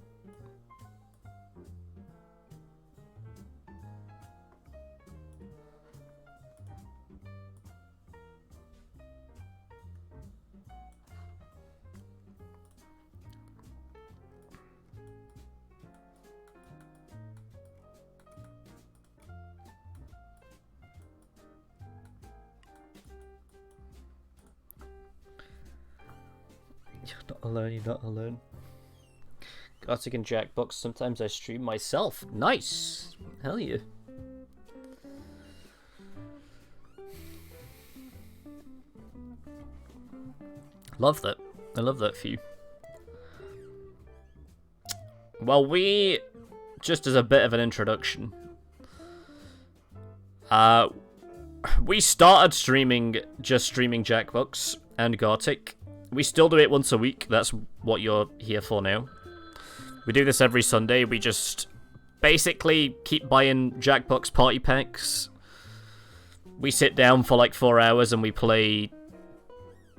[SPEAKER 1] You're not alone, you're not alone. Gartic and Jackbox, sometimes I stream myself. Nice! Hell yeah. Love that. I love that for you. Well, just as a bit of an introduction, we started streaming Jackbox and Gartic. We still do it once a week. That's what you're here for now. We do this every Sunday. We just basically keep buying Jackbox party packs. We sit down for like 4 hours and we play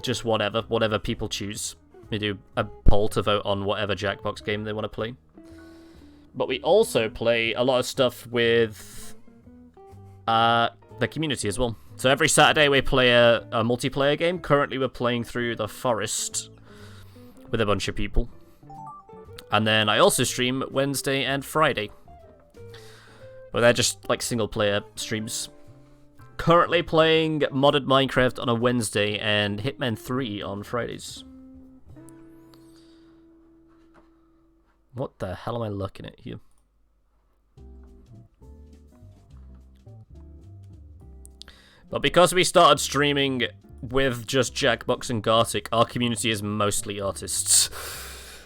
[SPEAKER 1] just whatever people choose. We do a poll to vote on whatever Jackbox game they want to play. But we also play a lot of stuff with the community as well. So every Saturday we play a multiplayer game. Currently we're playing through The Forest with a bunch of people. And then I also stream Wednesday and Friday. But they're just like single player streams. Currently playing modded Minecraft on a Wednesday and Hitman 3 on Fridays. What the hell am I looking at here? But because we started streaming with just Jackbox and Gartic, our community is mostly artists.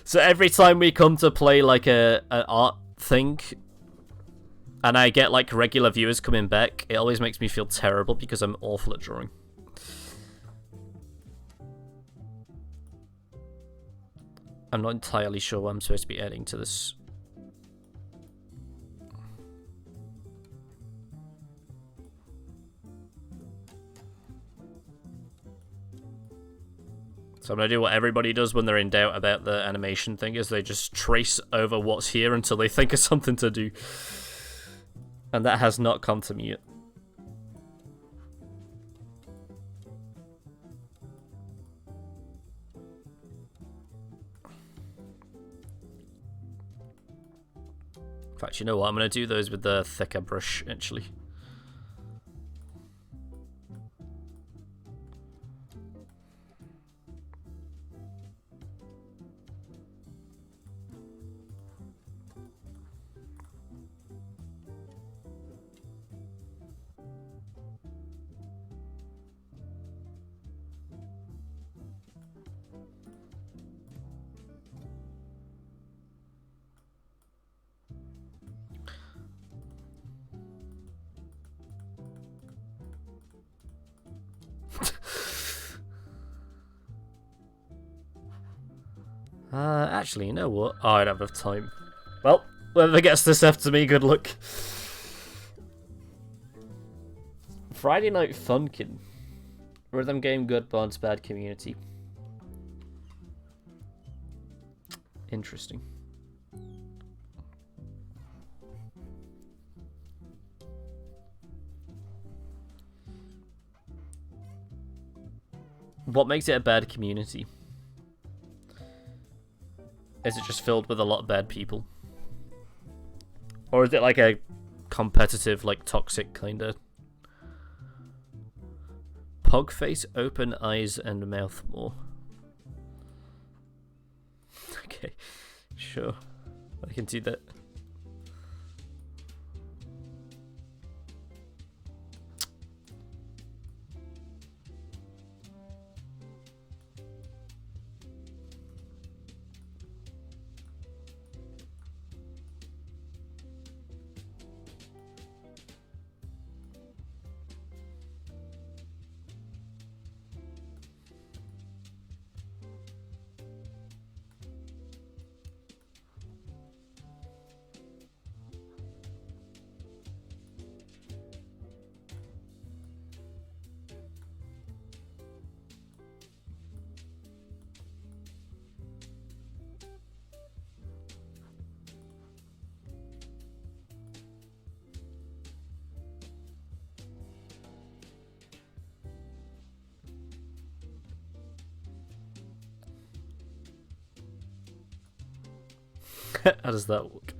[SPEAKER 1] So every time we come to play like an art thing, and I get like regular viewers coming back, it always makes me feel terrible because I'm awful at drawing. I'm not entirely sure what I'm supposed to be adding to this. So I'm going to do what everybody does when they're in doubt about the animation thing, is they just trace over what's here until they think of something to do. And that has not come to me yet. In fact, you know what? I'm going to do those with the thicker brush, actually. Actually, you know what? Oh, I don't have time. Well, whoever gets this after me, good luck. Friday Night Funkin'. Rhythm game, good bonds, bad community. Interesting. What makes it a bad community? Is it just filled with a lot of bad people? Or is it like a competitive, like toxic kind of? Pugface, open eyes and mouth more. Okay, sure. I can do that. How does that look?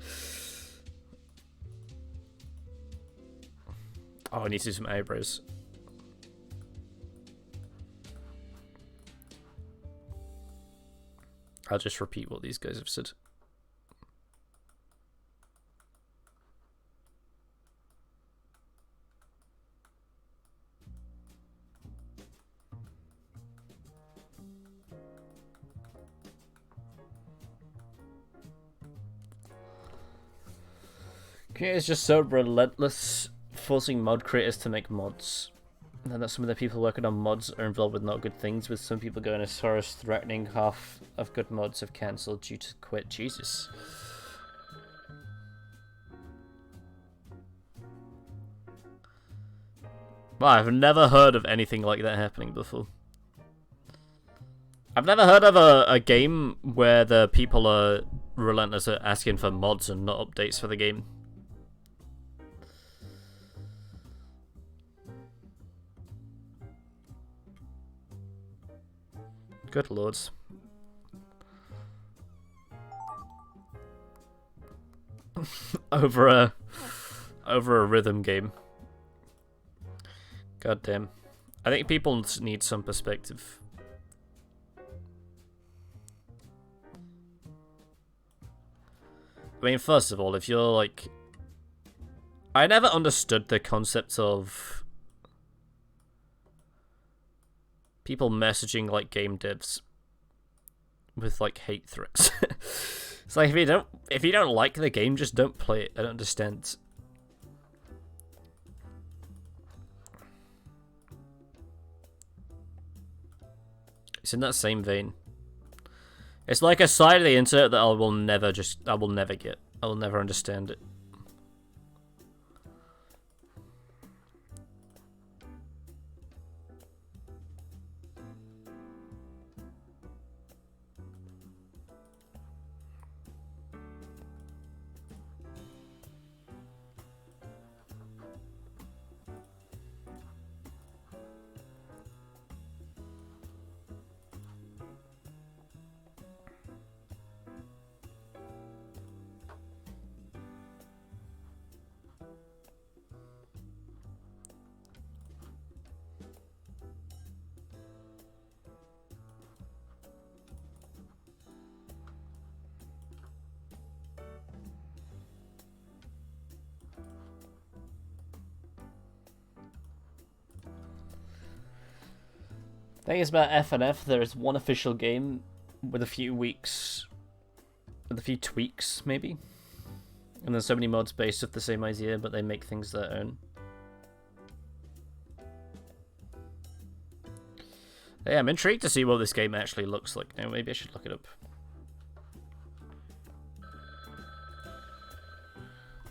[SPEAKER 1] Oh, I need to do some eyebrows. I'll just repeat what these guys have said. Community is just so relentless, forcing mod creators to make mods. And that some of the people working on mods are involved with not good things, with some people going as far as threatening half of good mods have cancelled due to quit. Jesus. Well, I've never heard of anything like that happening before. I've never heard of a game where the people are relentless at asking for mods and not updates for the game. Good lords. over a rhythm game. God damn. I think people need some perspective. I mean, first of all, if you're like... I never understood the concept of people messaging like game devs with like hate threats. It's like if you don't like the game, just don't play it. I don't understand. It's in that same vein. It's like a side of the internet that I will never get. I will never understand it. Thing is about FNF, there is one official game with a few tweaks, maybe. And there's so many mods based off the same idea, but they make things their own. Yeah, I'm intrigued to see what this game actually looks like now. Maybe I should look it up.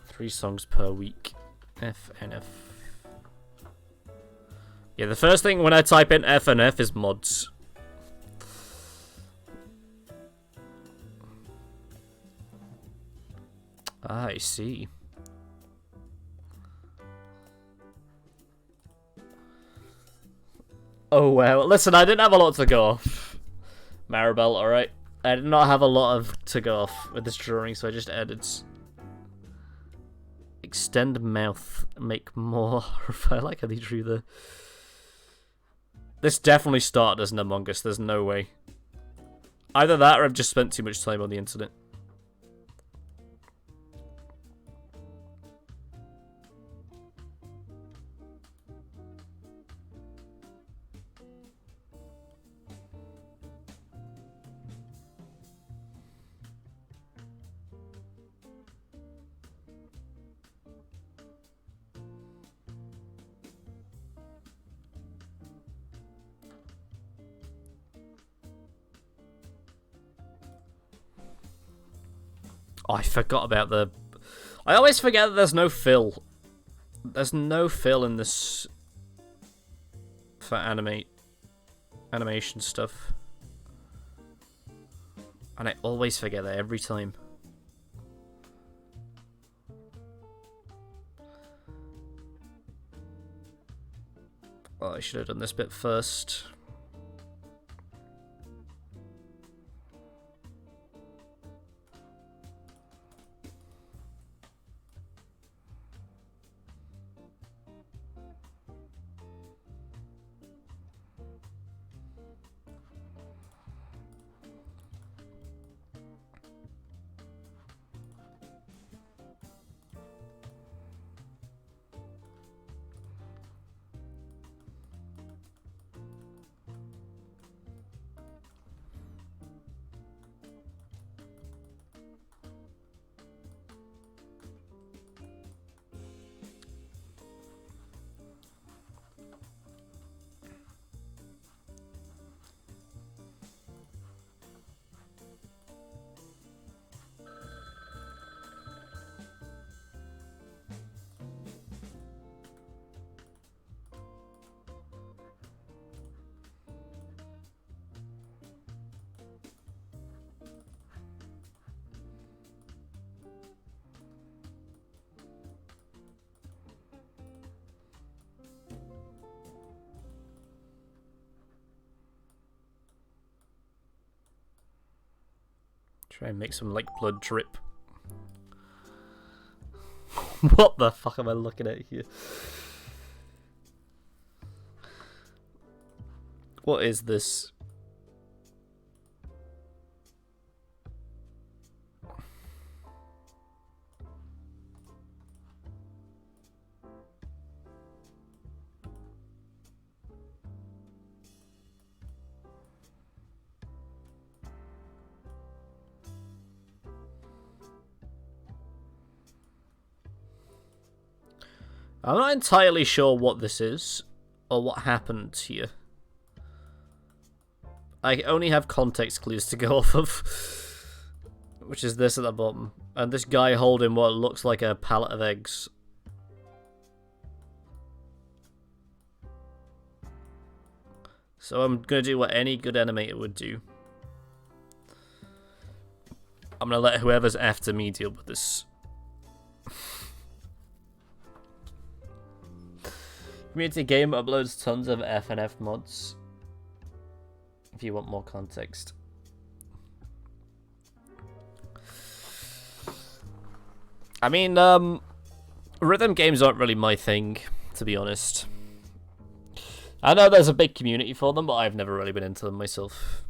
[SPEAKER 1] 3 songs per week. FNF. Yeah, the first thing when I type in FNF is mods. Ah, I see. Oh well, listen, I didn't have a lot to go off. Maribel, alright? I did not have a lot to go off with this drawing, so I just added... Extend mouth, make more... I like how they drew the... This definitely started as an Among Us, there's no way. Either that or I've just spent too much time on the internet. Oh, I forgot about the... I always forget that there's no fill. There's no fill in this... for animation stuff. And I always forget that every time. Oh, I should have done this bit first. Try and make some like blood drip. What the fuck am I looking at here? What is this? I'm not entirely sure what this is, or what happened here. I only have context clues to go off of, which is this at the bottom, and this guy holding what looks like a pallet of eggs. So I'm gonna do what any good animator would do. I'm gonna let whoever's after me deal with this. Community game uploads tons of FNF mods. If you want more context. I mean, rhythm games aren't really my thing, to be honest. I know there's a big community for them, but I've never really been into them myself.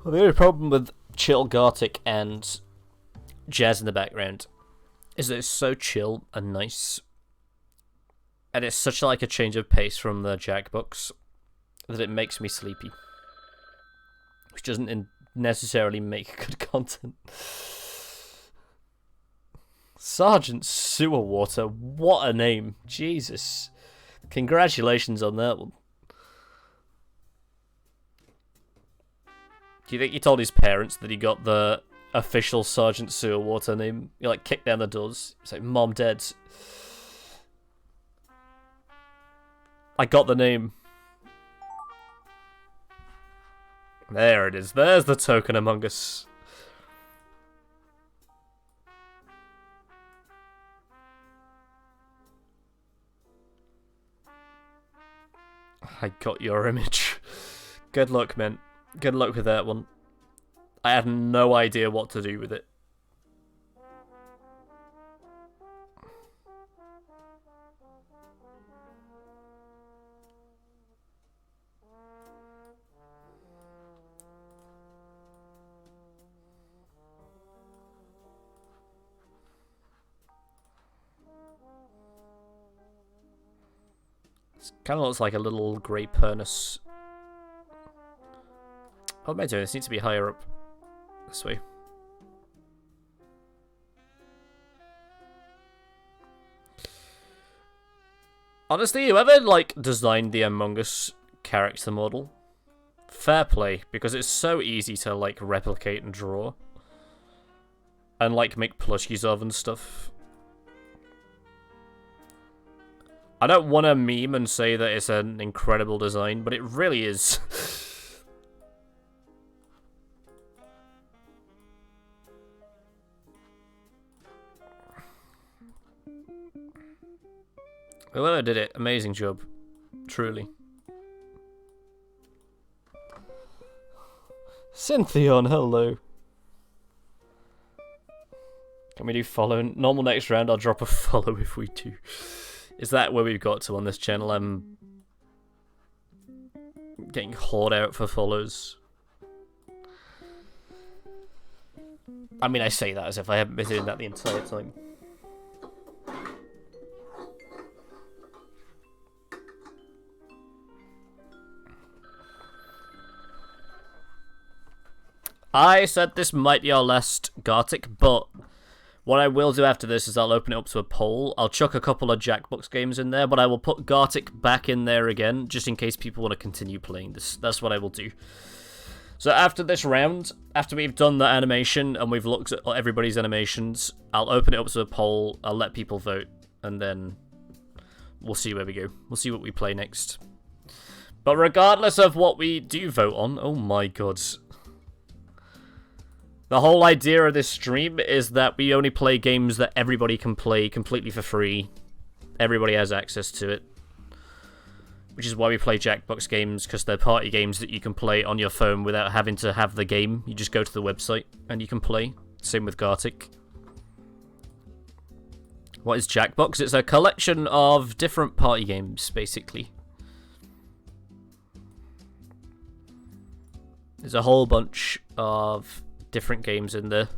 [SPEAKER 1] Well, the only problem with chill Gartic and jazz in the background is that it's so chill and nice, and it's such like a change of pace from the Jackbox that it makes me sleepy, which doesn't necessarily make good content. Sergeant Sewerwater, what a name! Jesus, congratulations on that one. Do you think he told his parents that he got the official Sergeant Sewerwater name? He like kicked down the doors. He's like, Mom, Dad, I got the name. There it is. There's the token among us. I got your image. Good luck, man. Good luck with that one. I had no idea what to do with it. It kind of looks like a little grey Pernus. What am I doing? This needs to be higher up. This way. Honestly, whoever like designed the Among Us character model, fair play, because it's so easy to like replicate and draw. And like make plushies of and stuff. I don't want to meme and say that it's an incredible design, but it really is. Whoever did it, amazing job. Truly. Syntheon, hello. Can we do follow? Normal next round, I'll drop a follow if we do. Is that where we've got to on this channel? I'm getting hoard out for follows. I mean, I say that as if I haven't been doing that the entire time. I said this might be our last Gartic, but what I will do after this is I'll open it up to a poll. I'll chuck a couple of Jackbox games in there, but I will put Gartic back in there again, just in case people want to continue playing this. That's what I will do. So after this round, after we've done the animation and we've looked at everybody's animations, I'll open it up to a poll, I'll let people vote, and then we'll see where we go. We'll see what we play next. But regardless of what we do vote on, oh my god. The whole idea of this stream is that we only play games that everybody can play completely for free. Everybody has access to it. Which is why we play Jackbox games, because they're party games that you can play on your phone without having to have the game. You just go to the website and you can play. Same with Gartic. What is Jackbox? It's a collection of different party games, basically. There's a whole bunch of different games in there.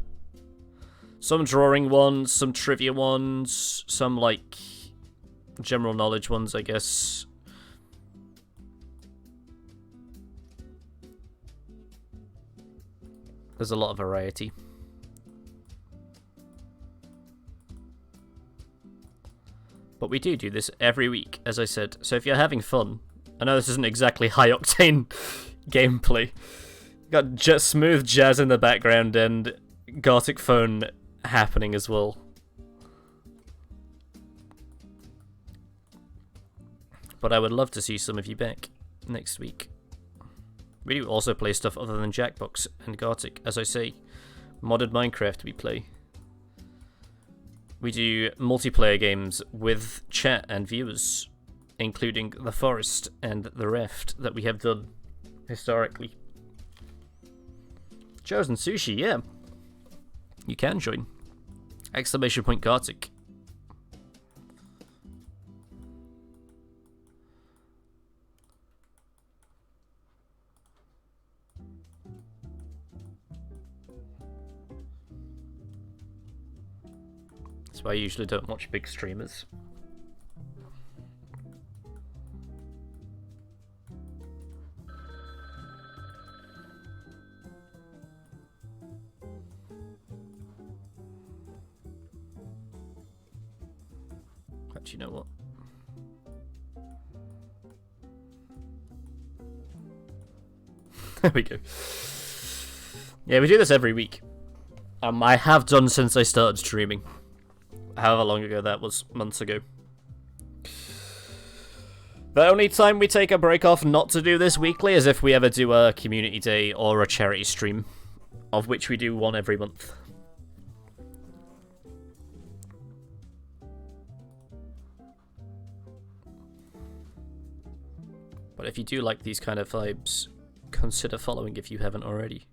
[SPEAKER 1] Some drawing ones, some trivia ones, some like general knowledge ones, I guess. There's a lot of variety. But we do this every week, as I said. So if you're having fun, I know this isn't exactly high-octane gameplay. Got just smooth jazz in the background and Gartic Phone happening as well. But I would love to see some of you back next week. We do also play stuff other than Jackbox and Gartic. As I say, modded Minecraft we play. We do multiplayer games with chat and viewers, including The Forest and The Raft that we have done historically. Chosen Sushi, yeah. You can join. Exclamation point Gartic. That's why I usually don't watch big streamers. Actually, you know what? There we go. Yeah, we do this every week. I have done since I started streaming. However long ago that was, months ago. The only time we take a break off not to do this weekly is if we ever do a community day or a charity stream, of which we do one every month. But if you do like these kind of vibes, consider following if you haven't already.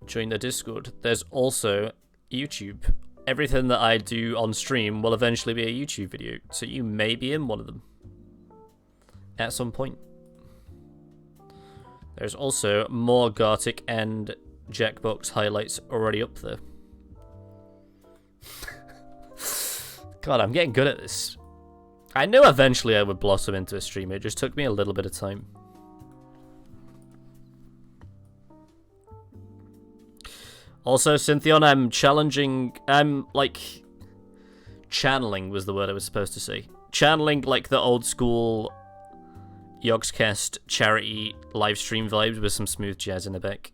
[SPEAKER 1] Join the Discord. There's also YouTube. Everything that I do on stream will eventually be a YouTube video, so you may be in one of them at some point. There's also more Gartic and Jackbox highlights already up there. God, I'm getting good at this. I knew eventually I would blossom into a streamer, it just took me a little bit of time. Also, Cynthion, channeling was the word I was supposed to say. Channeling, like, the old school Yogscast charity live stream vibes with some smooth jazz in the back.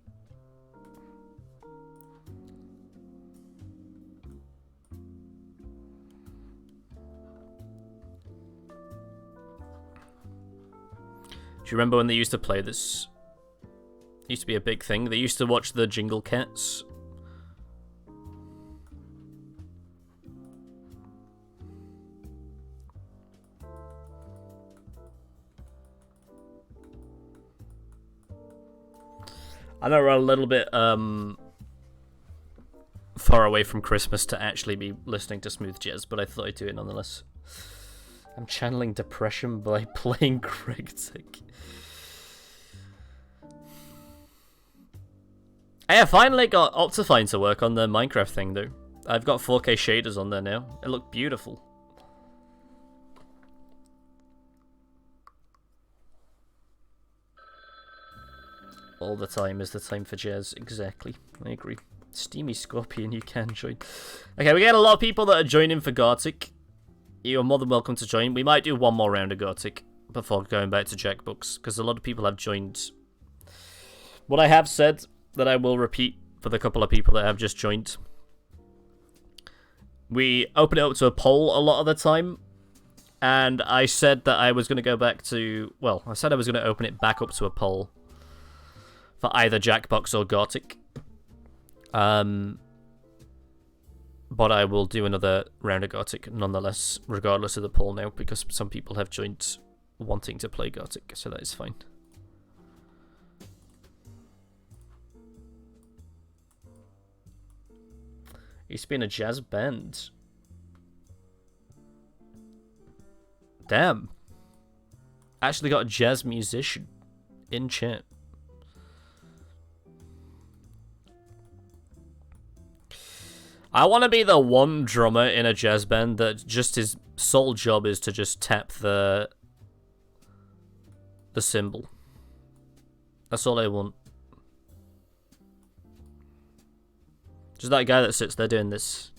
[SPEAKER 1] Do you remember when they used to play this? It used to be a big thing. They used to watch the Jingle Cats. I know we're a little bit far away from Christmas to actually be listening to smooth jazz, but I thought I'd do it nonetheless. I'm channeling depression by playing Cryptic. Hey, I finally got Optifine to work on the Minecraft thing though. I've got 4K shaders on there now. It looked beautiful. All the time is the time for jazz. Exactly. I agree. Steamy Scorpion, you can join. Okay, we get a lot of people that are joining for Gartic. You're more than welcome to join. We might do one more round of Gartic before going back to Jackbox, because a lot of people have joined. What I have said that I will repeat for the couple of people that have just joined. We open it up to a poll a lot of the time, and I said that I was going to go back to... Well, I said I was going to open it back up to a poll for either Jackbox or Gartic. But I will do another round of Gartic nonetheless, regardless of the poll now, because some people have joined wanting to play Gartic, so that is fine. Used to be in a jazz band. Damn. Actually got a jazz musician in chat. I want to be the one drummer in a jazz band that just his sole job is to just tap the cymbal. That's all I want. Just that guy that sits there doing this.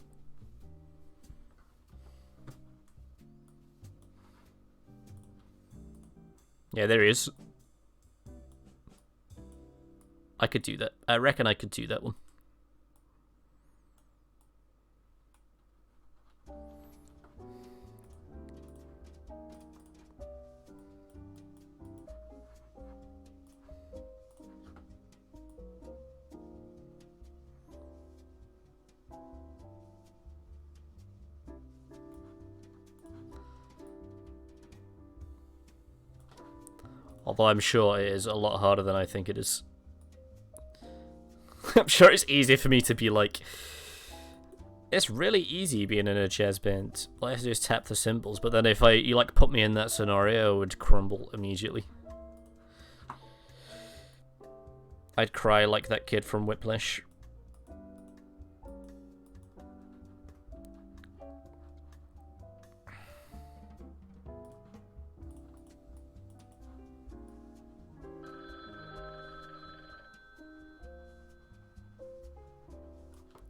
[SPEAKER 1] Yeah, there he is. I could do that. I reckon I could do that one. Although I'm sure it is a lot harder than I think it is. I'm sure it's easier for me to be like... It's really easy being in a jazz band. All I have to do is tap the cymbals, but then if you like put me in that scenario, I would crumble immediately. I'd cry like that kid from Whiplash.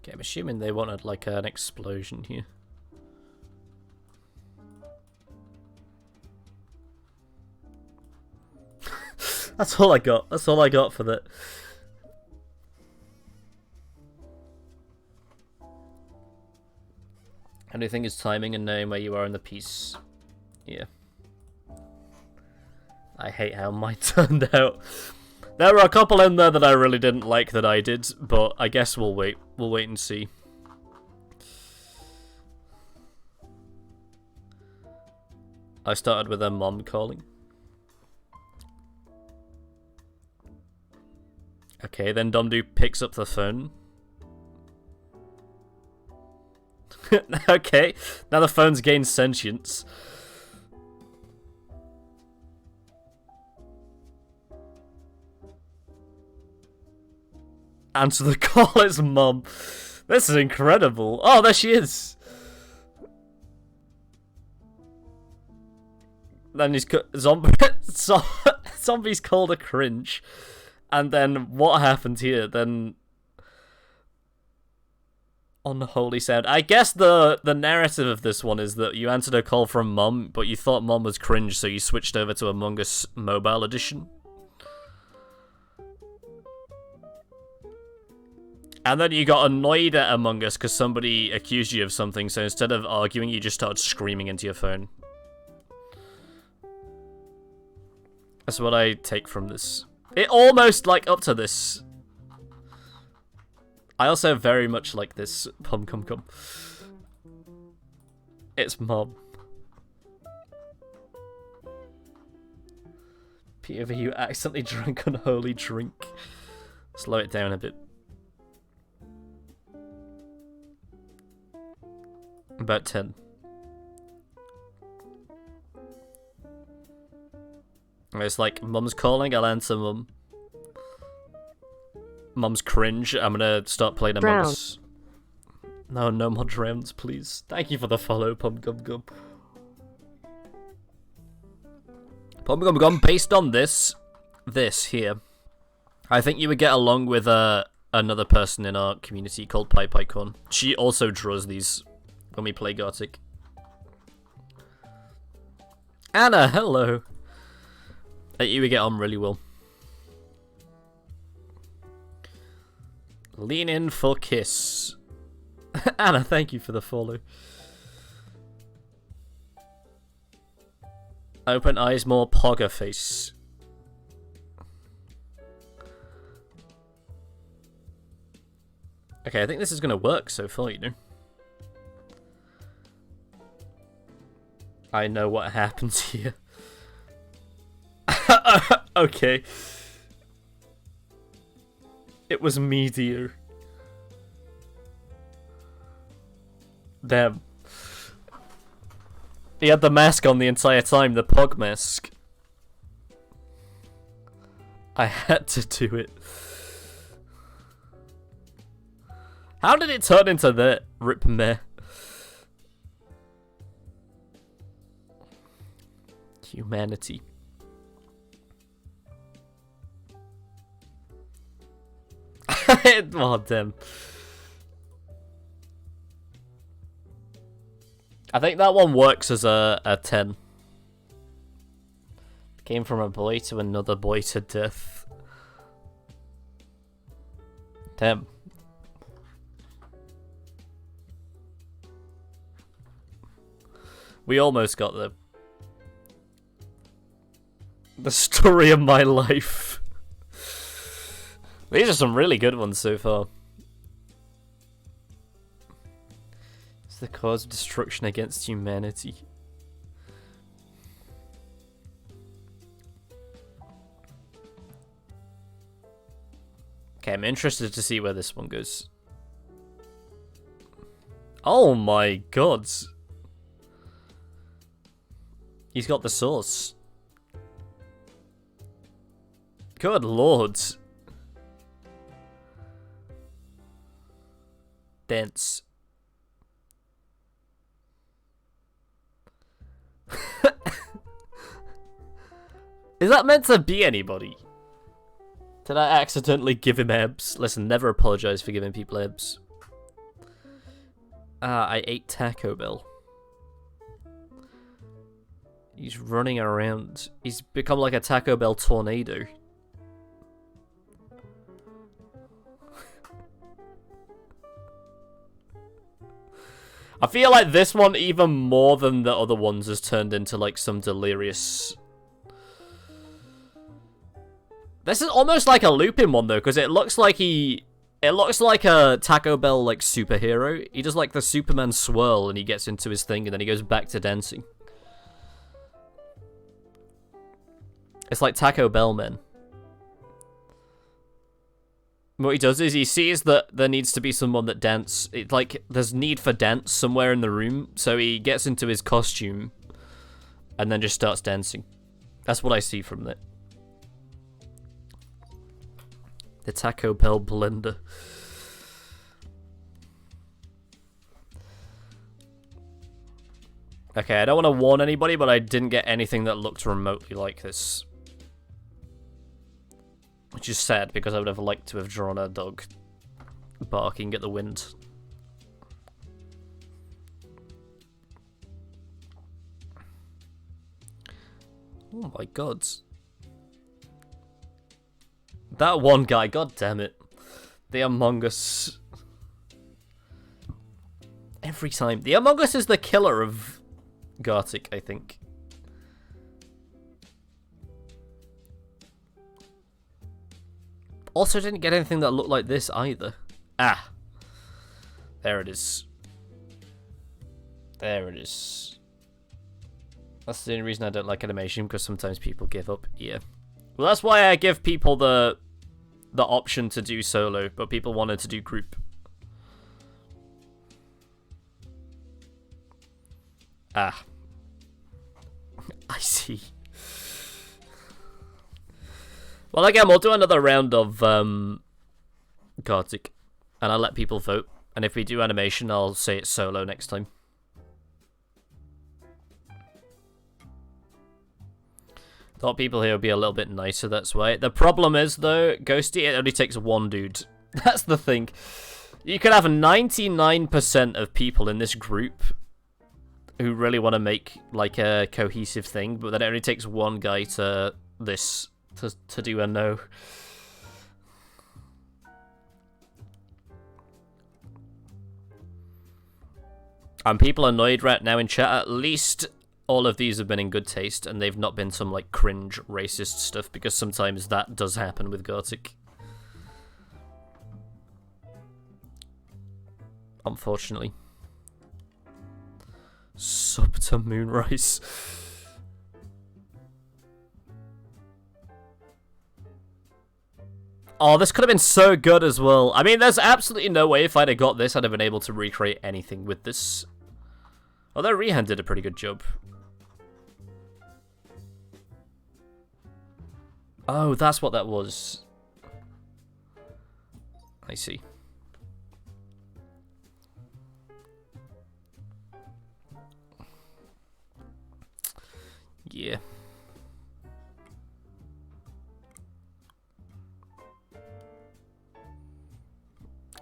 [SPEAKER 1] Okay, I'm assuming they wanted like an explosion here. That's all I got. That's all I got for that. Only thing is timing and knowing where you are in the piece. Yeah. I hate how mine turned out. There were a couple in there that I really didn't like that I did, but I guess we'll wait. We'll wait and see. I started with a mom calling. Okay, then Domdu picks up the phone. Okay, now the phone's gained sentience. Answer the call, it's Mum. This is incredible. Oh, there she is. Then he's zombies called a cringe. And then what happened here? Then unholy sound. I guess the narrative of this one is that you answered a call from Mum, but you thought Mum was cringe, so you switched over to Among Us Mobile Edition. And then you got annoyed at Among Us because somebody accused you of something, so instead of arguing, you just started screaming into your phone. That's what I take from this. It almost, like, up to this. I also very much like this. Come. It's Mom. POV, you accidentally drank unholy drink. Slow it down a bit. About 10. It's like, Mum's calling, I'll answer Mum. Mum's cringe, I'm gonna start playing Among Us. No more drowns, please. Thank you for the follow, Pum Gum Gum. Pum Gum Gum, based on this here, I think you would get along with another person in our community called Picorn. She also draws these when we play Gartic. Anna, hello. You would get on really well. Lean in for kiss. Anna, thank you for the follow. Open eyes, more pogger face. Okay, I think this is gonna work so far, you know. I know what happens here. Okay. It was Meteor. Damn. He had the mask on the entire time, the Pog mask. I had to do it. How did it turn into the Rip Meh? Humanity. Oh, damn. I think that one works as a 10. Came from a boy to another boy to death. Damn. We almost got the story of my life. These are some really good ones so far. It's the cause of destruction against humanity. Okay, I'm interested to see where this one goes. Oh my god. He's got the sauce. Good lord. Dense. Is that meant to be anybody? Did I accidentally give him ebs? Listen, never apologize for giving people ebs. I ate Taco Bell. He's running around. He's become like a Taco Bell tornado. I feel like this one, even more than the other ones, has turned into like some delirious... This is almost like a Lupin one though, because it looks like he... It looks like a Taco Bell like superhero. He does like the Superman swirl and he gets into his thing and then he goes back to dancing. It's like Taco Bell Man. What he does is he sees that there needs to be someone that dance. It's like there's need for dance somewhere in the room, so he gets into his costume and then just starts dancing. That's what I see from it. The Taco Bell blender. Okay, I don't want to warn anybody, but I didn't get anything that looked remotely like this. Which is sad, because I would have liked to have drawn a dog barking at the wind. Oh my god. That one guy, god damn it. The Among Us. Every time. The Among Us is the killer of Gartic, I think. Also didn't get anything that looked like this either. Ah. There it is. There it is. That's the only reason I don't like animation, because sometimes people give up. Yeah. Well, that's why I give people the option to do solo, but people wanted to do group. Ah. I see. Well, again, we'll do another round of Gartic, and I'll let people vote. And if we do animation, I'll say it's solo next time. Thought people here would be a little bit nicer, that's why. The problem is, though, Ghosty, it only takes one dude. That's the thing. You could have 99% of people in this group who really want to make, like, a cohesive thing, but then it only takes one guy to do a no. And people annoyed right now in chat. At least all of these have been in good taste, and they've not been some, like, cringe racist stuff, because sometimes that does happen with Gartic. Unfortunately. Sub to Moonrise. Oh, this could have been so good as well. I mean, there's absolutely no way if I'd have got this, I'd have been able to recreate anything with this. Although Rehan did a pretty good job. Oh, that's what that was. I see. Yeah.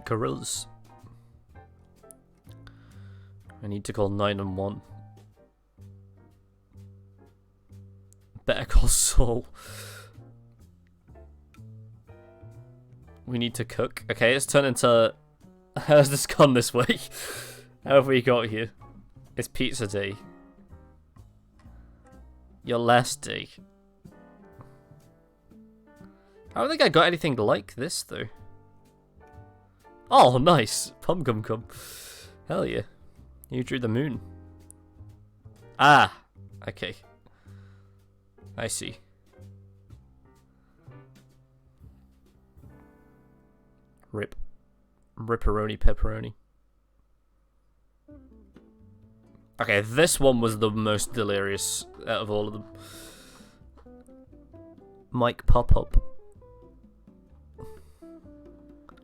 [SPEAKER 1] Gorillas. I need to call 911. Better call Saul. We need to cook. Okay, it's turned into... How's this gone this way? How have we got here? It's pizza day. Your last day. I don't think I got anything like this, though. Oh, nice. Pum gum cum. Hell yeah. You drew the moon. Ah. Okay. I see. Rip. Ripperoni pepperoni. Okay, this one was the most delirious out of all of them. Mike Pop-Up.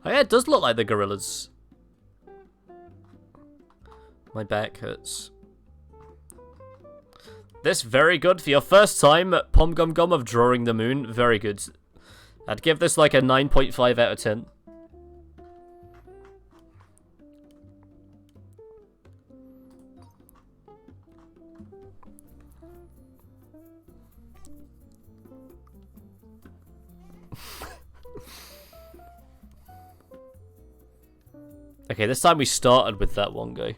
[SPEAKER 1] Oh yeah, it does look like the gorillas. My back hurts. This very good for your first time at Pom Gum Gum of drawing the moon. Very good. I'd give this like a 9.5 out of 10. Okay, this time we started with that one guy.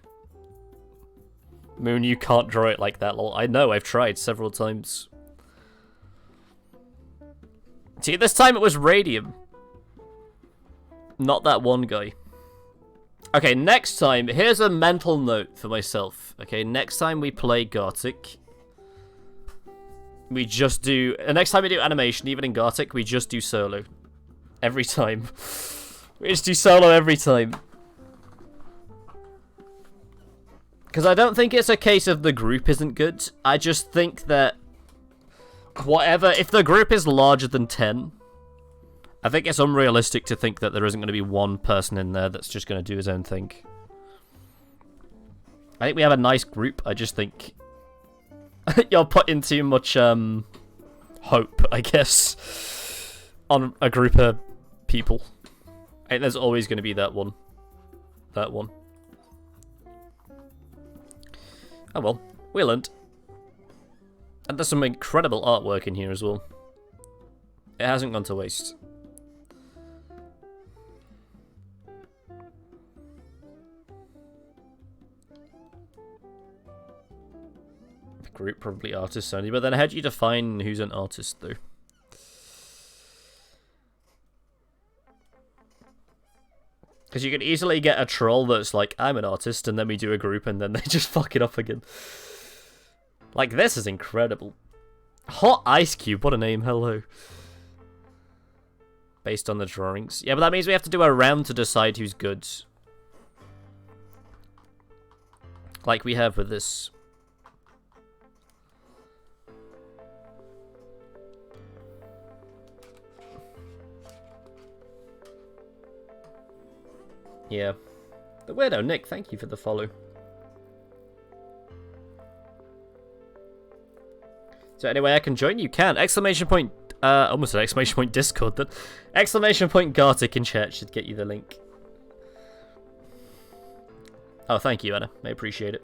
[SPEAKER 1] Moon, you can't draw it like that, lol. I know, I've tried several times. See, this time it was Radium. Not that one guy. Okay, next time, here's a mental note for myself. Okay, next time we play Gartic, we just do... next time we do animation, even in Gartic, we just do solo. Every time. We just do solo every time. Because I don't think it's a case of the group isn't good. I just think that whatever, if the group is larger than 10, I think it's unrealistic to think that there isn't going to be one person in there that's just going to do his own thing. I think we have a nice group. I just think you're putting too much hope, I guess, on a group of people. I think there's always going to be that one. That one. Oh well, we learned. And there's some incredible artwork in here as well. It hasn't gone to waste. The group probably artists only, but then how do you define who's an artist though? Because you can easily get a troll that's like, I'm an artist, and then we do a group, and then they just fuck it up again. Like, this is incredible. Hot Ice Cube, what a name, hello. Based on the drawings. Yeah, but that means we have to do a round to decide who's good. Like we have with this. Yeah. The Weirdo Nick, thank you for the follow. So anyway, I can join? You can. Exclamation point, almost an exclamation point Discord then. Exclamation point Gartic in chat should get you the link. Oh, thank you, Anna. I appreciate it.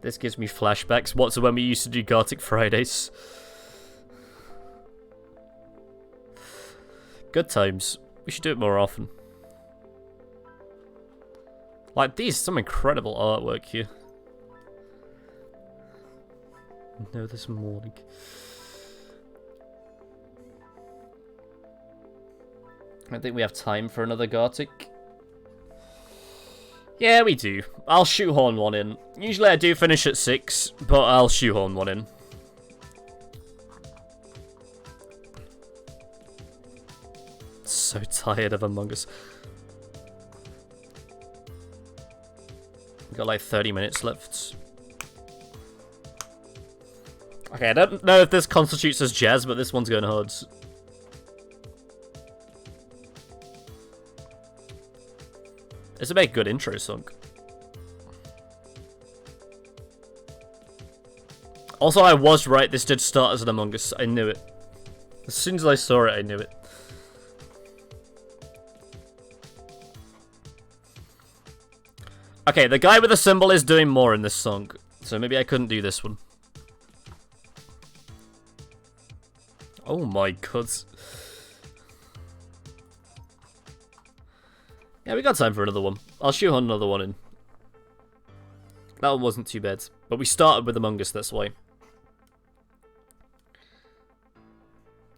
[SPEAKER 1] This gives me flashbacks. What's when we used to do Gartic Fridays? Good times. We should do it more often. Like, these, some incredible artwork here. No, this morning. I think we have time for another Gartic. Yeah, we do. I'll shoehorn one in. Usually I do finish at 6, but I'll shoehorn one in. So tired of Among Us. We've got like 30 minutes left. Okay, I don't know if this constitutes as jazz, but this one's going hard. It's a very good intro song. Also, I was right. This did start as an Among Us. I knew it. As soon as I saw it, I knew it. Okay, the guy with the symbol is doing more in this song. So maybe I couldn't do this one. Oh my god. Yeah, we got time for another one. I'll shoehorn another one in. That one wasn't too bad. But we started with Among Us, that's why.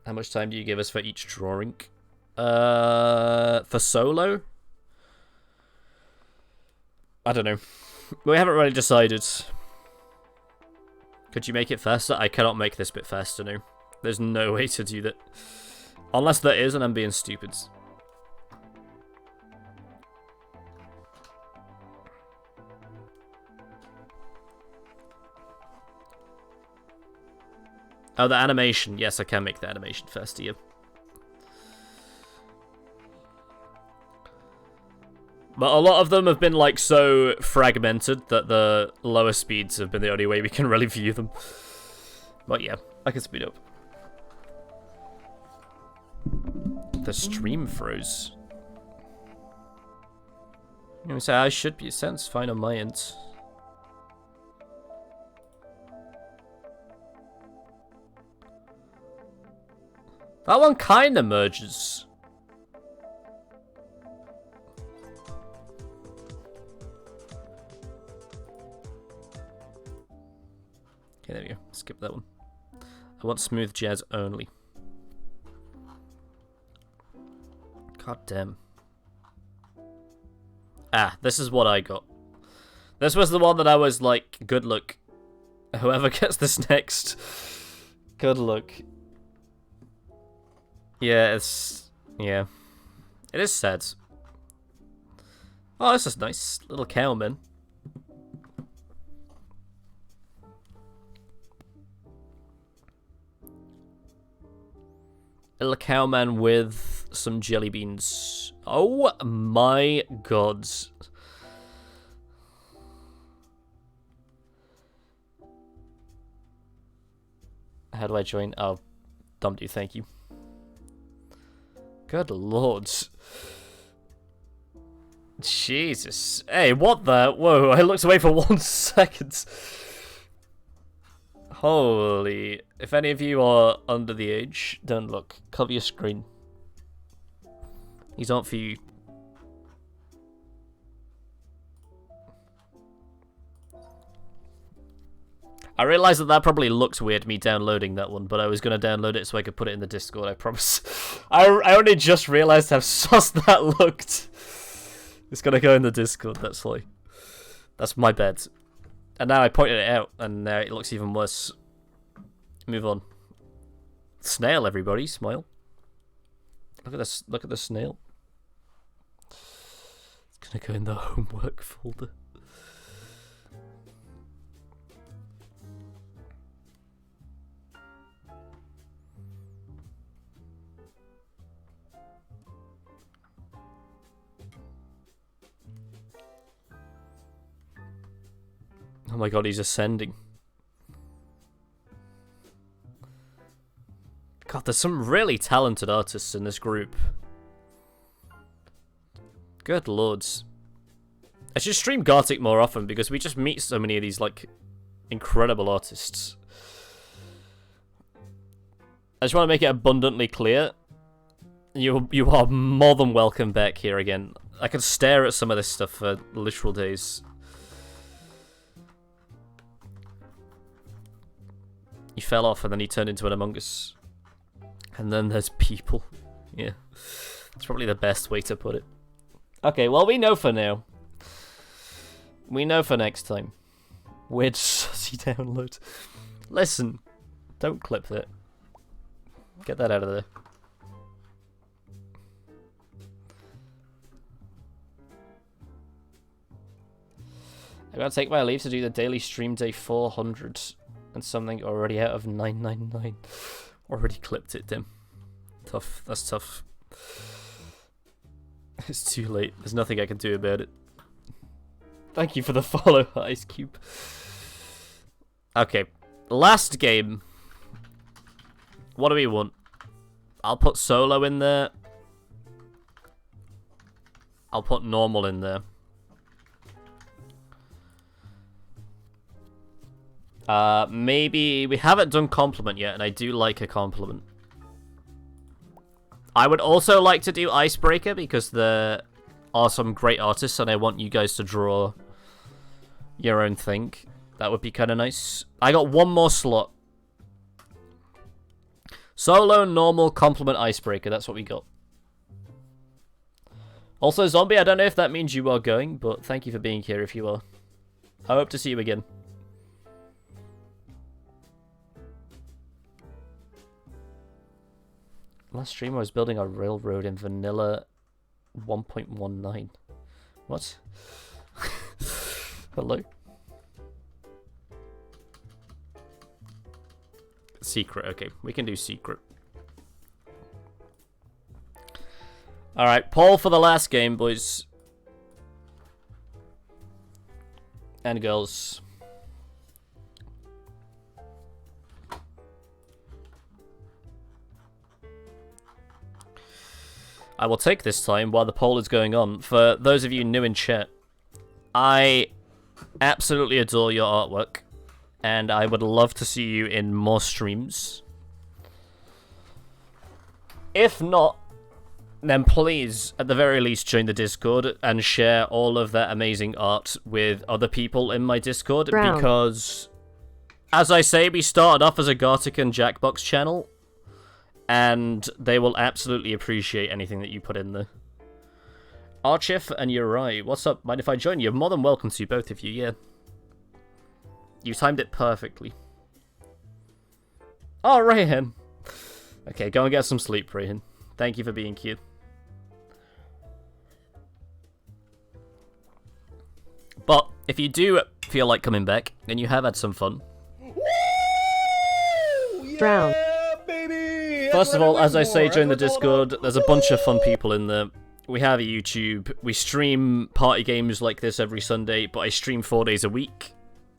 [SPEAKER 1] How much time do you give us for each drawing? For solo? I don't know. We haven't really decided. Could you make it faster? I cannot make this bit faster, no. There's no way to do that. Unless there is, and I'm being stupid. Oh, the animation. Yes, I can make the animation faster, yeah. But a lot of them have been, like, so fragmented that the lower speeds have been the only way we can really view them. But yeah, I can speed up. The stream froze. You know, so I should be sounds fine on my end. That one kinda merges. Okay, there we go. Skip that one. I want smooth jazz only. God damn. Ah, this is what I got. This was the one that I was like, good luck. Whoever gets this next, good luck. Yeah, it's... yeah. It is sad. Oh, this is nice. Little cowman. Little cowman with some jelly beans. Oh my god. How do I join? Oh, Dumpty, thank you. Good lord. Jesus. Hey, what the? Whoa, I looked away for 1 second. Holy. If any of you are under the age, don't look. Cover your screen. These aren't for you. I realised that probably looks weird, me downloading that one, but I was going to download it so I could put it in the Discord, I promise. I only just realised how sus that looked. It's going to go in the Discord, that's why. That's my bad. And now I pointed it out, and now it looks even worse. Move on. Snail, everybody, smile. Look at this. Look at the snail. It's going to go in the homework folder. Oh my god, he's ascending. God, there's some really talented artists in this group. Good lords. I should stream Gartic more often because we just meet so many of these, like, incredible artists. I just want to make it abundantly clear. You are more than welcome back here again. I can stare at some of this stuff for literal days. He fell off and then he turned into an Among Us. And then there's people. Yeah. That's probably the best way to put it. Okay, well, we know for now. We know for next time. Weird sussy download. Listen. Don't clip that. Get that out of there. I'm gonna take my leave to do the daily stream day 400. And something already out of 999. Already clipped it, Dim. Tough. That's tough. It's too late. There's nothing I can do about it. Thank you for the follow, Ice Cube. Okay. Last game. What do we want? I'll put solo in there. I'll put normal in there. Maybe we haven't done compliment yet, and I do like a compliment. I would also like to do icebreaker because there are some great artists, and I want you guys to draw your own thing. That would be kind of nice. I got one more slot. Solo, normal, compliment, icebreaker. That's what we got. Also, Zombie, I don't know if that means you are going, but thank you for being here if you are. I hope to see you again. Last stream I was building a railroad in vanilla 1.19. What? Hello? Secret, okay. We can do secret. Alright, poll for the last game, boys. And girls. I will take this time while the poll is going on. For those of you new in chat, I absolutely adore your artwork, and I would love to see you in more streams. If not, then please, at the very least, join the Discord and share all of that amazing art with other people in my Discord,
[SPEAKER 4] Brown.
[SPEAKER 1] because, as I say, we started off as a Gartic and Jackbox channel, and they will absolutely appreciate anything that you put in there. Archif and Uri, what's up? Mind if I join you? You're more than welcome to, both of you, yeah. You timed it perfectly. Oh, Rayhan. Okay, go and get some sleep, Rayhan. Thank you for being cute. But if you do feel like coming back, and you have had some fun.
[SPEAKER 4] Brown.
[SPEAKER 1] First of all, as I say, join the Discord. There's a bunch of fun people in there. We have a YouTube. We stream party games like this every Sunday, but I stream 4 days a week.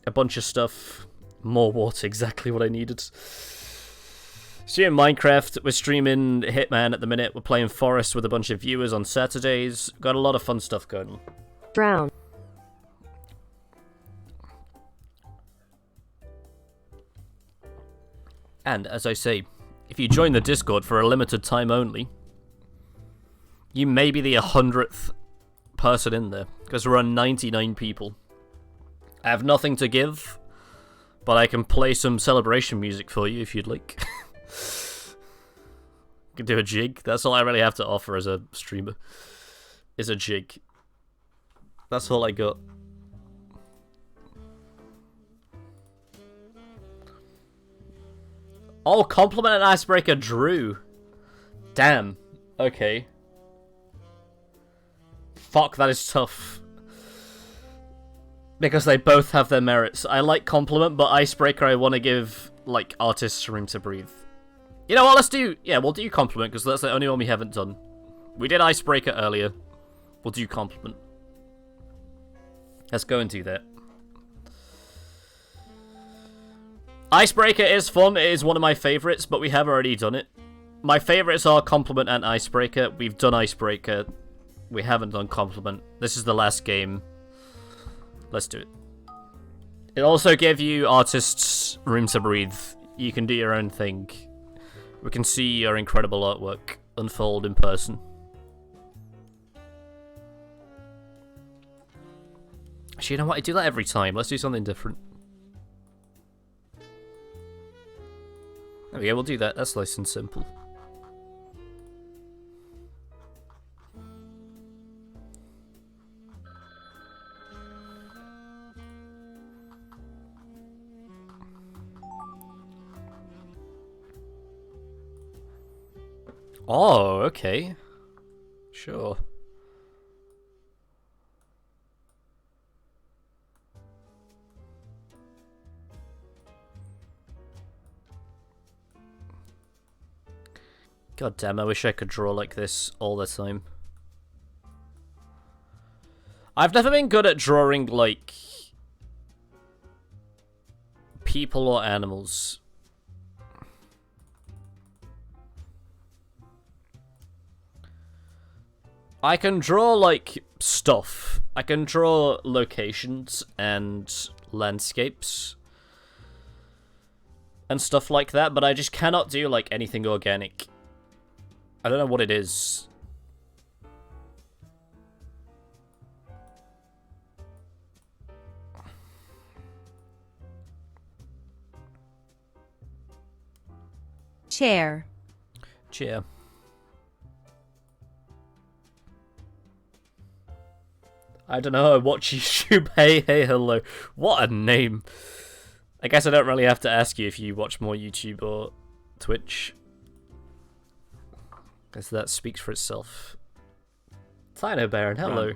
[SPEAKER 1] A bunch of stuff. More water, exactly what I needed. Streaming Minecraft. We're streaming Hitman at the minute. We're playing Forest with a bunch of viewers on Saturdays. Got a lot of fun stuff going on.
[SPEAKER 4] Brown.
[SPEAKER 1] And, as I say, if you join the Discord for a limited time only, you may be the 100th person in there, because we're on 99 people. I have nothing to give, but I can play some celebration music for you if you'd like. You can do a jig. That's all I really have to offer as a streamer, is a jig. That's all I got. Oh, compliment and icebreaker Drew. Damn. Okay. Fuck, that is tough. Because they both have their merits. I like compliment, but icebreaker I want to give, like, artists room to breathe. You know what, let's do... Yeah, we'll do compliment, because that's the only one we haven't done. We did icebreaker earlier. We'll do compliment. Let's go and do that. Icebreaker is fun, it is one of my favourites, but we have already done it. My favourites are compliment and icebreaker. We've done icebreaker. We haven't done compliment. This is the last game. Let's do it. It also gave you artists room to breathe. You can do your own thing. We can see your incredible artwork unfold in person. Actually, you know what? I do that every time. Let's do something different. There we go, we'll do that. That's nice and simple. Oh, okay. Sure. God damn, I wish I could draw like this all the time. I've never been good at drawing, like, people or animals? I can draw, like, stuff. I can draw locations and landscapes and stuff like that, but I just cannot do, like, anything organic. I don't know what it is.
[SPEAKER 12] Chair.
[SPEAKER 1] Chair. I don't know, I watch YouTube. Hey, hey, hello. What a name. I guess I don't really have to ask you if you watch more YouTube or Twitch. Because that speaks for itself. Tino Baron, hello.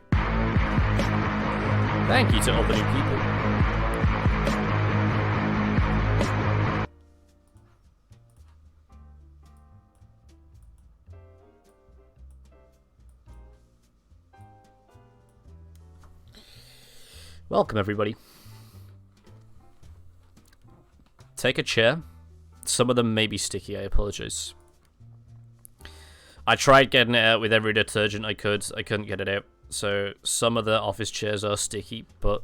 [SPEAKER 1] Thank you to all the new people. Welcome, everybody. Take a chair. Some of them may be sticky, I apologize. I tried getting it out with every detergent I could. I couldn't get it out. So some of the office chairs are sticky, but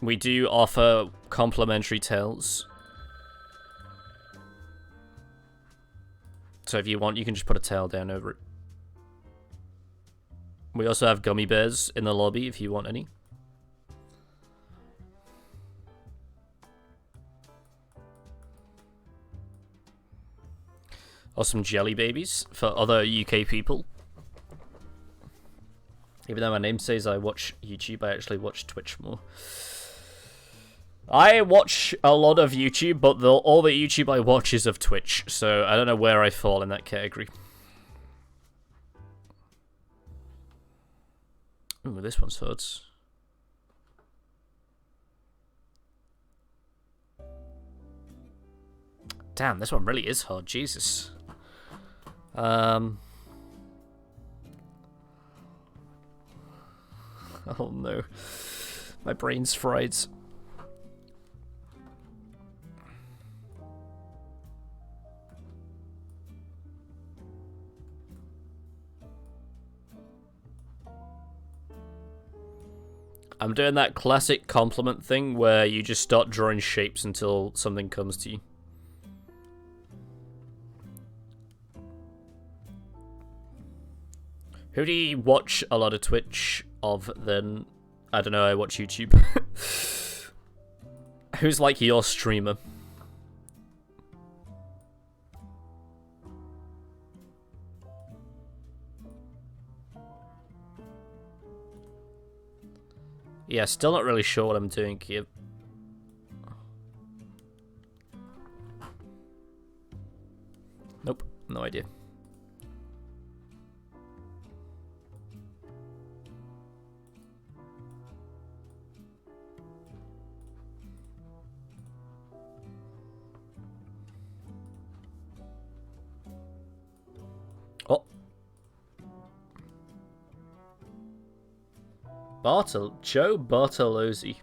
[SPEAKER 1] we do offer complimentary towels. So if you want, you can just put a towel down over it. We also have gummy bears in the lobby if you want any. Or some jelly babies for other UK people. Even though my name says I watch YouTube, I actually watch Twitch more. I watch a lot of YouTube, but all the YouTube I watch is of Twitch, so I don't know where I fall in that category. Ooh, this one's hard. Damn, this one really is hard. Jesus. Oh no. My brain's fried. I'm doing that classic compliment thing where you just start drawing shapes until something comes to you. Who do you watch a lot of Twitch of then? I don't know, I watch YouTube. Who's like your streamer? Yeah, still not really sure what I'm doing here. Nope, no idea. Oh. Joe Bartolozzi.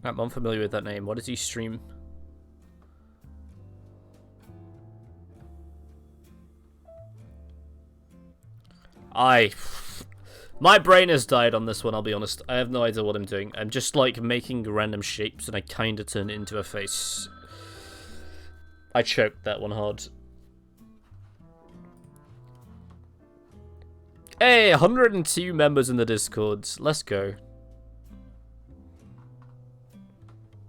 [SPEAKER 1] I'm unfamiliar with that name. What does he stream? My brain has died on this one, I'll be honest. I have no idea what I'm doing. I'm just like making random shapes and I kinda turn it into a face. I choked that one hard. Hey, 102 members in the Discord. Let's go.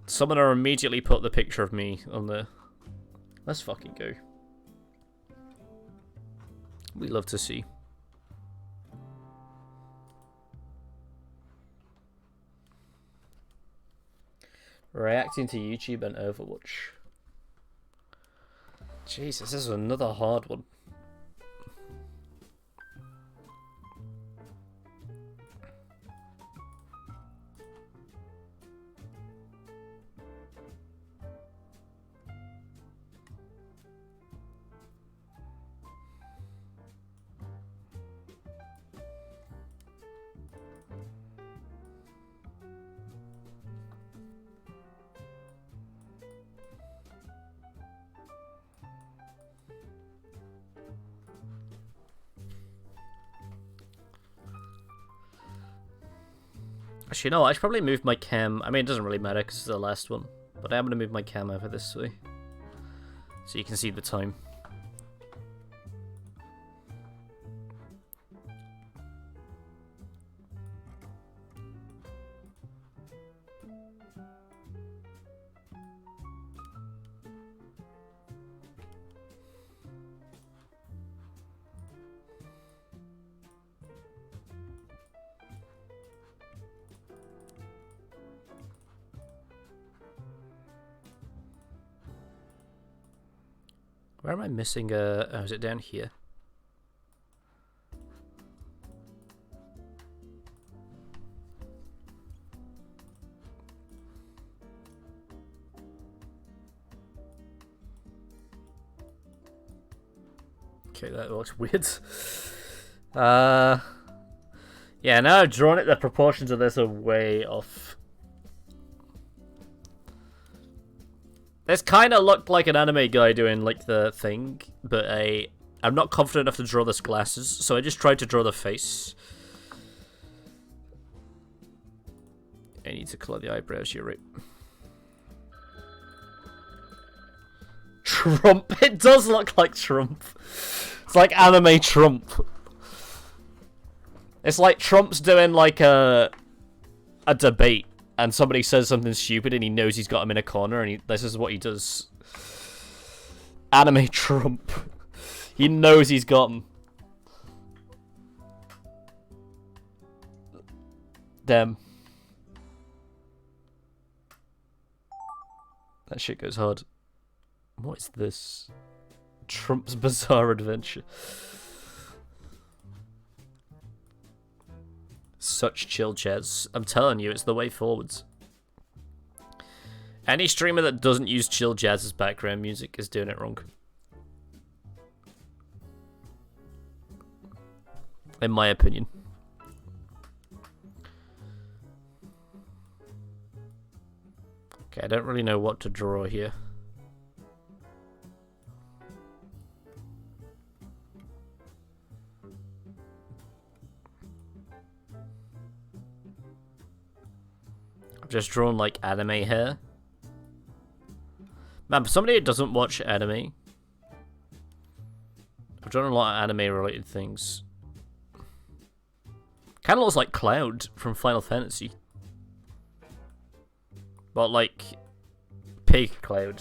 [SPEAKER 1] Someone will immediately put the picture of me on there. Let's fucking go. We love to see. Reacting to YouTube and Overwatch. Jesus, this is another hard one. Actually, no, I should probably move my cam. I mean, it doesn't really matter because it's the last one. But I am going to move my cam over this way. So you can see the time. Where am I missing oh, is it down here? Okay, that looks weird. Yeah, now I've drawn it, the proportions of this are way off. This kind of looked like an anime guy doing like the thing, but I'm not confident enough to draw this glasses, so I just tried to draw the face. I need to colour the eyebrows, you're right. Trump! It does look like Trump. It's like anime Trump. It's like Trump's doing like a debate. And somebody says something stupid and he knows he's got him in a corner and this is what he does. Anime Trump. He knows he's got him. Damn. That shit goes hard. What is this? Trump's Bizarre Adventure. Such chill jazz. I'm telling you, it's the way forwards. Any streamer that doesn't use chill jazz as background music is doing it wrong. In my opinion. Okay, I don't really know what to draw here. Just drawn like anime hair. Man, for somebody who doesn't watch anime, I've drawn a lot of anime related things. Kind of looks like Cloud from Final Fantasy. But like pig Cloud.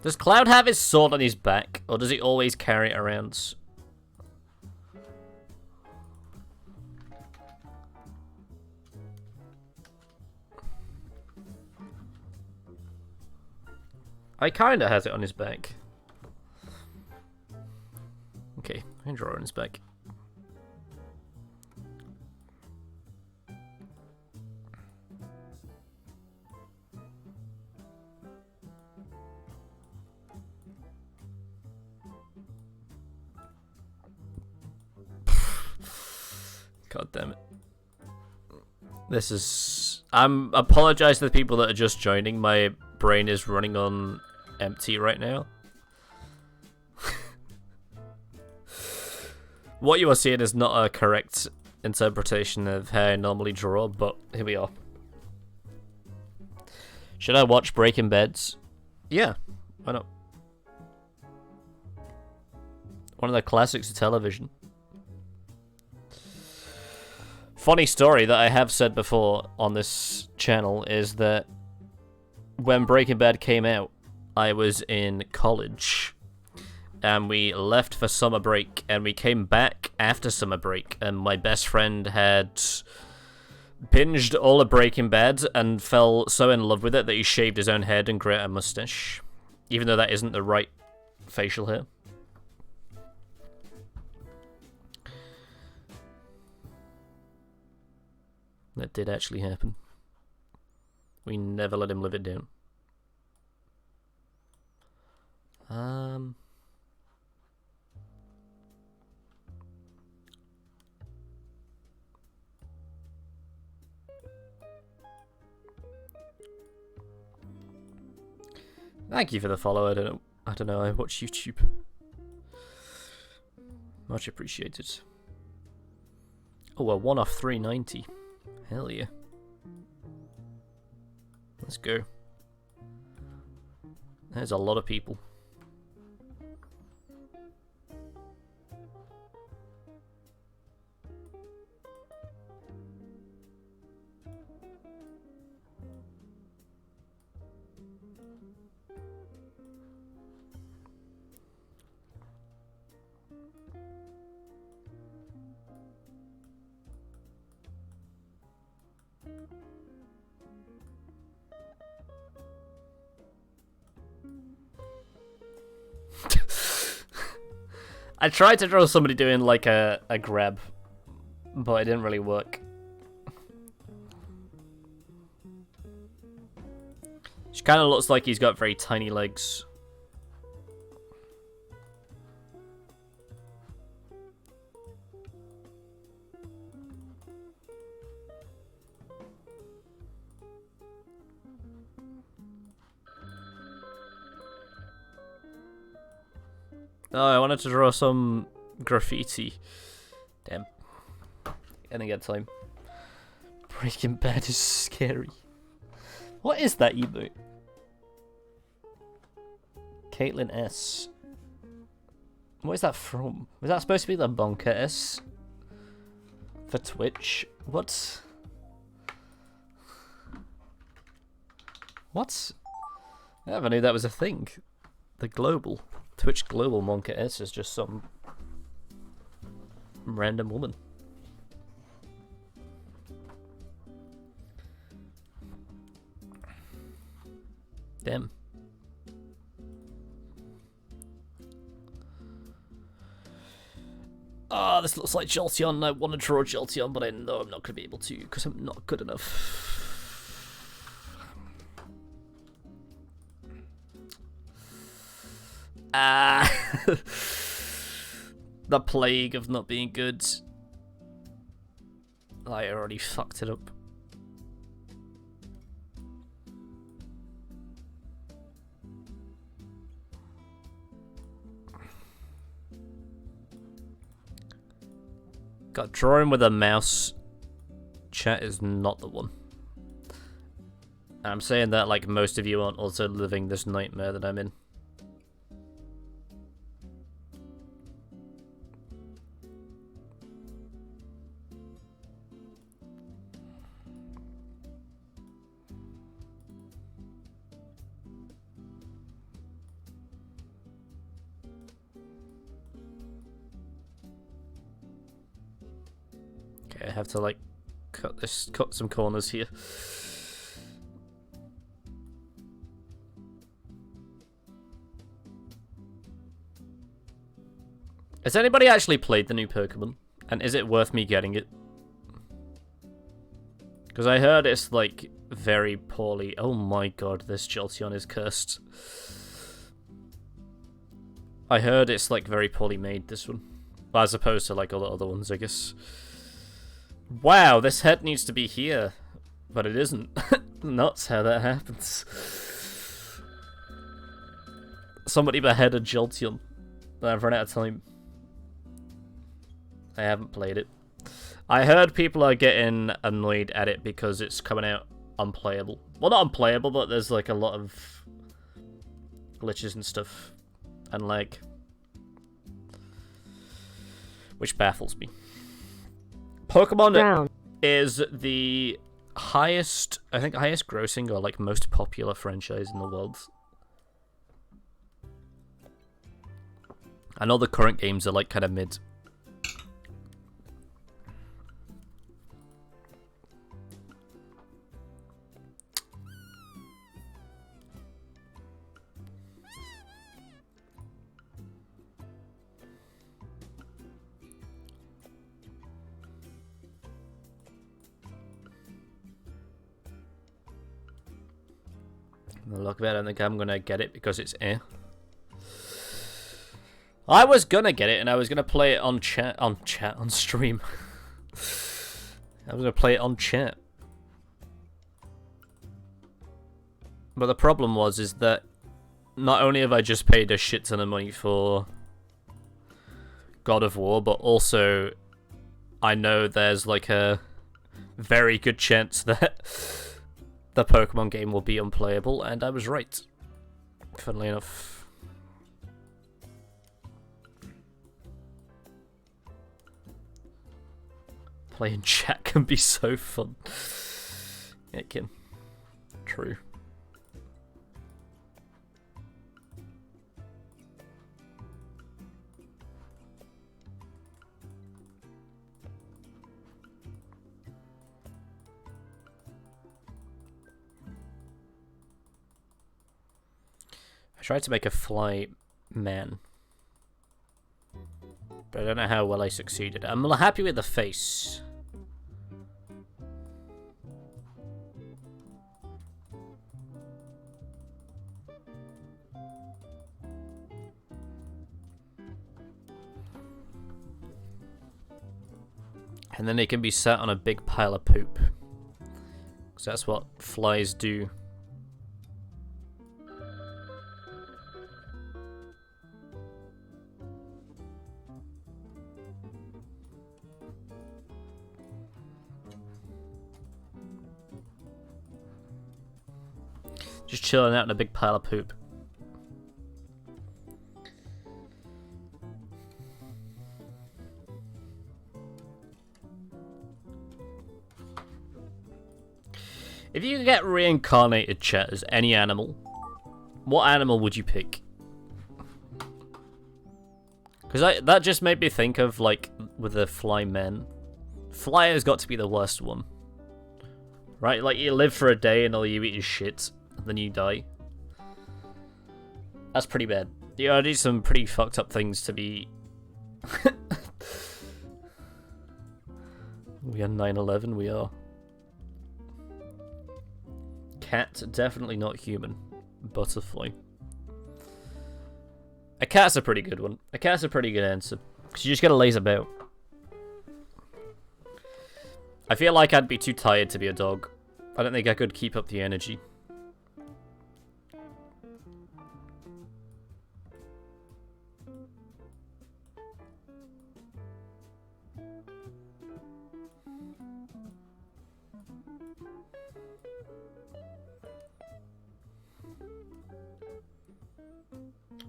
[SPEAKER 1] Does Cloud have his sword on his back, or does he always carry it around? I kinda has it on his back. Okay, I can draw it on his back. God damn it. This is... I'm apologize to the people that are just joining. My brain is running on empty right now. What you are seeing is not a correct interpretation of how I normally draw, but here we are. Should I watch Breaking Bad? Yeah, why not? One of the classics of television. Funny story that I have said before on this channel is that when Breaking Bad came out, I was in college. And we left for summer break, and we came back after summer break, and my best friend had binged all of Breaking Bad and fell so in love with it that he shaved his own head and grew out a mustache. Even though that isn't the right facial hair. That did actually happen. We never let him live it down. Thank you for the follow. I don't know. I watch YouTube. Much appreciated. Oh, a 1 off 390. Hell yeah. Let's go. There's a lot of people. I tried to draw somebody doing like a grab, but it didn't really work. She kind of looks like he's got very tiny legs. Oh, I wanted to draw some graffiti. Damn. Gonna get time. Breaking Bad is scary. What is that emote? Caitlin S. What is that from? Was that supposed to be the Bonker S? For Twitch? What? What? I never knew that was a thing. The global. Twitch Global Monka S is just some random woman. Damn. Ah, this looks like Jolteon. I want to draw Jolteon, but I know I'm not going to be able to because I'm not good enough. The plague of not being good. I already fucked it up. God, drawing with a mouse chat is not the one. And I'm saying that like most of you aren't also living this nightmare that I'm in. I have to like cut some corners here. Has anybody actually played the new Pokemon? And is it worth me getting it? Because I heard it's like very poorly. Oh my god, this Jolteon is cursed. I heard it's like very poorly made, this one. As opposed to like all the other ones, I guess. Wow, this head needs to be here, but it isn't. Nuts how that happens. Somebody beheaded Jolteon, but I've run out of time. I haven't played it. I heard people are getting annoyed at it because it's coming out unplayable. Well, not unplayable, but there's like a lot of glitches and stuff, and lag, which baffles me. Pokemon
[SPEAKER 4] Brown.
[SPEAKER 1] is the highest, I think, highest grossing or like most popular franchise in the world. I know the current games are like kind of mid. Look at it, I think I'm gonna get it because it's air. I was gonna get it and I was gonna play it on stream. I was gonna play it on chat. But the problem is that not only have I just paid a shit ton of money for God of War, but also I know there's like a very good chance that the Pokemon game will be unplayable, and I was right. Funnily enough. Playing chat can be so fun. It can. True. I tried to make a fly man, but I don't know how well I succeeded. I'm happy with the face. And then they can be sat on a big pile of poop. Because that's what flies do. Just chilling out in a big pile of poop. If you could get reincarnated, chat, as any animal, what animal would you pick? Because that just made me think of, like, with the fly men. Fly has got to be the worst one. Right? Like, you live for a day and all you eat is shit, and then you die. That's pretty bad. You gotta do some pretty fucked up things to be... We are 9/11, we are. Cat, definitely not human. Butterfly. A cat's a pretty good one. A cat's a pretty good answer. Because you just gotta laze about. I feel like I'd be too tired to be a dog. I don't think I could keep up the energy.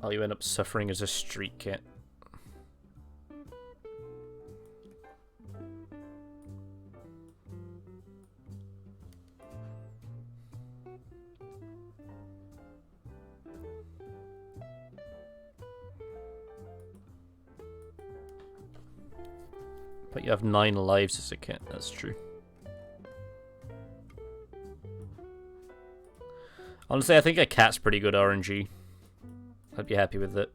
[SPEAKER 1] Oh, you end up suffering as a street cat. But you have 9 lives as a cat, that's true. Honestly, I think a cat's pretty good RNG. I'd be happy with it.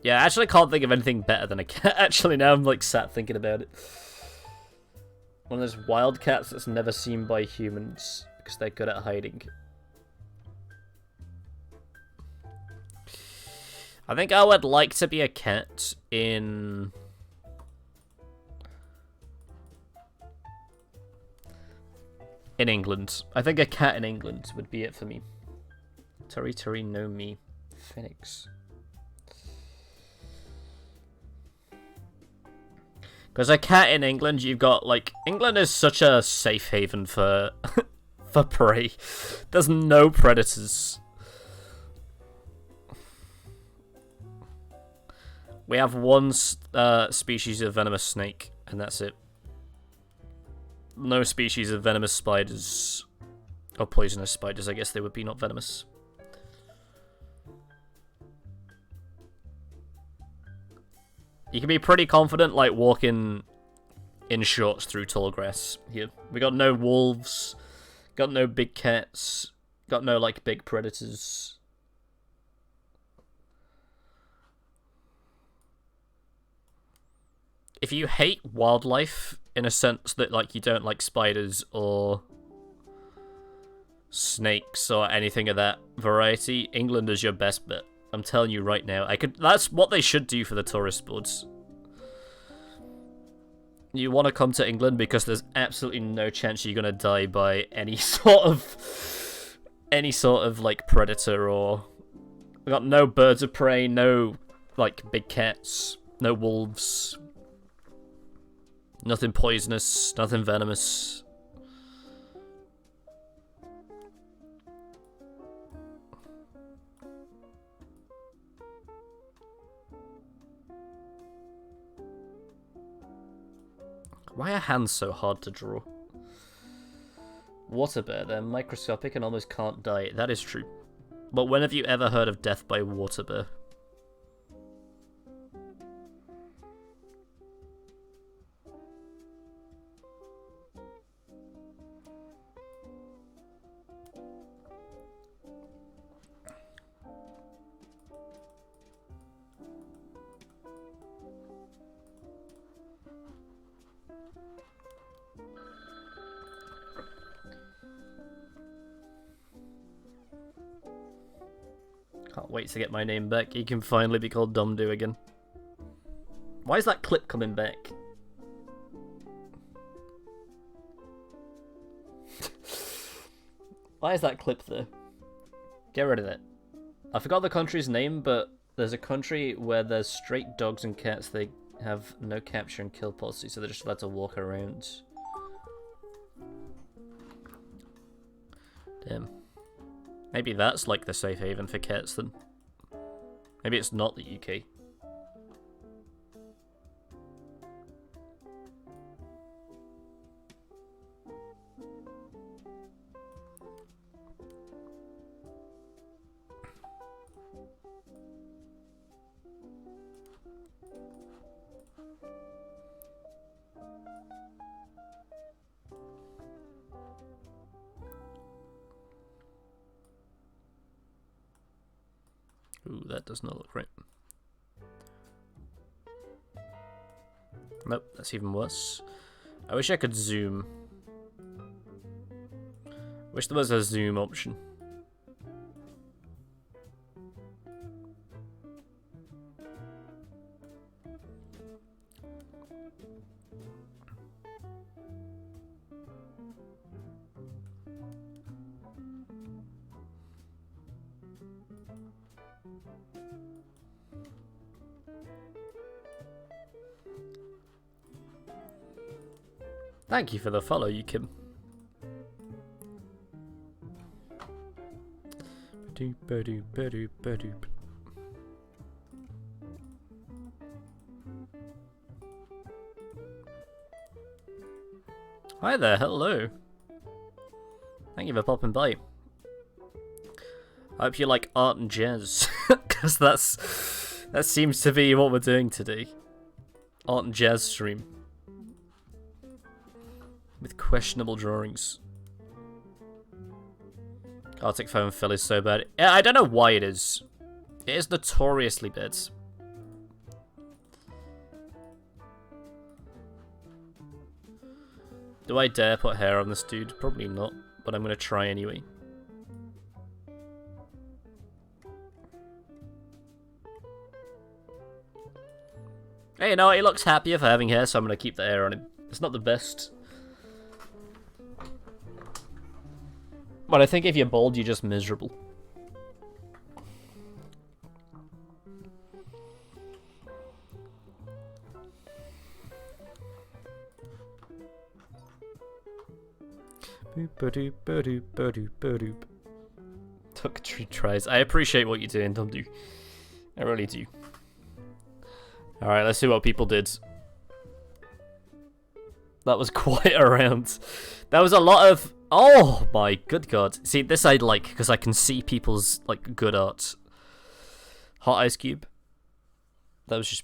[SPEAKER 1] Yeah, I actually can't think of anything better than a cat. Actually, now I'm like sat thinking about it. One of those wild cats that's never seen by humans because they're good at hiding. I think I would like to be a cat in... England. I think a cat in England would be it for me. Turi no me. Phoenix. Because a cat in England, you've got, like... England is such a safe haven for... for prey. There's no predators. We have one species of venomous snake, and that's it. No species of venomous spiders. Or poisonous spiders, I guess they would be, not venomous. You can be pretty confident, like, walking in shorts through tall grass here. We got no wolves, got no big cats, got no, like, big predators. if you hate wildlife in a sense that like you don't like spiders or snakes or anything of that variety, England is your best bet. I'm telling you right now. That's what they should do for the tourist boards. You want to come to England because there's absolutely no chance you're gonna die by any sort of like predator, or we got no birds of prey, no like big cats, no wolves, nothing poisonous, nothing venomous. Why are hands so hard to draw? Water bear, they're microscopic and almost can't die. That is true. But when have you ever heard of death by water bear? Can't wait to get my name back. He can finally be called Dumdo again. Why is that clip coming back? Why is that clip there? Get rid of it. I forgot the country's name, but there's a country where there's straight dogs and cats. They have no capture and kill policy, so they're just allowed to walk around. Damn. Maybe that's like the safe haven for cats then. Maybe it's not the UK. Ooh, that does not look right. Nope, that's even worse. I wish I could zoom. Wish there was a zoom option. Thank you for the follow, you Kim. Hi there, hello. Thank you for popping by. I hope you like art and jazz, because that seems to be what we're doing today. Art and jazz stream. With questionable drawings. Arctic Foam Fill is so bad. I don't know why it is. It is notoriously bad. Do I dare put hair on this dude? Probably not, but I'm gonna try anyway. Hey, you know what? He looks happier for having hair, so I'm gonna keep the hair on him. It's not the best. But I think if you're bald, you're just miserable. Took 3 tries. I appreciate what you're doing, Dumdu. I really do. Alright, let's see what people did. That was quite a round. That was a lot of... Oh my good god. See, this I'd like, because I can see people's, like, good art. Hot Ice Cube. That was just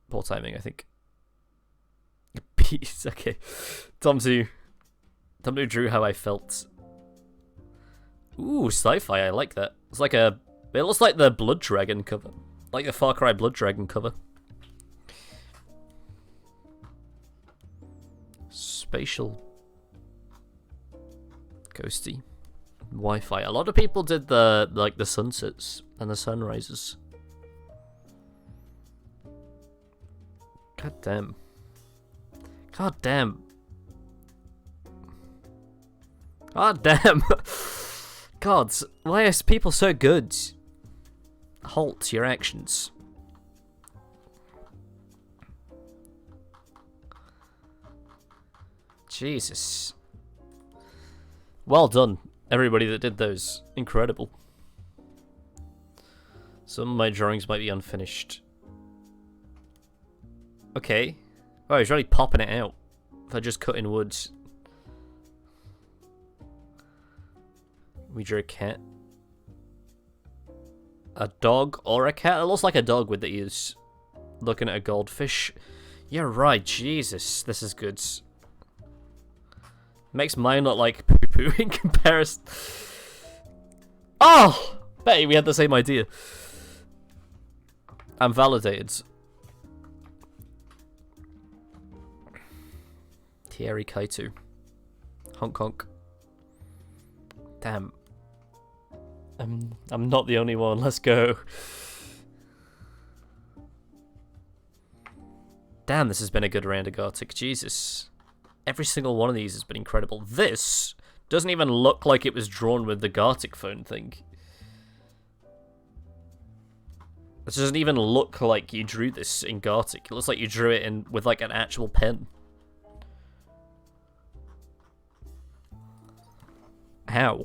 [SPEAKER 1] poor timing, I think. Peace, okay. Dumdu drew how I felt. Ooh, sci-fi, I like that. It's like a... It looks like the Blood Dragon cover. Like the Far Cry Blood Dragon cover. Spatial. Ghosty. Wi-Fi. A lot of people did the sunsets and the sunrises. God damn. God damn. God damn. God, why are people so good? Halt your actions. Jesus. Well done, everybody that did those. Incredible. Some of my drawings might be unfinished. Okay. Oh, he's really popping it out. If I just cut in woods. We drew a cat. A dog or a cat? It looks like a dog with the ears. Looking at a goldfish. You're right, Jesus. This is good. Makes mine look like poo-poo in comparison. Oh! Betty, we had the same idea. I'm validated. Thierry Kaito. Honk honk. Damn. I'm not the only one. Let's go. Damn, this has been a good round of Gartic. Jesus. Every single one of these has been incredible. This doesn't even look like it was drawn with the Gartic phone thing. This doesn't even look like you drew this in Gartic. It looks like you drew it in with like an actual pen. How?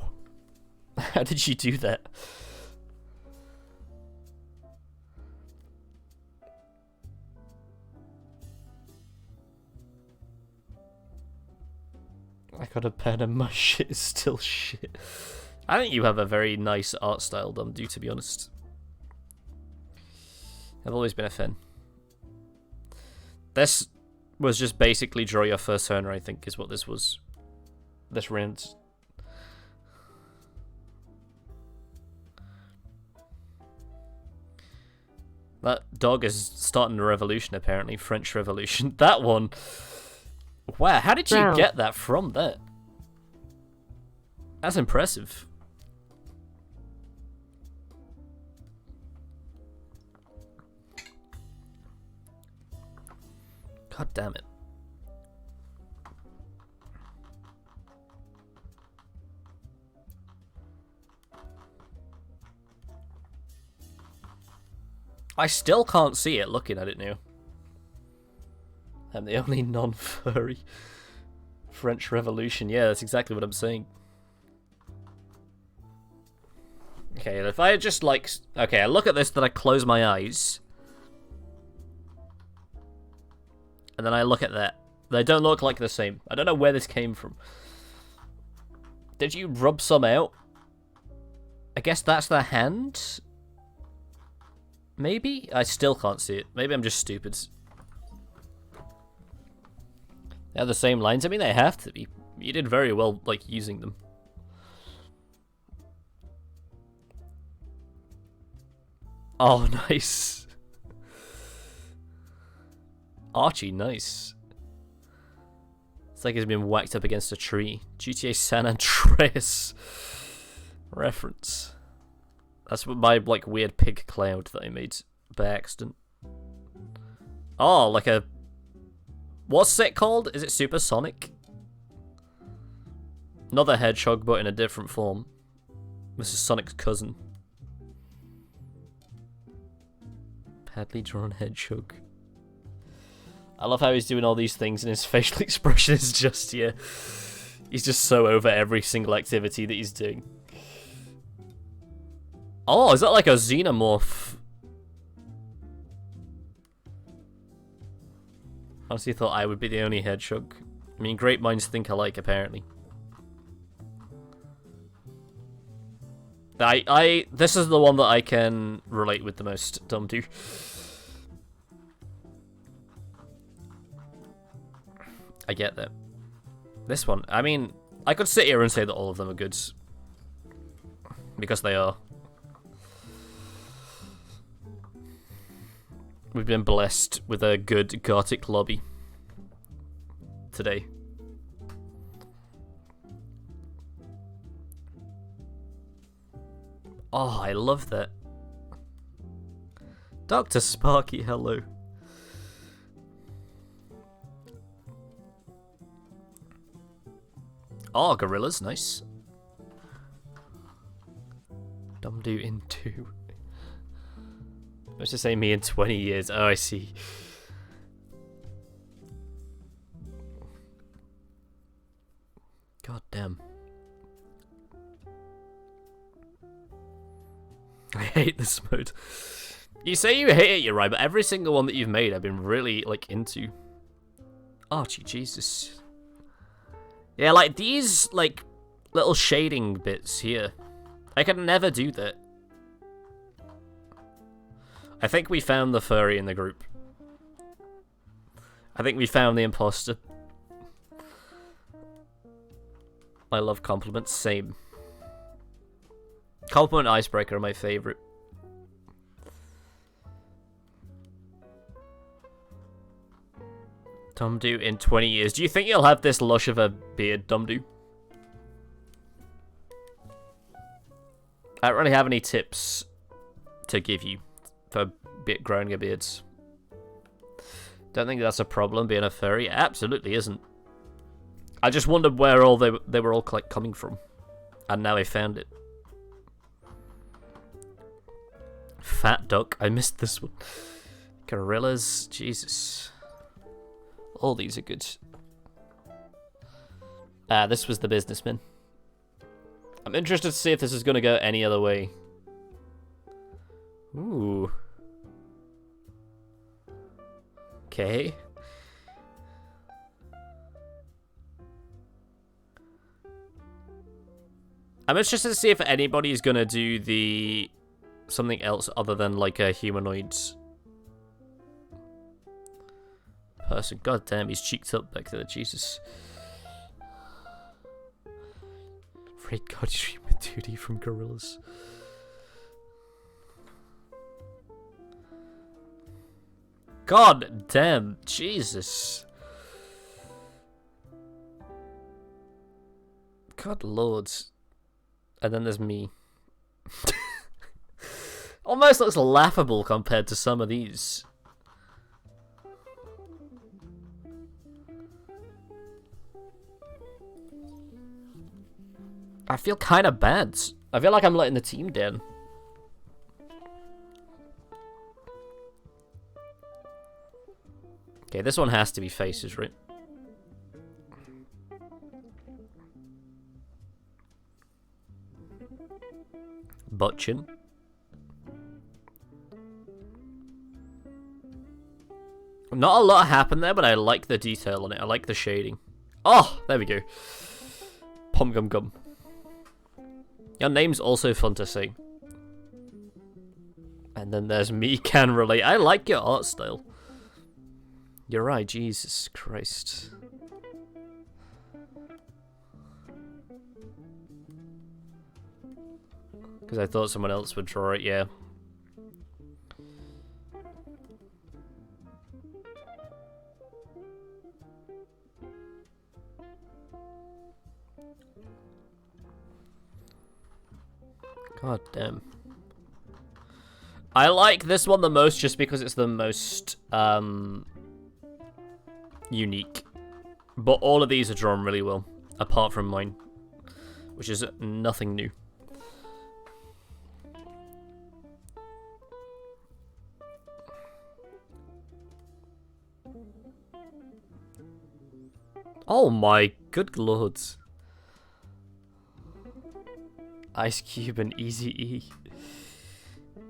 [SPEAKER 1] How did you do that? I got a pen and my shit is still shit. I think you have a very nice art style, Dumdu, to be honest. I've always been a fan. This was just basically draw your first turner, I think, is what this was. This round. That dog is starting a revolution, apparently. French Revolution. That one. Wow, how did you get that from that? That's impressive. God damn it. I still can't see it looking at it now. I'm the only non-furry. French Revolution. Yeah, that's exactly what I'm saying. Okay, if I just like... Okay, I look at this, then I close my eyes. And then I look at that. They don't look like the same. I don't know where this came from. Did you rub some out? I guess that's the hand? Maybe? I still can't see it. Maybe I'm just stupid. They have the same lines. I mean, they have to be. You did very well, like, using them. Oh, nice. Archie, nice. It's like he's been whacked up against a tree. GTA San Andreas reference. That's what my, like, weird pig cloud that I made by accident. Oh, like a... What's it called? Is it Supersonic? Another hedgehog, but in a different form. This is Sonic's cousin. Badly drawn hedgehog. I love how he's doing all these things and his facial expression is just, yeah. He's just so over every single activity that he's doing. Oh, is that like a xenomorph? Honestly thought I would be the only hedgehog. I mean, great minds think alike, apparently. This is the one that I can relate with the most, Dumdu. I get that. This one, I mean, I could sit here and say that all of them are good. Because they are. We've been blessed with a good Gartic lobby today. Oh, I love that. Dr. Sparky, hello. Oh, gorillas, nice. Dumdo in 2. Let's just say me in 20 years. Oh, I see. God damn. I hate this mode. You say you hate it, you're right, but every single one that you've made I've been really, like, into. Archie, Jesus. Yeah, like, these, like, little shading bits here. I could never do that. I think we found the furry in the group. I think we found the imposter. I love compliments, same. Compliment Icebreaker are my favourite. Dumdo in 20 years. Do you think you'll have this lush of a beard, Dumdo? I don't really have any tips to give you for growing a beard. Don't think that's a problem, being a furry. It absolutely isn't. I just wondered where all they were all like coming from, and now I found it. Fat duck, I missed this one. Gorillas, Jesus. All these are good. Ah, this was the businessman. I'm interested to see if this is going to go any other way. Ooh. Okay. I'm interested to see if anybody's going to do the something else other than like a humanoid person. God damn, he's cheeked up back there. Jesus. Afraid God, you stream with 2D from Gorillas. God damn, Jesus. God lords. And then there's me. Almost looks laughable compared to some of these. I feel kind of bad. I feel like I'm letting the team down. Okay, this one has to be faces, right? Butchin. Not a lot happened there, but I like the detail on it. I like the shading. Oh, there we go. Pom Gum Gum. Your name's also fun to say. And then there's me, can relate. I like your art style. You're right, Jesus Christ. Because I thought someone else would draw it, yeah. God damn. I like this one the most just because it's the most unique. But all of these are drawn really well, apart from mine, which is nothing new. Oh my good lords. Ice Cube and Eazy-E.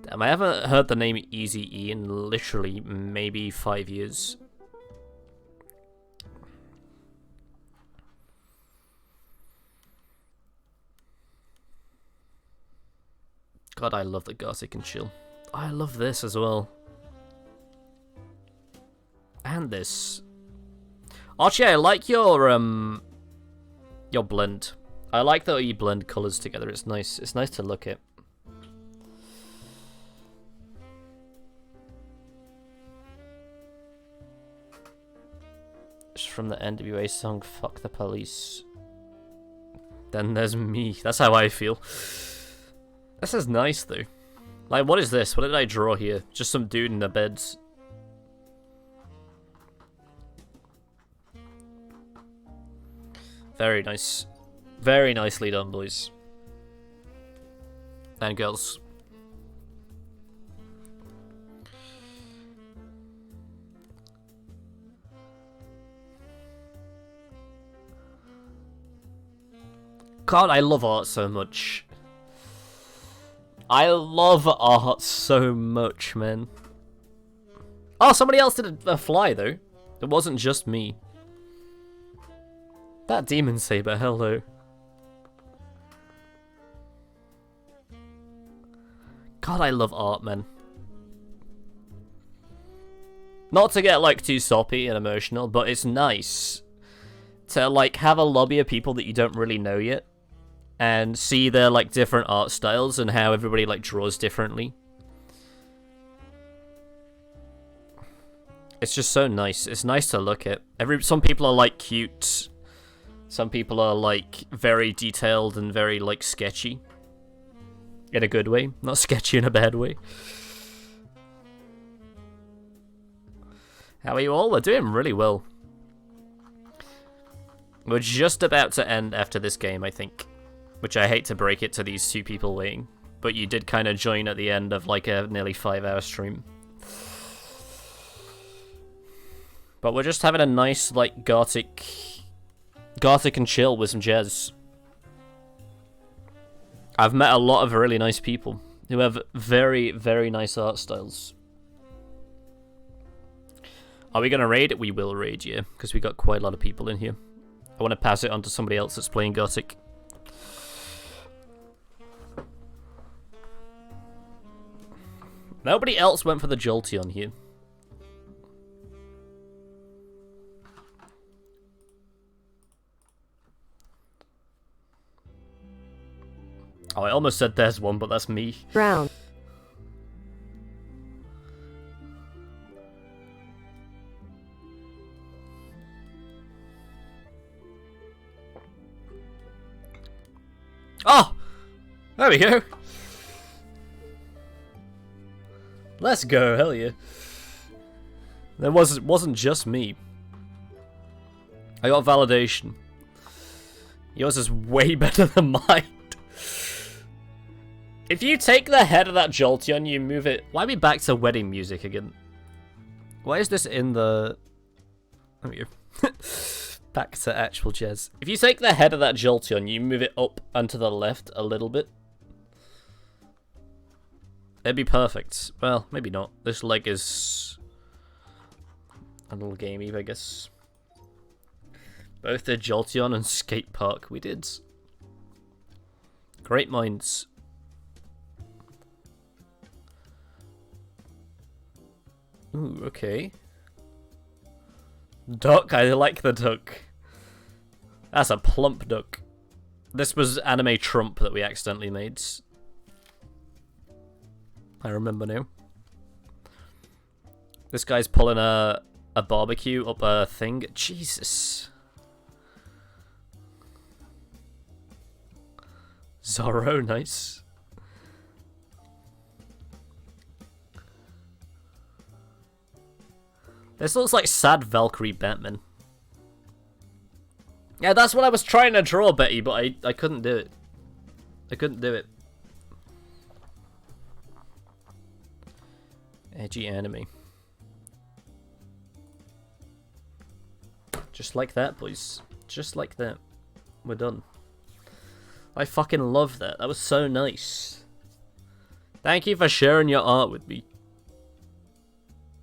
[SPEAKER 1] Damn, I haven't heard the name Eazy-E in literally maybe 5 years. God, I love that Garcia can chill. I love this as well. And this. Archie, I like your blend. I like that you blend colours together. It's nice. It's nice to look at. It's from the NWA song "Fuck the Police." Then there's me. That's how I feel. This is nice, though. Like, what is this? What did I draw here? Just some dude in a bed. Very nice. Very nicely done, boys. And girls. God, I love art so much. I love art so much, man. Oh, somebody else did a fly, though. It wasn't just me. That demon saber, hello. God, I love art, man. Not to get, like, too soppy and emotional, but it's nice to, like, have a lobby of people that you don't really know yet and see their, like, different art styles and how everybody, like, draws differently. It's just so nice. It's nice to look at. Some people are, like, cute. Some people are, like, very detailed and very, like, sketchy. In a good way. Not sketchy in a bad way. How are you all? We're doing really well. We're just about to end after this game, I think. Which I hate to break it to these two people waiting. But you did kind of join at the end of, like, a nearly 5-hour stream. But we're just having a nice, like, gothic and chill with some jazz. I've met a lot of really nice people who have very, very nice art styles. Are we going to raid? We will raid, yeah, because we got quite a lot of people in here. I want to pass it on to somebody else that's playing Gothic. Nobody else went for the Jolteon here. Oh, I almost said there's one, but that's me.
[SPEAKER 4] Brown.
[SPEAKER 1] Oh! There we go. Let's go, hell yeah. That wasn't just me. I got validation. Yours is way better than mine. If you take the head of that Jolteon, you move it... Why are we back to wedding music again? Why is this in the... There we go. Back to actual jazz. If you take the head of that Jolteon, you move it up and to the left a little bit. It'd be perfect. Well, maybe not. This leg is a little gamey, I guess. Both the Jolteon and Skate Park we did. Great minds. Ooh, okay. Duck, I like the duck. That's a plump duck. This was Anime Trump that we accidentally made. I remember now. This guy's pulling a barbecue up a thing. Jesus. Zorro, nice. This looks like sad Valkyrie Batman. Yeah, that's what I was trying to draw, Betty, but I couldn't do it. I couldn't do it. Edgy anime. Just like that, boys. Just like that. We're done. I fucking love that. That was so nice. Thank you for sharing your art with me.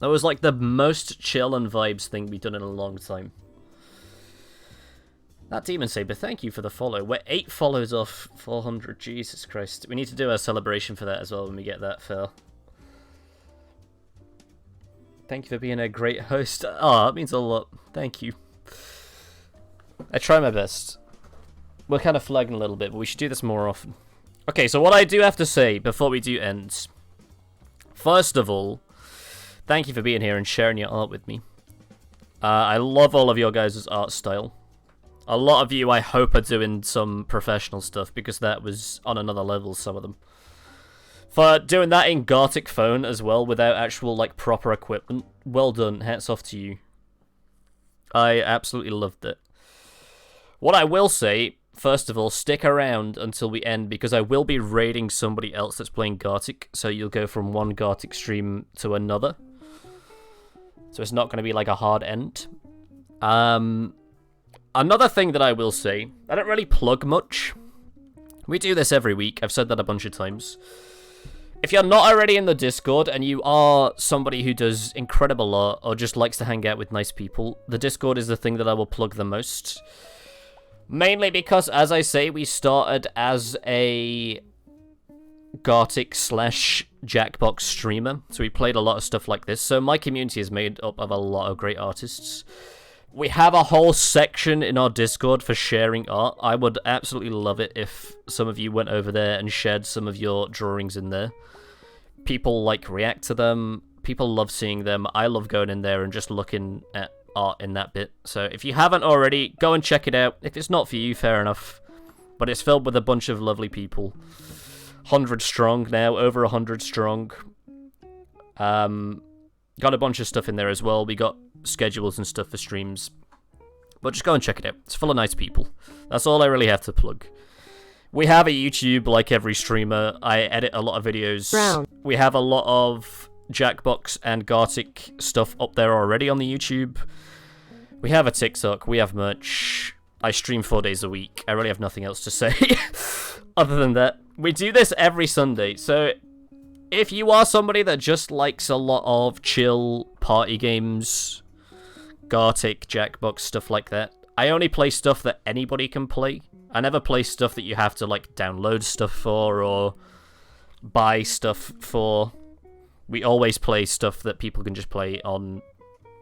[SPEAKER 1] That was like the most chill and vibes thing we've done in a long time. That Demon Saber, thank you for the follow. We're 8 follows off 400. Jesus Christ. We need to do a celebration for that as well when we get that far. Thank you for being a great host. Oh, that means a lot. Thank you. I try my best. We're kind of flagging a little bit, but we should do this more often. Okay, so what I do have to say before we do end. First of all, thank you for being here and sharing your art with me. I love all of your guys' art style. A lot of you, I hope, are doing some professional stuff because that was on another level, some of them. For doing that in Gartic phone as well, without actual, like, proper equipment. Well done, hats off to you. I absolutely loved it. What I will say, first of all, stick around until we end, because I will be raiding somebody else that's playing Gartic, so you'll go from one Gartic stream to another. So it's not going to be like a hard end. Another thing that I will say, I don't really plug much. We do this every week, I've said that a bunch of times. If you're not already in the Discord and you are somebody who does incredible art or just likes to hang out with nice people, the Discord is the thing that I will plug the most. Mainly because, as I say, we started as a Gartic / Jackbox streamer, so we played a lot of stuff like this. So my community is made up of a lot of great artists. We have a whole section in our Discord for sharing art. I would absolutely love it if some of you went over there and shared some of your drawings in there. People, like, react to them. People love seeing them. I love going in there and just looking at art in that bit. So if you haven't already, go and check it out. If it's not for you, fair enough. But it's filled with a bunch of lovely people. 100 strong now, over 100 strong. Got a bunch of stuff in there as well. We got schedules and stuff for streams. But just go and check it out. It's full of nice people. That's all I really have to plug. We have a YouTube like every streamer. I edit a lot of videos.
[SPEAKER 4] Brown.
[SPEAKER 1] We have a lot of Jackbox and Gartic stuff up there already on the YouTube. We have a TikTok. We have merch. I stream 4 days a week. I really have nothing else to say other than that. We do this every Sunday, so if you are somebody that just likes a lot of chill party games, Gartic, Jackbox, stuff like that, I only play stuff that anybody can play. I never play stuff that you have to, like, download stuff for or buy stuff for. We always play stuff that people can just play on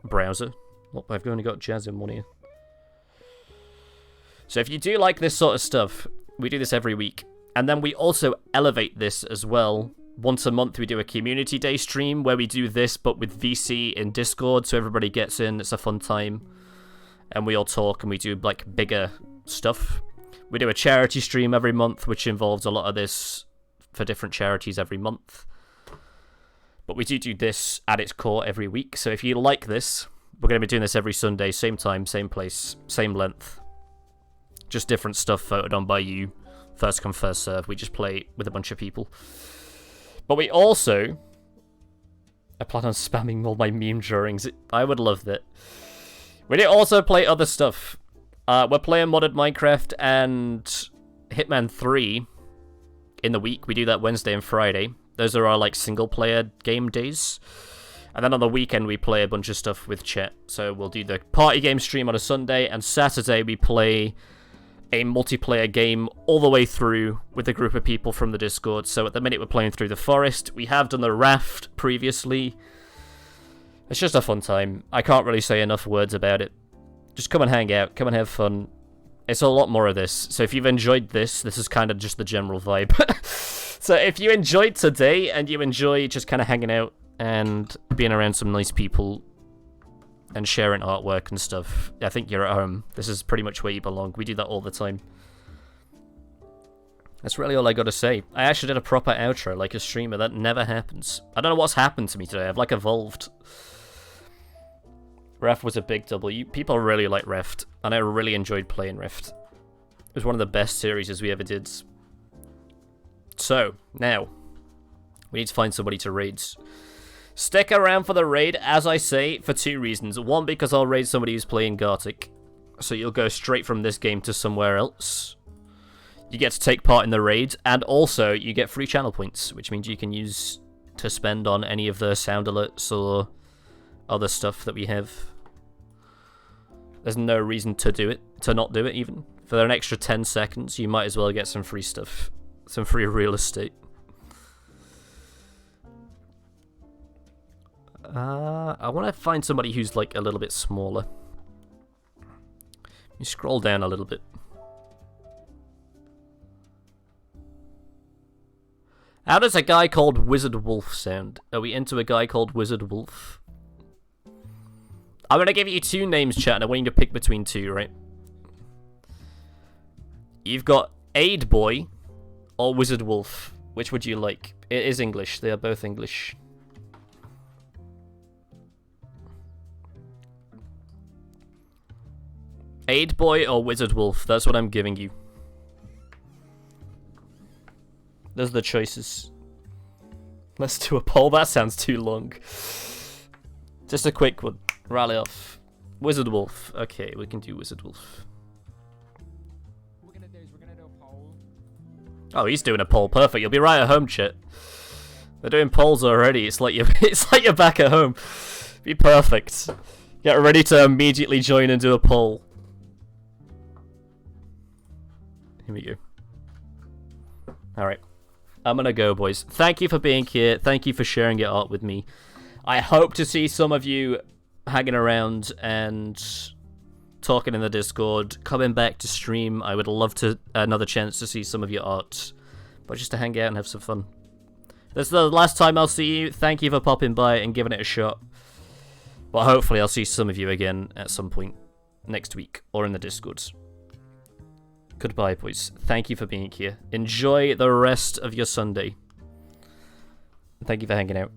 [SPEAKER 1] browser. Oh, I've only got Jazz in one ear. So if you do like this sort of stuff, we do this every week. And then we also elevate this as well. Once a month we do a community day stream where we do this but with VC in Discord, so everybody gets in, it's a fun time. And we all talk and we do, like, bigger stuff. We do a charity stream every month, which involves a lot of this for different charities every month. But we do this at its core every week, so if you like this, we're going to be doing this every Sunday, same time, same place, same length. Just different stuff voted on by you. First come, first serve. We just play with a bunch of people. But we also... I plan on spamming all my meme drawings. I would love that. We do also play other stuff. We're playing modded Minecraft and Hitman 3 in the week. We do that Wednesday and Friday. Those are our, like, single-player game days. And then on the weekend, we play a bunch of stuff with chat. So we'll do the party game stream on a Sunday, and Saturday we play a multiplayer game all the way through with a group of people from the Discord. So at the minute, we're playing through the forest. We have done the raft previously. It's just a fun time. I can't really say enough words about it. Just come and hang out. Come and have fun. It's a lot more of this. So if you've enjoyed this is kind of just the general vibe. So if you enjoyed today and you enjoy just kind of hanging out and being around some nice people and sharing artwork and stuff, I think you're at home. This is pretty much where you belong. We do that all the time. That's really all I gotta say. I actually did a proper outro like a streamer. That never happens. I don't know what's happened to me today. I've, like, evolved. Reft was a big W. People really like Reft, and I really enjoyed playing Reft. It was one of the best series we ever did. So, now, we need to find somebody to raid. Stick around for the raid, as I say, for 2 reasons. One, because I'll raid somebody who's playing Gartic, so you'll go straight from this game to somewhere else. You get to take part in the raid, and also you get free channel points, which means you can use to spend on any of the sound alerts or other stuff that we have. There's no reason to do it, to not do it even. For an extra 10 seconds, you might as well get some free stuff. Some free real estate. I want to find somebody who's, like, a little bit smaller. You scroll down a little bit. How does a guy called Wizard Wolf sound? Are we into a guy called Wizard Wolf? I'm going to give you 2 names, chat, and I want you to pick between 2, right? You've got Aid Boy or Wizard Wolf. Which would you like? It is English. They are both English. Aid Boy or Wizard Wolf? That's what I'm giving you. Those are the choices. Let's do a poll. That sounds too long. Just a quick one. Rally off. Wizard Wolf. Okay, we can do Wizard Wolf.
[SPEAKER 6] What we're gonna do is we're gonna do a poll.
[SPEAKER 1] Oh, he's doing a poll. Perfect. You'll be right at home, chat. They're doing polls already. It's like you're back at home. Be perfect. Get ready to immediately join and do a poll. Here we go. Alright. I'm gonna go, boys. Thank you for being here. Thank you for sharing your art with me. I hope to see some of you hanging around and talking in the Discord, coming back to stream. I would love to another chance to see some of your art, but just to hang out and have some fun. This is the last time I'll see you. Thank you for popping by and giving it a shot. But hopefully I'll see some of you again at some point next week or in the Discord. Goodbye, boys. Thank you for being here. Enjoy the rest of your Sunday. Thank you for hanging out.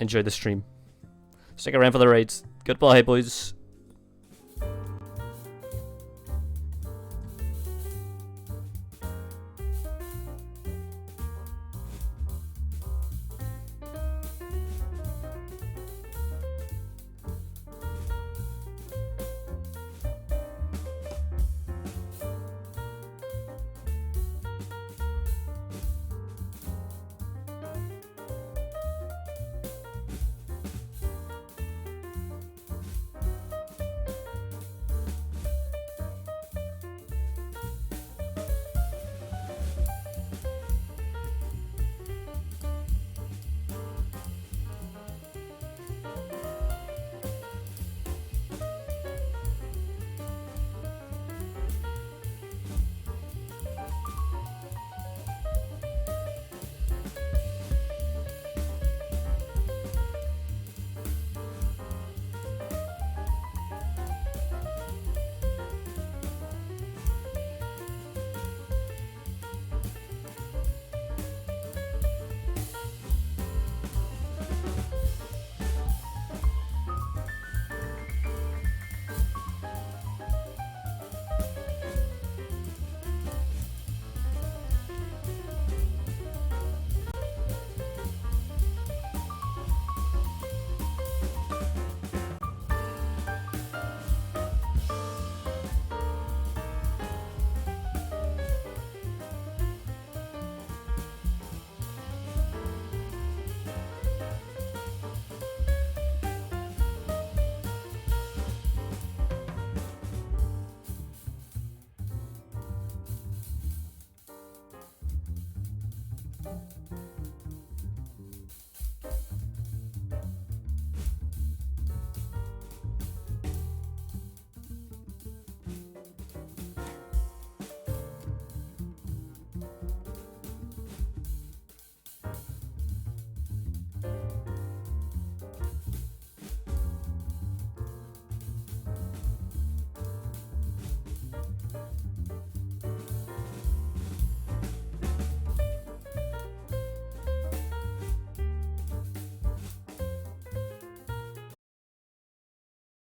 [SPEAKER 1] Enjoy the stream. Stick around for the raids. Goodbye, boys.